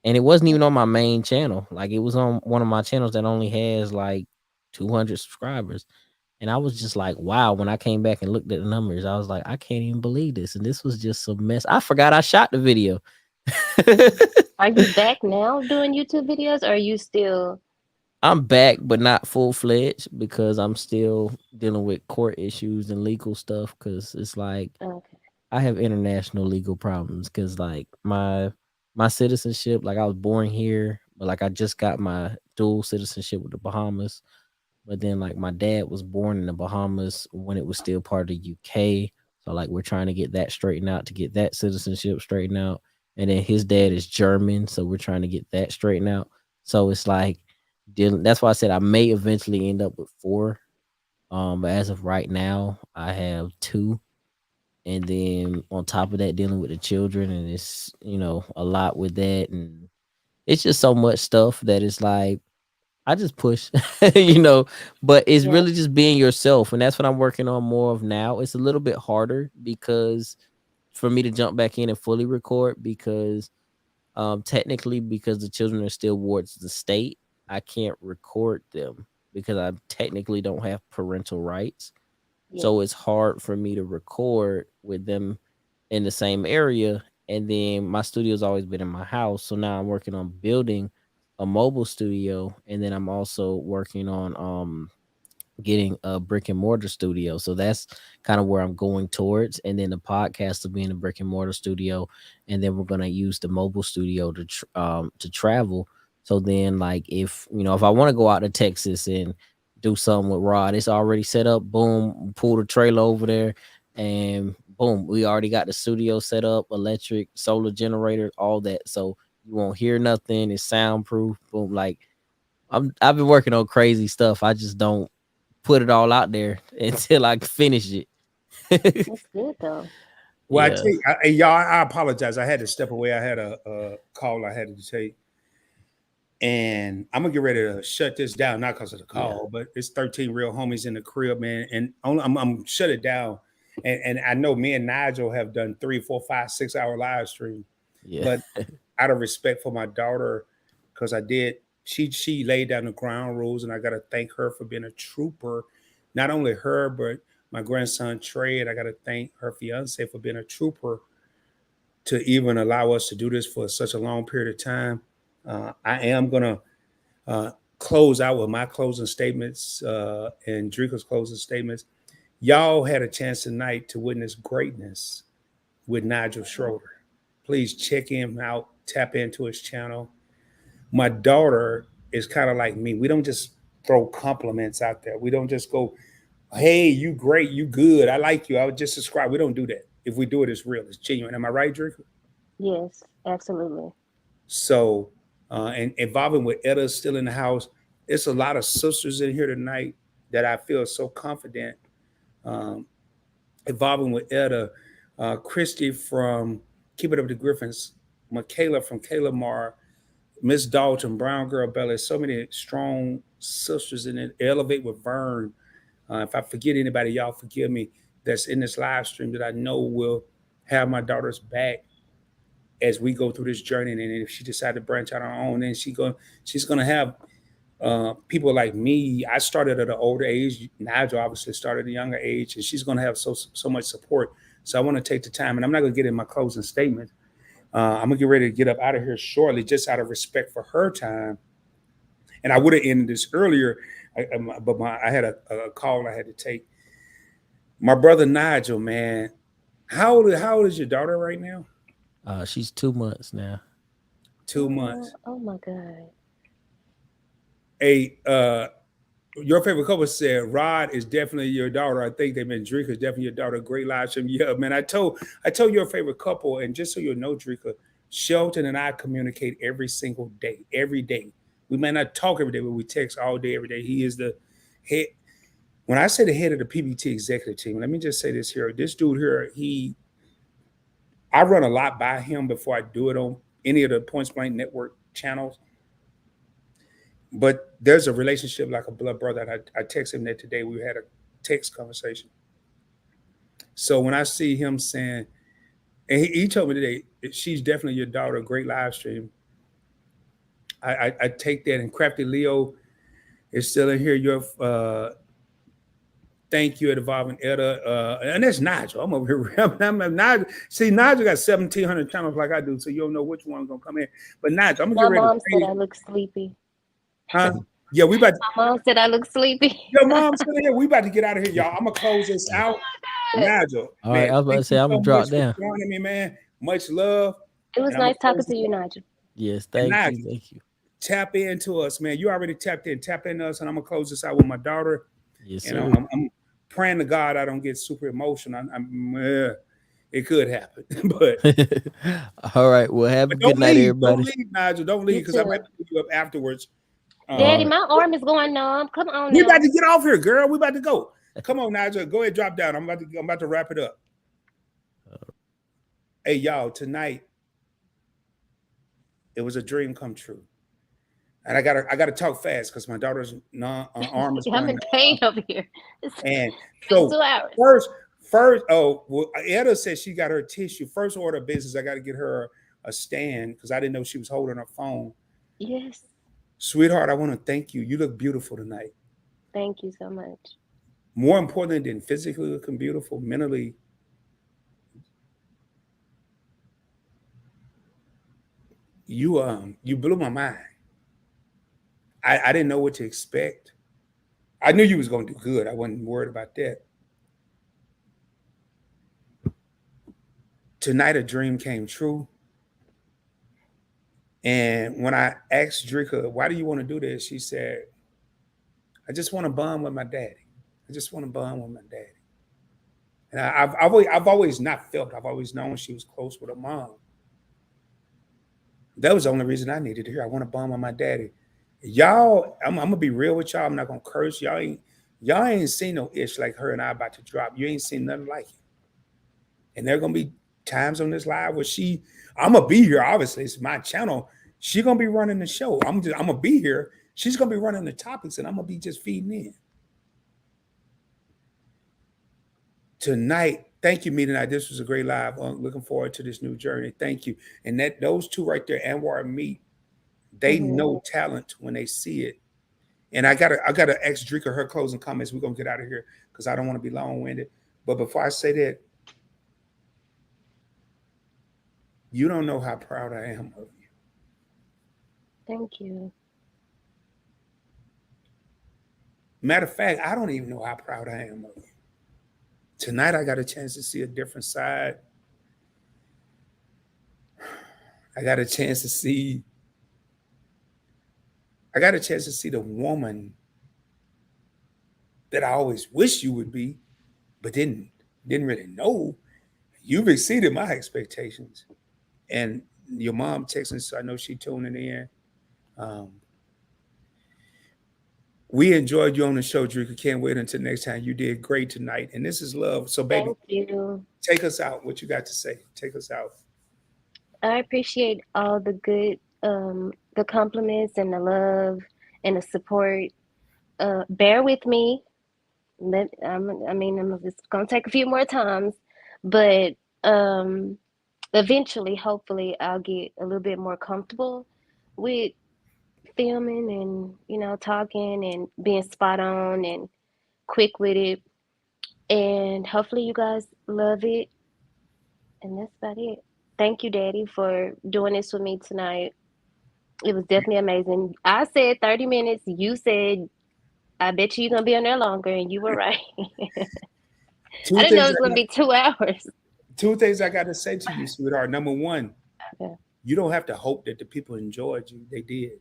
And it wasn't even on my main channel. Like it was on one of my channels that only has like 200 subscribers. And I was just like, wow, when I came back and looked at the numbers, I was like, I can't even believe this. And this was just a mess. I forgot I shot the video. Are you back now doing YouTube videos, or are you still? I'm back, but not full fledged because I'm still dealing with court issues and legal stuff. Cause it's like Okay. I have international legal problems because like my citizenship, like I was born here, but like I just got my dual citizenship with the Bahamas. But then like my dad was born in the Bahamas when it was still part of the UK. So like we're trying to get that straightened out to get that citizenship straightened out. And then his dad is German, so we're trying to get that straightened out. So it's like dealing, that's why I said I may eventually end up with four. But as of right now, I have two. And then on top of that, dealing with the children, and it's a lot with that, and it's just so much stuff that it's like I just push, but it's Yeah. really just being yourself. And that's what I'm working on more of now. It's a little bit harder because for me to jump back in and fully record because technically because the children are still wards of the state, I can't record them because I technically don't have parental rights. Yeah. So it's hard for me to record with them in the same area. And then my studio's always been in my house. So now I'm working on building a mobile studio. And then I'm also working on getting a brick and mortar studio. So that's kind of where I'm going towards. And then the podcast will be in the brick and mortar studio. And then we're gonna use the mobile studio to travel. So then like if I want to go out to Texas and do something with Rod, it's already set up. Boom, pull the trailer over there, and boom, we already got the studio set up, electric, solar generator, all that. So you won't hear nothing. It's soundproof. Boom, like I've been working on crazy stuff. I just don't put it all out there until I finish it. That's good though. Well, I Yeah. tell you, y'all, I apologize. I had to step away. I had a call I had to take. And I'm gonna get ready to shut this down, not because of the call, but it's 13 real homies in the crib, man. And I'm shut it down. And I know me and Nigel have done 3, 4, 5, 6 hour live stream, Yeah. but out of respect for my daughter, because she laid down the ground rules, and I gotta thank her for being a trooper. Not only her, but my grandson Trey, and I gotta thank her fiance for being a trooper to even allow us to do this for such a long period of time. I am going to close out with my closing statements and Dreika's closing statements. Y'all had a chance tonight to witness greatness with Nigel Schroeder. Please check him out, tap into his channel. My daughter is kind of like me. We don't just throw compliments out there. We don't just go, hey, you great, you good, I like you, I would just subscribe. We don't do that. If we do it, it's real, it's genuine. Am I right, Dreika? Yes, absolutely. So, and involving with Etta still in the house. It's a lot of sisters in here tonight. that I feel so confident evolving with Etta, Christy from Keep It Up with the Griffins, Michaela from Kayla Mar, Miss Dalton, Brown Girl Bella, so many strong sisters in it. Elevate with Vern. If I forget anybody, y'all forgive me, that's in this live stream that I know will have my daughter's back as we go through this journey. And if she decides to branch out on her own, then she's gonna have people like me. I started at an older age. Nigel obviously started at a younger age, and she's gonna have so much support. So I want to take the time, and I'm not gonna get in my closing statement. I'm gonna get ready to get up out of here shortly, just out of respect for her time. And I would have ended this earlier, but I had a call I had to take. My brother Nigel, man, how old is your daughter right now? She's 2 months now. 2 months. Oh my God. Hey, your favorite couple said Rod is definitely your daughter. I think they meant Dreika is definitely your daughter. Great live stream. Yeah, man. I told your favorite couple, and just so you know, Dreika, Shelton and I communicate every single day, every day. We may not talk every day, but we text all day, every day. He is the head. When I say the head of the PBT executive team, let me just say this here. This dude here, I run a lot by him before I do it on any of the Points Blank Network channels. But there's a relationship like a blood brother. And I texted him that today. We had a text conversation. So when I see him saying, and he told me today, she's definitely your daughter, great live stream. I take that, and Crafty Leo is still in here. Your thank you at Evolving Etta. And that's Nigel. I'm over here. I'm Nigel. See, Nigel got 1,700 channels like I do, so you don't know which one's gonna come in. But Nigel, I'm gonna get ready. My mom said I look sleepy. Huh? Yeah, we about to, My mom said I look sleepy. Your mom's still here. We about to get out of here, y'all. I'm gonna close this out. Nigel. All right, I was about to say I'm gonna drop down. Joining me, man. Much love. It was nice talking to you, Nigel. Yes, thank you. Tap into us, man. You already tapped in. Tap into us, and I'm gonna close this out with my daughter. Yes, and sir. I'm praying to God I don't get super emotional. It could happen, but all right. Well, have a good night, everybody. Don't leave, Nigel. Don't leave, because I might pick you up afterwards. Daddy, my arm is going numb. Come on, we now. about to get off here, girl. We about to go. Come on, Nigel. Go ahead, drop down. I'm about to wrap it up. Hey, y'all, tonight it was a dream come true. And I gotta talk fast because my daughter's arm is I'm in pain over here. And so 2 hours. First, Etta said she got her tissue. First order of business, I got to get her a stand because I didn't know she was holding her phone. Yes. Sweetheart, I want to thank you. You look beautiful tonight. Thank you so much. More important than physically looking beautiful, mentally. You blew my mind. I didn't know what to expect. I knew you was going to do good. I wasn't worried about that. Tonight, a dream came true. And when I asked Dreika, why do you want to do this? She said, I just want to bond with my daddy. I just want to bond with my daddy. And I've always not felt, I've always known she was close with her mom. That was the only reason I needed to hear. I want to bond with my daddy. Y'all, I'm gonna be real with y'all. I'm not gonna curse. Y'all ain't seen no ish like her and I about to drop. You ain't seen nothing like it. And there are gonna be times on this live where I'm gonna be here. Obviously, it's my channel. She's gonna be running the show. I'm gonna be here. She's gonna be running the topics, and I'm gonna be just feeding in. Tonight, thank you, Meet Night. This was a great live. Looking forward to this new journey. Thank you. And those two right there, Anwar and Meet, they know talent when they see it. And I gotta ask Dreika her closing comments. We're gonna get out of here because I don't want to be long-winded. But before I say that, you don't know how proud I am of you. Thank you. Matter of fact, I don't even know how proud I am of you. Tonight, I got a chance to see a different side. I got a chance to see the woman that I always wish you would be, but didn't really know. You've exceeded my expectations. And your mom texting, so I know she tuning in. We enjoyed you on the show, Dreika. Can't wait until next time. You did great tonight. And this is love. So, baby, Thank you. take us out. What you got to say? Take us out. I appreciate all the good, the compliments and the love and the support. Bear with me. It's gonna take a few more times, but eventually, hopefully, I'll get a little bit more comfortable with filming and talking and being spot on and quick with it. And hopefully, you guys love it. And that's about it. Thank you, Daddy, for doing this with me tonight. It was definitely amazing. I said 30 minutes. You said, I bet you're going to be on there longer, and you were right. I didn't know it was going to be 2 hours. 2 things I got to say to you, sweetheart. Number one, you don't have to hope that the people enjoyed you. They did.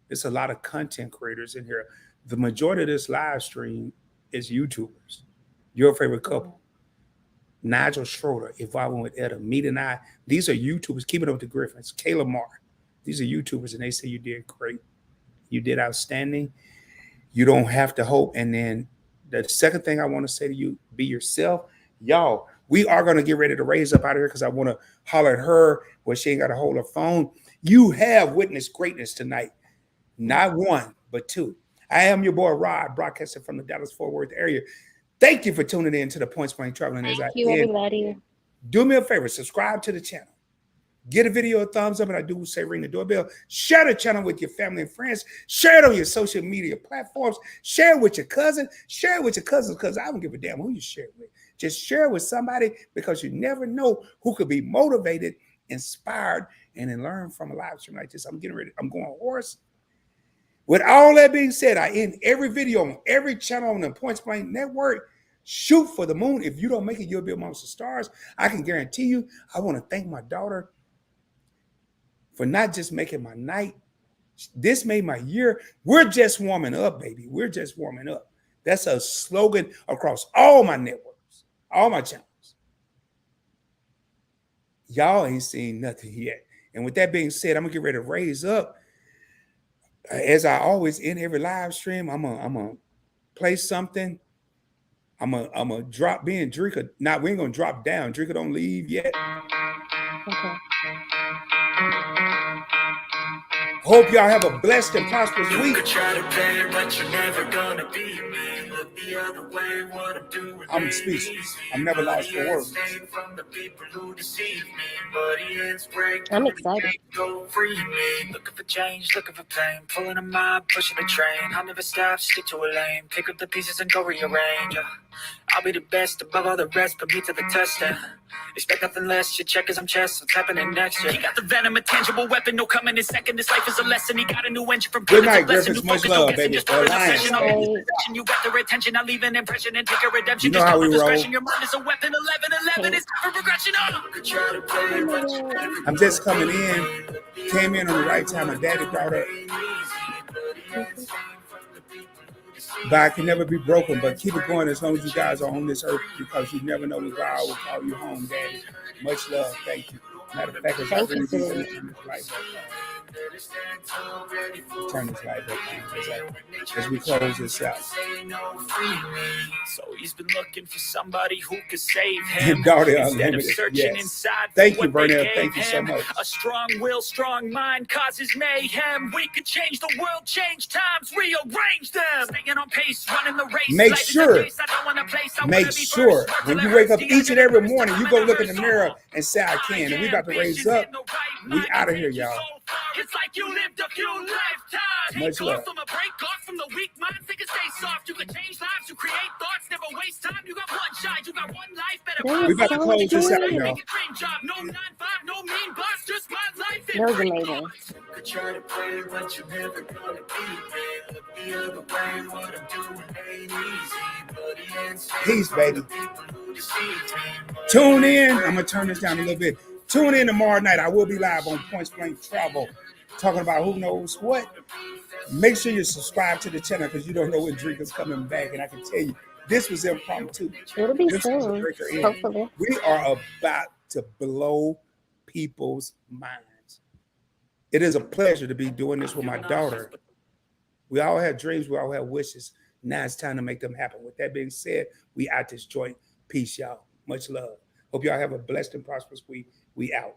There's a lot of content creators in here. The majority of this live stream is YouTubers. Your favorite couple. Nigel Schroeder, Evolving with Etta, Meet and I. These are YouTubers. Keeping Up with the Griffins. Kayla Marr. These are YouTubers, and they say you did great. You did outstanding. You don't have to hope. And then the second thing I want to say to you, be yourself. Y'all, we are going to get ready to raise up out of here because I want to holler at her where she ain't got to hold her phone. You have witnessed greatness tonight. Not one, but two. I am your boy, Rod, broadcasting from the Dallas-Fort Worth area. Thank you for tuning in to the Point Blank Traveling. Thank you, everybody. Do me a favor, subscribe to the channel. Get a video a thumbs up, and I do say ring the doorbell. Share the channel with your family and friends. Share it on your social media platforms. Share it with your cousin. Share it with your cousins because I don't give a damn who you share it with. Just share it with somebody because you never know who could be motivated, inspired, and then learn from a live stream like this. I'm getting ready. I'm going hoarse. With all that being said, I end every video on every channel on the Point Blank Network. Shoot for the moon. If you don't make it, you'll be amongst the stars. I can guarantee you, I want to thank my daughter for not just making my night. This made my year. We're just warming up, baby. We're just warming up. That's a slogan across all my networks, all my channels. Y'all ain't seen nothing yet. And with that being said, I'm going to get ready to raise up. As I always in every live stream, I'm gonna play something. I'm gonna drop being Dreika. Now we ain't gonna drop down. Dreika don't leave yet. Okay. Hope y'all have a blessed and prosperous week. I'm speechless. I'm never lost for words. I'm excited. Looking for change, looking for pain, pulling a mob, pushing a train. I'll never stop, stick to a lane, pick up the pieces and go rearrange. I'll be the best above all the rest, put me to the test. Expect nothing less, your check is I'm chest, what's happening next? He got the venom, a tangible weapon, no coming in second. This life is a lesson, he got a new engine from good night, Griffiths. Much love, baby. You got the retention, I'll leave an impression and take a redemption. You know how we roll. Your mind is a weapon, 11-11 is for progression. I'm just coming in, came in on the right time. My daddy brought her. But I can never be broken, but keep it going as long as you guys are on this earth because you never know when God will call you home, Daddy. Much love. Thank you. Matter of fact, Thank you for turn this light back on as we close this out. So he's been looking for somebody who could save him. Instead of searching inside. Thank you, Bernard. Thank you so much. A strong will, strong mind causes mayhem. We could change the world, change times, rearrange them. Staying on pace, running the race. Make sure when you wake up each and every morning, you go look in the mirror and say, I can. And we about to raise up. We out of here, y'all. It's like you lived a few lifetimes. Much love. From a break off from the weak minds, they can stay soft. You can change lives, you create thoughts, never waste time. You got one shot, you got one life. Better we about to close this out, y'all. Dream job, no 9-5, no mean boss, just my life. That was amazing. Could try to play, but you never gonna beat me. Look the other way, what I'm doing ain't easy. Peace, baby. Tune in. I'm gonna turn this down a little bit. Tune in tomorrow night. I will be live on Point Blank Travel, talking about who knows what. Make sure you subscribe to the channel because you don't know when Dreika's coming back. And I can tell you, this was impromptu. It'll be soon, hopefully. We are about to blow people's minds. It is a pleasure to be doing this with my daughter. We all have dreams. We all have wishes. Now it's time to make them happen. With that being said, we out this joint. Peace, y'all. Much love. Hope y'all have a blessed and prosperous week. We out.